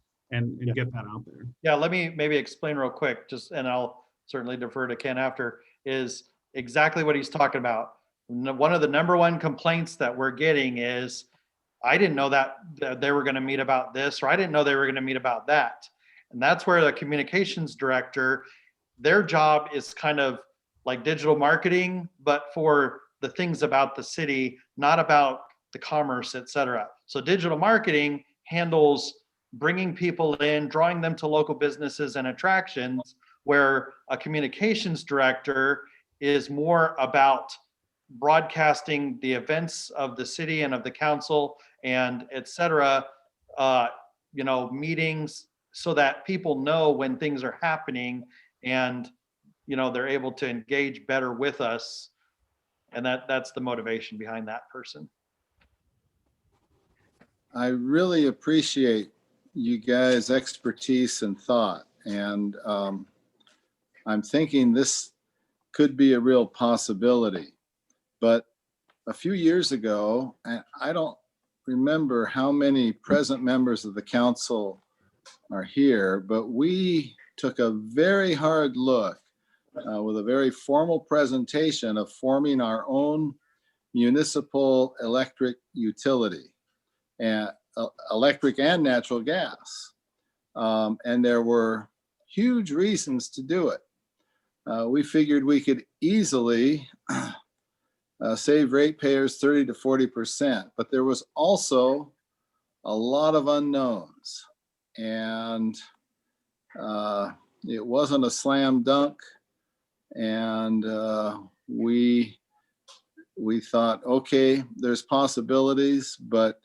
get that out there. Yeah, let me maybe explain real quick, and I'll certainly defer to Ken after, is exactly what he's talking about. One of the number one complaints that we're getting is, I didn't know that they were going to meet about this, or I didn't know they were going to meet about that. And that's where the communications director, their job is kind of like digital marketing, but for the things about the city, not about the commerce, et cetera. So digital marketing handles bringing people in, drawing them to local businesses and attractions, where a communications director is more about broadcasting the events of the city and of the council and et cetera, meetings, so that people know when things are happening and, they're able to engage better with us. And that's the motivation behind that person. I really appreciate you guys' expertise and thought. And I'm thinking this could be a real possibility. But a few years ago, and I don't remember how many present members of the council are here, but we took a very hard look with a very formal presentation of forming our own municipal electric utility, and electric and natural gas. And there were huge reasons to do it. We figured we could easily save ratepayers 30 to 40%, but there was also a lot of unknowns, and it wasn't a slam dunk. And we thought, okay, there's possibilities, but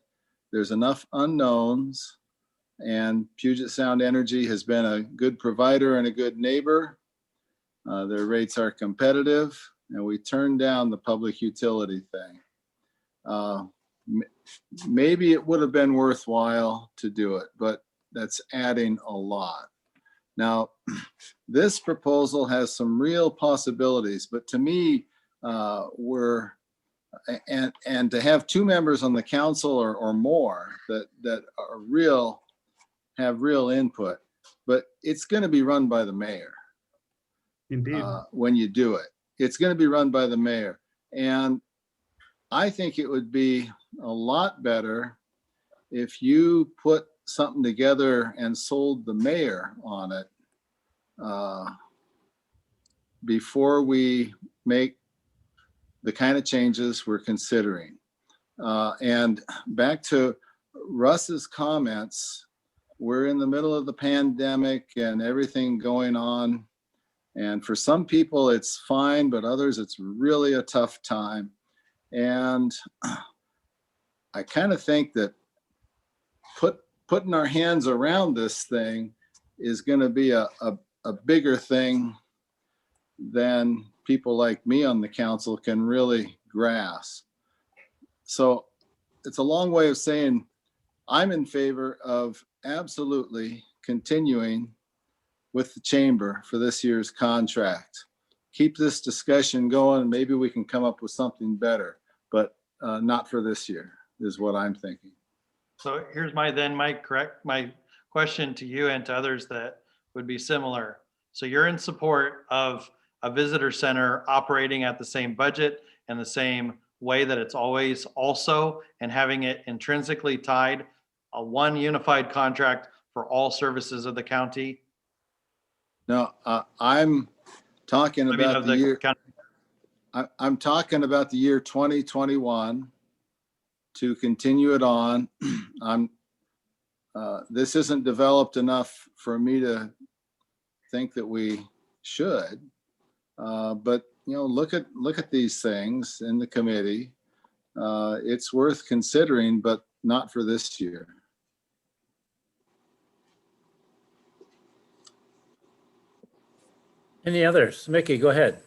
there's enough unknowns, and Puget Sound Energy has been a good provider and a good neighbor. Their rates are competitive, and we turned down the public utility thing. Maybe it would have been worthwhile to do it, but that's adding a lot. Now, this proposal has some real possibilities, but to me, and to have two members on the council or more that are have real input, but it's going to be run by the mayor. Indeed. When you do it, it's going to be run by the mayor. And I think it would be a lot better if you put something together and sold the mayor on it before we make the kind of changes we're considering. And back to Russ's comments, we're in the middle of the pandemic and everything going on. And for some people it's fine, but others it's really a tough time. And I kind of think that putting our hands around this thing is going to be a bigger thing than people like me on the council can really grasp. So it's a long way of saying I'm in favor of absolutely continuing with the chamber for this year's contract. keep this discussion going. Maybe we can come up with something better, but not for this year is what I'm thinking. So here's my question to you and to others that would be similar. So you're in support of a visitor center operating at the same budget and the same way that it's always also, and having it intrinsically tied, a one unified contract for all services of the county? No, I'm talking about the year. county. I'm talking about the year 2021 to continue it on. This isn't developed enough for me to think that we should. But you know, look at these things in the committee. It's worth considering, but not for this year. Any others? Mickey, go ahead.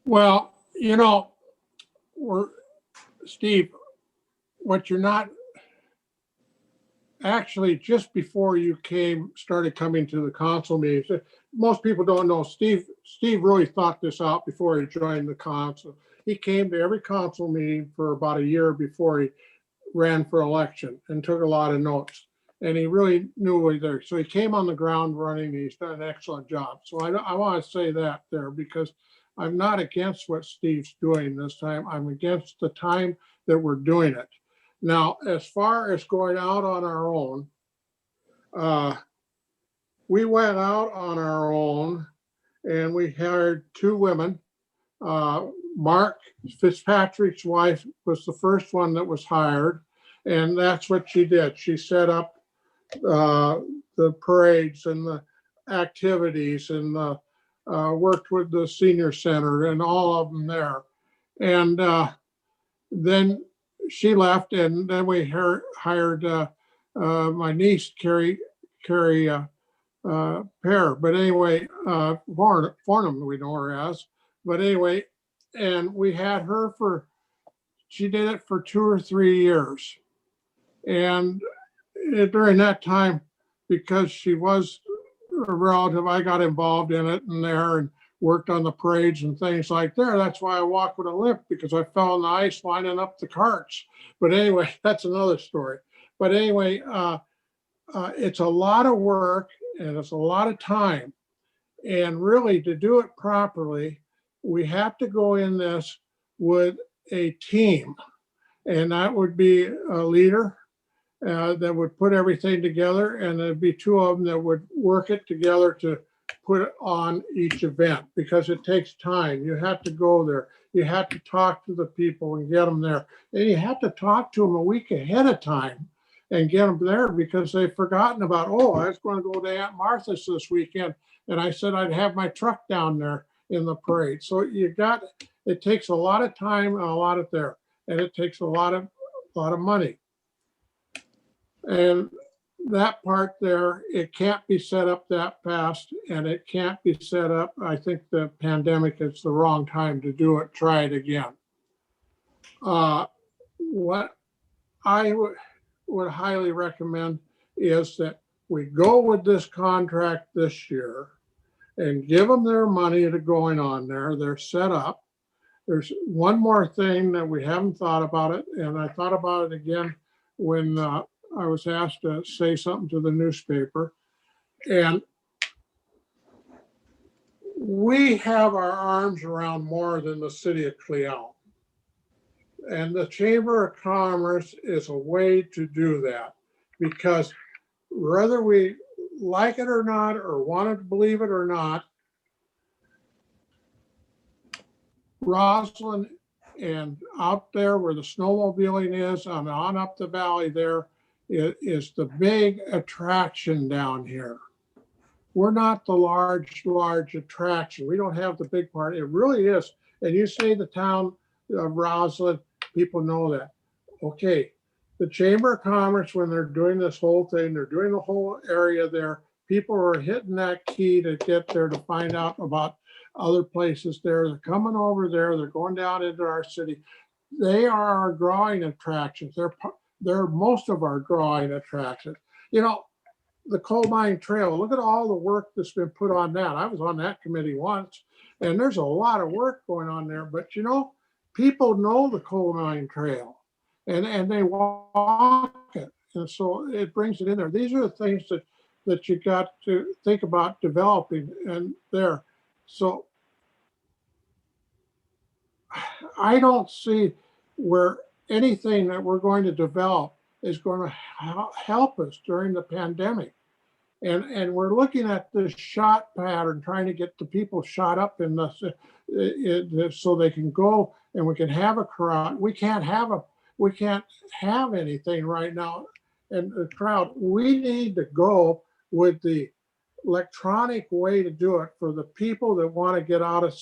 Well, you know, Steve, what you're not, actually, just before you started coming to the council meetings, most people don't know, Steve really thought this out before he joined the council. He came to every council meeting for about a year before he ran for election and took a lot of notes. And he really knew what he did. So he came on the ground running, and he's done an excellent job. So I want to say that there, because I'm not against what Steve's doing this time. I'm against the time that we're doing it. Now, as far as going out on our own, we went out on our own and we hired two women. Mark Fitzpatrick's wife was the first one that was hired, and that's what she did. She set up the parades and the activities and worked with the senior center and all of them there. And then she left, and then we hired my niece, Carrie Pear. But anyway, Farnham, we know her as. But anyway, and we had her she did it for 2 or 3 years. And during that time, because she was a relative, I got involved in it and worked on the parades and things like that. That's why I walk with a limp, because I fell on the ice lining up the carts. But anyway, that's another story. But anyway, it's a lot of work and it's a lot of time. And really, to do it properly, we have to go in this with a team. And that would be a leader that would put everything together, and there'd be two of them that would work it together to put on each event, because it takes time. You have to go there. You have to talk to the people and get them there. And you have to talk to them a week ahead of time and get them there, because they've forgotten about, oh, I was going to go to Aunt Martha's this weekend, and I said I'd have my truck down there in the parade. So it takes a lot of time and a lot of there, and it takes a lot of money. And that part there, it can't be set up that fast, and it can't be set up. I think the pandemic is the wrong time to do it. Try it again. What I would highly recommend is that we go with this contract this year and give them their money to going on there. They're set up. There's one more thing that we haven't thought about it, and I thought about it again when I was asked to say something to the newspaper. And we have our arms around more than the city of Cle Elum. And the Chamber of Commerce is a way to do that, because whether we like it or not, or want to believe it or not, Roslyn and out there where the snowmobiling is, on up the valley there, is the big attraction down here. We're not the large attraction. We don't have the big part. It really is. And you say the town of Roslyn, people know that. Okay, the Chamber of Commerce, when they're doing this whole thing, they're doing the whole area there. People are hitting that key to get there, to find out about other places there. They're coming over there. They're going down into our city. They are our drawing attractions. They're most of our drawing attractions. You know, the Coal Mine Trail, look at all the work that's been put on that. I was on that committee once, And there's a lot of work going on there, but you know, people know the coal mine trail and they walk it. And so it brings it in there. These are the things that you got to think about developing and there. So I don't see where anything that we're going to develop is going to help us during the pandemic. And we're looking at this shot pattern, trying to get the people shot up in so they can go and we can have a crowd. We can't have anything right now in the crowd. We need to go with the electronic way to do it for the people that want to get out of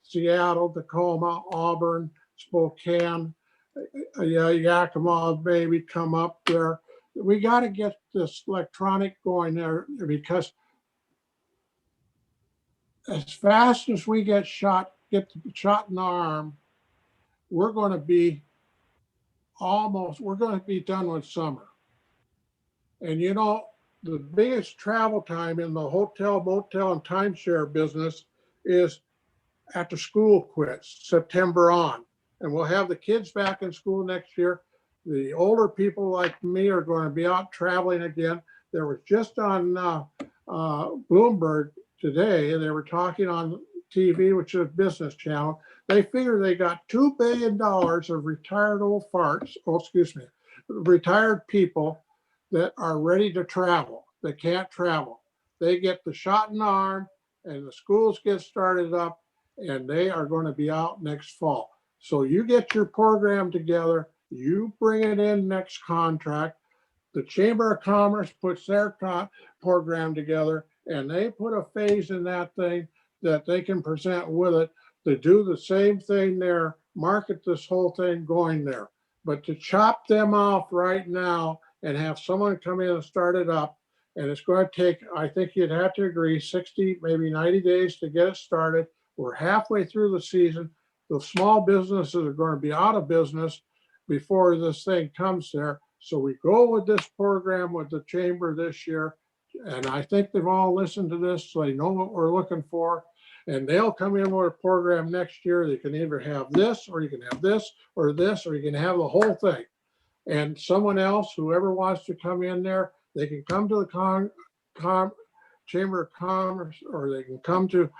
Seattle, Tacoma, Auburn, Spokane, Yakima, maybe come up there. We got to get this electronic going there, because as fast as we get shot in the arm, we're going to be done with summer. And you know, the biggest travel time in the hotel, motel, and timeshare business is after school quits, September on. And we'll have the kids back in school next year. The older people like me are going to be out traveling again. There was just on Bloomberg today, and they were talking on TV, which is a business channel. They figure they got $2 billion of retired people that are ready to travel, that can't travel. They get the shot in the arm and the schools get started up and they are going to be out next fall. So you get your program together, you bring it in next contract. The Chamber of Commerce puts their program together and they put a phase in that thing that they can present with it to do the same thing there, market this whole thing going there. But to chop them off right now and have someone come in and start it up, and it's going to take, I think you'd have to agree, 60, maybe 90 days to get it started. We're halfway through the season. The small businesses are going to be out of business before this thing comes there. So we go with this program with the chamber this year. And I think they've all listened to this, so they know what we're looking for. And they'll come in with a program next year. They can either have this, or you can have this, or this, or you can have the whole thing. And someone else, whoever wants to come in there, they can come to the Chamber of Commerce, or they can come to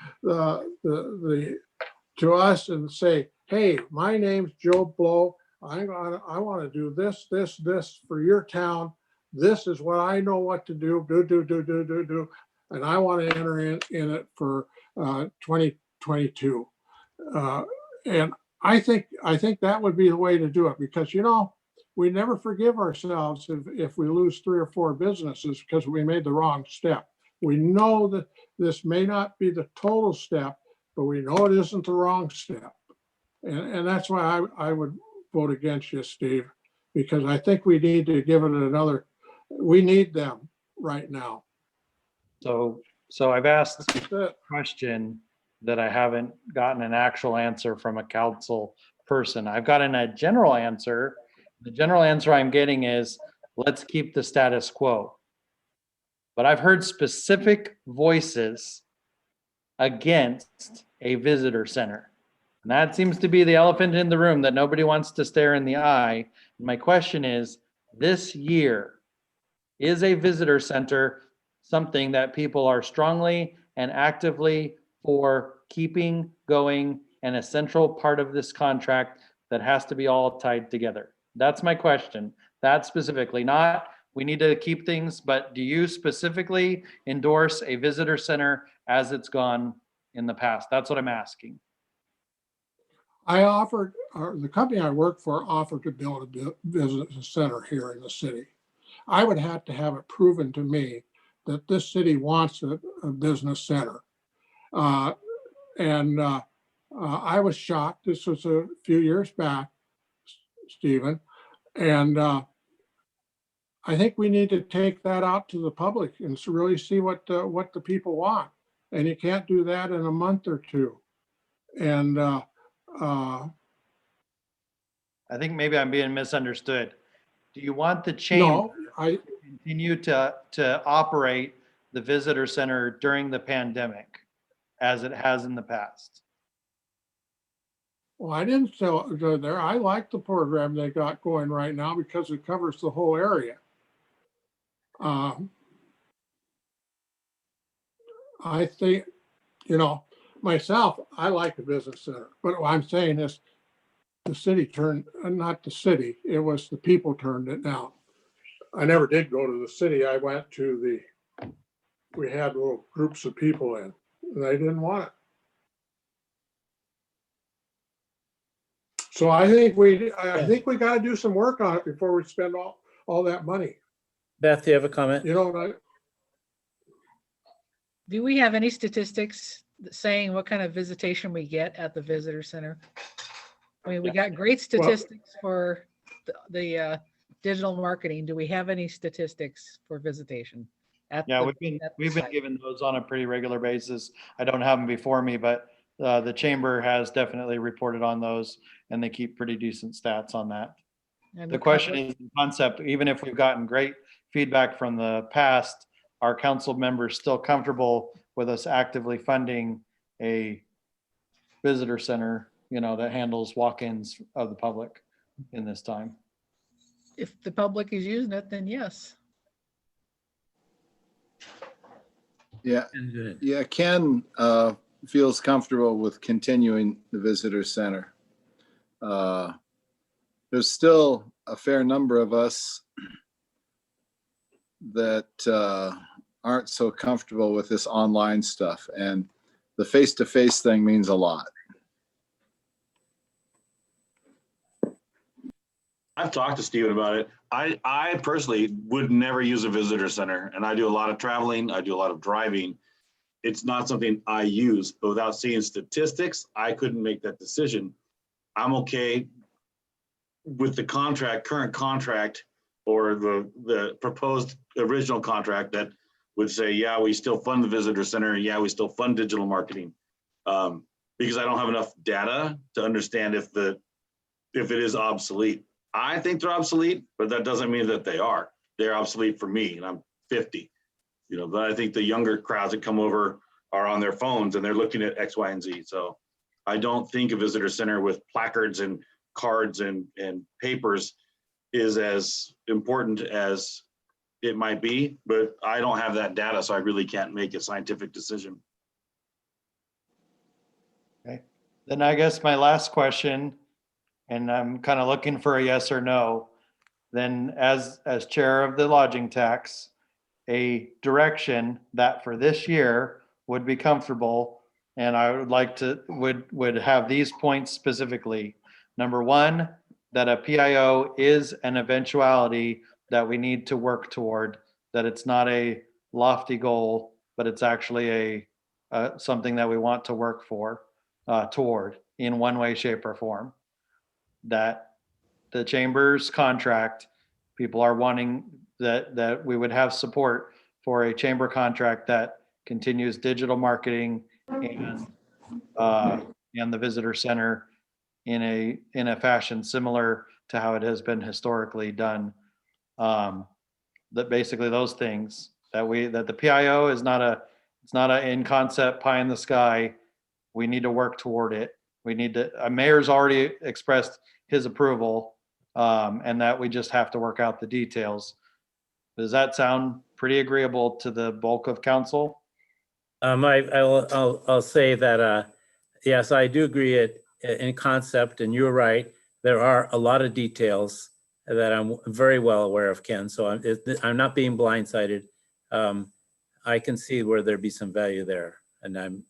to us and say, hey, my name's Joe Blow. I want to do this, this, this for your town. This is what I know what to do. Do. And I want to enter in it for 2022. And I think that would be the way to do it, because, you know, we never forgive ourselves if we lose 3 or 4 businesses because we made the wrong step. We know that this may not be the total step, but we know it isn't the wrong step. And that's why I would vote against you, Steve, because I think we need to give it another, we need them right now. So I've asked a question that I haven't gotten an actual answer from a council person. I've gotten a general answer. The general answer I'm getting is, let's keep the status quo. But I've heard specific voices against a visitor center. And that seems to be the elephant in the room that nobody wants to stare in the eye. And my question is, this year, is a visitor center something that people are strongly and actively for keeping going and a central part of this contract that has to be all tied together? That's my question. That specifically, not we need to keep things, but do you specifically endorse a visitor center as it's gone in the past? That's what I'm asking. I offered, or the company I work for offered to build a business center here in the city. I would have to have it proven to me that this city wants a business center. I was shocked. This was a few years back, Stephen. And I think we need to take that out to the public and really see what the people want. And you can't do that in a month or two. And I think maybe I'm being misunderstood. Do you want the chamber to continue to operate the visitor center during the pandemic as it has in the past? Well, I didn't go there. I like the program they got going right now because it covers the whole area. I think, myself, I like the visitor center, but what I'm saying is the city turned, not the city, it was the people turned it down. I never did go to the city. I went to we had little groups of people in, and they didn't want it. So I think we got to do some work on it before we spend all that money. Beth, do you have a comment? Do we have any statistics saying what kind of visitation we get at the visitor center? I mean, we got great statistics for the digital marketing. Do we have any statistics for visitation? We've been given those on a pretty regular basis. I don't have them before me, but the chamber has definitely reported on those, and they keep pretty decent stats on that. And the question is the concept, even if we've gotten great feedback from the past, are council members still comfortable with us actively funding a visitor center, that handles walk-ins of the public in this time? If the public is using it, then yes. Yeah, Ken feels comfortable with continuing the visitor center. There's still a fair number of us that aren't so comfortable with this online stuff, and the face-to-face thing means a lot. I've talked to Steven about it. I personally would never use a visitor center, and I do a lot of traveling. I do a lot of driving. It's not something I use, but without seeing statistics, I couldn't make that decision. I'm okay with the current contract, or the proposed original contract that would say, yeah, we still fund the visitor center. Yeah, we still fund digital marketing. Because I don't have enough data to understand if it is obsolete. I think they're obsolete, but that doesn't mean that they are. They're obsolete for me, and I'm 50. But I think the younger crowds that come over are on their phones and they're looking at X, Y, and Z. So I don't think a visitor center with placards and cards and papers is as important as it might be, but I don't have that data, so I really can't make a scientific decision. Okay, then I guess my last question, and I'm kind of looking for a yes or no, then as chair of the lodging tax, a direction that for this year would be comfortable, and I would like to, would have these points specifically. Number one, that a PIO is an eventuality that we need to work toward, that it's not a lofty goal, but it's actually something that we want to work toward in one way, shape, or form. That the chamber's contract, people are wanting that we would have support for a chamber contract that continues digital marketing and the visitor center in a fashion similar to how it has been historically done. That basically those things that the PIO is it's not a in concept pie in the sky. We need to work toward it. We need to, mayor's already expressed his approval, and that we just have to work out the details. Does that sound pretty agreeable to the bulk of council? I'll say that, yes, I do agree in concept, and you're right. There are a lot of details that I'm very well aware of, Ken, so I'm not being blindsided. I can see where there'd be some value there, and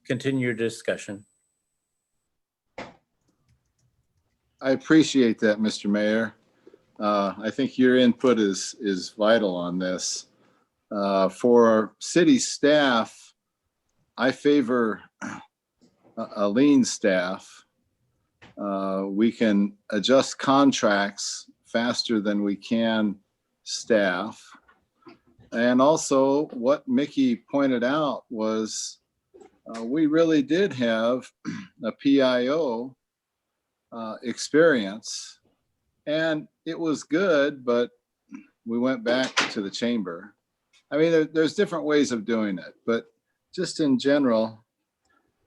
continue your discussion. I appreciate that, Mr. Mayor. I think your input is vital on this. For city staff, I favor a lean staff. We can adjust contracts faster than we can staff. And also what Mickey pointed out was we really did have a PIO experience, and it was good, but we went back to the chamber. I mean, there's different ways of doing it, but just in general,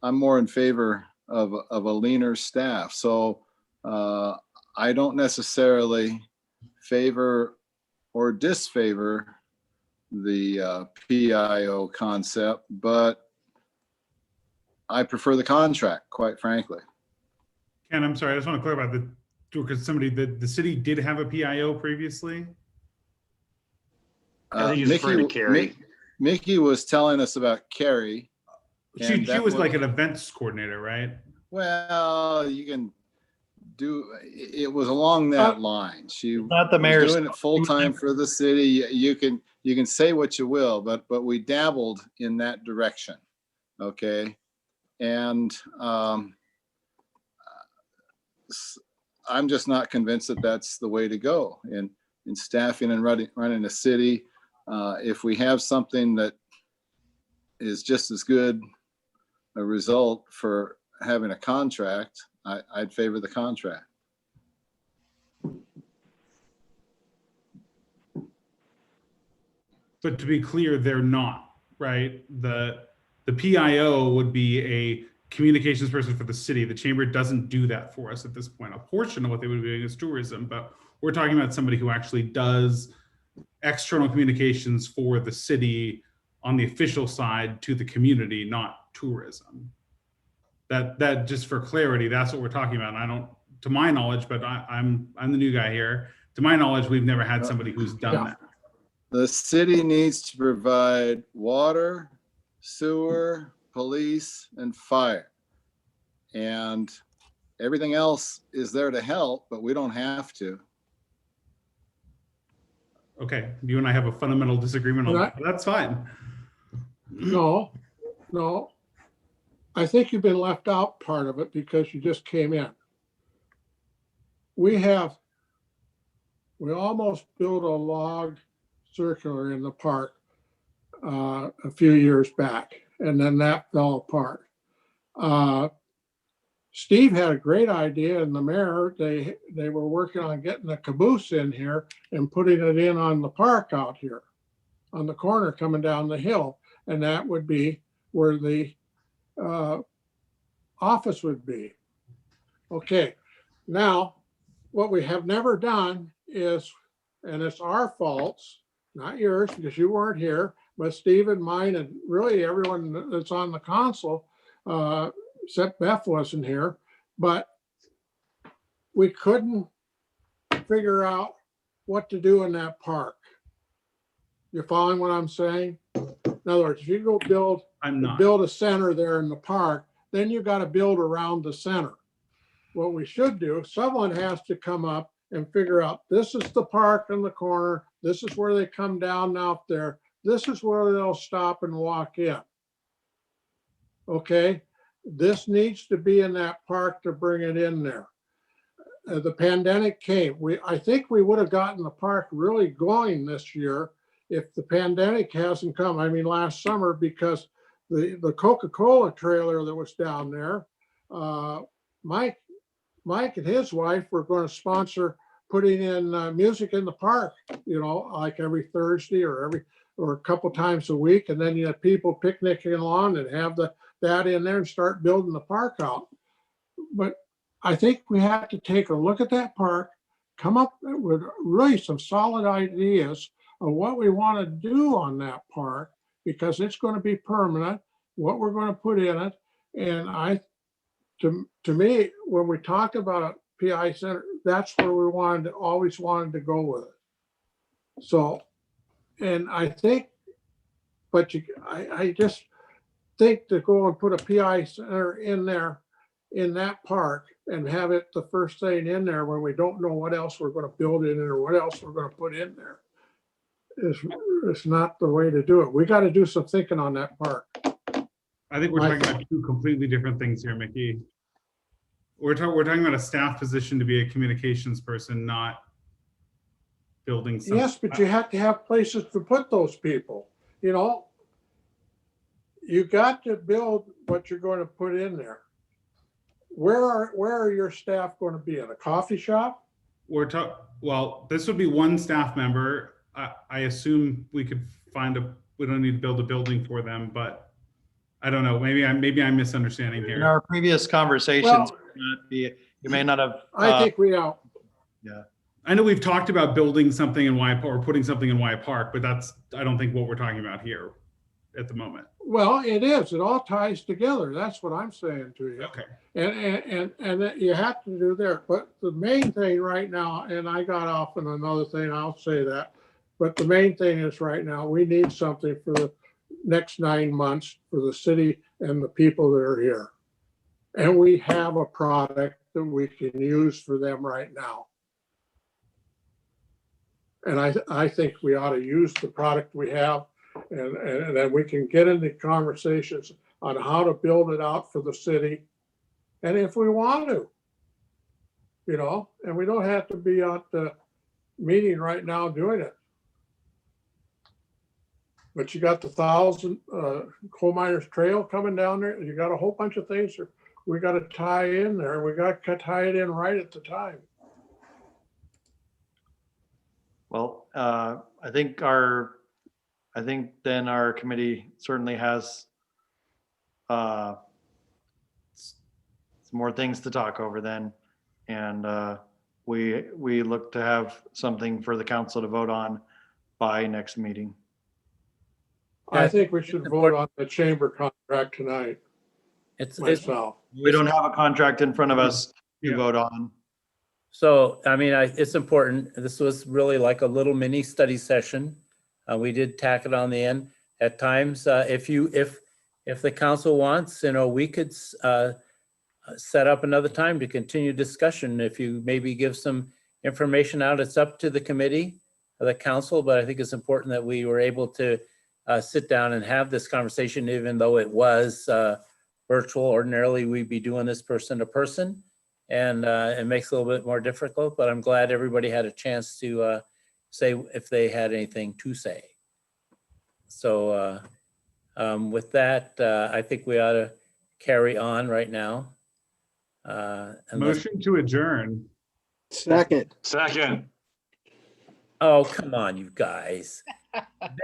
I'm more in favor of a leaner staff. So I don't necessarily favor or disfavor the PIO concept, but I prefer the contract, quite frankly. Ken, I'm sorry, I just want to clarify because the city did have a PIO previously. I think he's referring to Carrie. Mickey was telling us about Carrie. She was like an events coordinator, right? Well, you can do, it was along that line. She Not the was mayor's. doing it full time for the city. You can say what you will, but we dabbled in that direction. Okay. And I'm just not convinced that that's the way to go in staffing and running a city. If we have something that is just as good a result for having a contract, I'd favor the contract. But to be clear, they're not, right? The PIO would be a communications person for the city. The chamber doesn't do that for us at this point. A portion of what they would be doing is tourism, but we're talking about somebody who actually does external communications for the city on the official side to the community, not tourism. That just for clarity, that's what we're talking about. And I don't, to my knowledge, but I'm the new guy here. To my knowledge, we've never had somebody who's done that. The city needs to provide water, sewer, police, and fire. And everything else is there to help, but we don't have to. Okay, you and I have a fundamental disagreement on that. That's fine. No. I think you've been left out part of it because you just came in. We almost built a log circular in the park a few years back, and then that fell apart. Steve had a great idea, and the mayor, they were working on getting a caboose in here and putting it in on the park out here on the corner coming down the hill. And that would be where the office would be. Okay, now what we have never done is, and it's our faults, not yours because you weren't here, but Steve and mine and really everyone that's on the council, except Beth wasn't here, but we couldn't figure out what to do in that park. You following what I'm saying? In other words, if you go build a center there in the park, then you got to build around the center. What we should do, someone has to come up and figure out, this is the park in the corner. This is where they come down out there. This is where they'll stop and walk in. Okay, this needs to be in that park to bring it in there. The pandemic came. I think we would have gotten the park really going this year if the pandemic hasn't come. I mean, last summer, because the Coca-Cola trailer that was down there, Mike and his wife were going to sponsor putting in music in the park, like every Thursday or a couple times a week. And then you have people picnicking along and have that in there and start building the park out. But I think we have to take a look at that park, come up with really some solid ideas of what we want to do on that park, because it's going to be permanent, what we're going to put in it. And to me, when we talked about a PI center, that's where we always wanted to go with it. So, and I think, but I just think to go and put a PI center in there, in that park, and have it the first thing in there when we don't know what else we're going to build in it or what else we're going to put in there, is not the way to do it. We got to do some thinking on that park. I think we're talking about two completely different things here, Mickey. We're talking about a staff position to be a communications person, not building something. Yes, but you have to have places to put those people. You got to build what you're going to put in there. Where are your staff going to be? In a coffee shop? Well, this would be one staff member. I assume we could we don't need to build a building for them, but I don't know. Maybe I'm misunderstanding In here. our previous conversations, you may not have. I think we out. Yeah. I know we've talked about building something in Y or putting something in Y Park, but I don't think what we're talking about here at the moment. Well, it is. It all ties together. That's what I'm saying to you. Okay. And that you have to do there. But the main thing right now, and I got off on another thing, I'll say that. But the main thing is right now, we need something for the next 9 months for the city and the people that are here. And we have a product that we can use for them right now. And I think we ought to use the product we have, and then we can get into conversations on how to build it out for the city. And if we want to, and we don't have to be at the meeting right now doing it. But you got the 1,000 Coal Miners Trail coming down there. You got a whole bunch of things that we got to tie in there. We got to tie it in right at the time. Well, I think then our committee certainly has some more things to talk over then. And we look to have something for the council to vote on by next meeting. I think we should vote on the chamber contract tonight. Myself. We don't have a contract in front of us to vote on. So, I mean, it's important. This was really like a little mini study session. We did tack it on the end. At times, if the council wants, we could set up another time to continue discussion. If you maybe give some information out, it's up to the committee or the council, but I think it's important that we were able to sit down and have this conversation, even though it was virtual. Ordinarily, we'd be doing this person to person. And it makes it a little bit more difficult, but I'm glad everybody had a chance to say if they had anything to say. So with that, I think we ought to carry on right now. Motion to adjourn. Second. Oh, come on, you guys.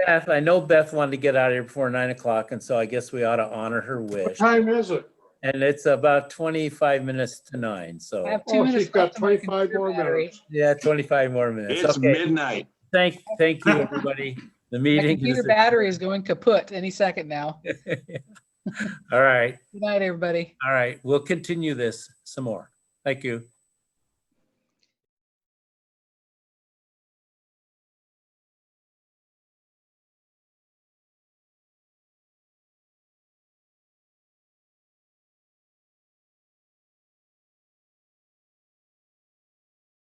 Beth, I know Beth wanted to get out of here before 9 o'clock, and so I guess we ought to honor her wish. What time is it? And it's about 25 minutes to 9, so. I have 2 minutes. She's got left on my 25 more computer battery. minutes. Yeah, 25 more minutes. It's Okay. midnight. Thank you, everybody. The My meeting computer is. battery is going kaput any second now. All right, Good night, everybody. all right. We'll continue this some more. Thank you.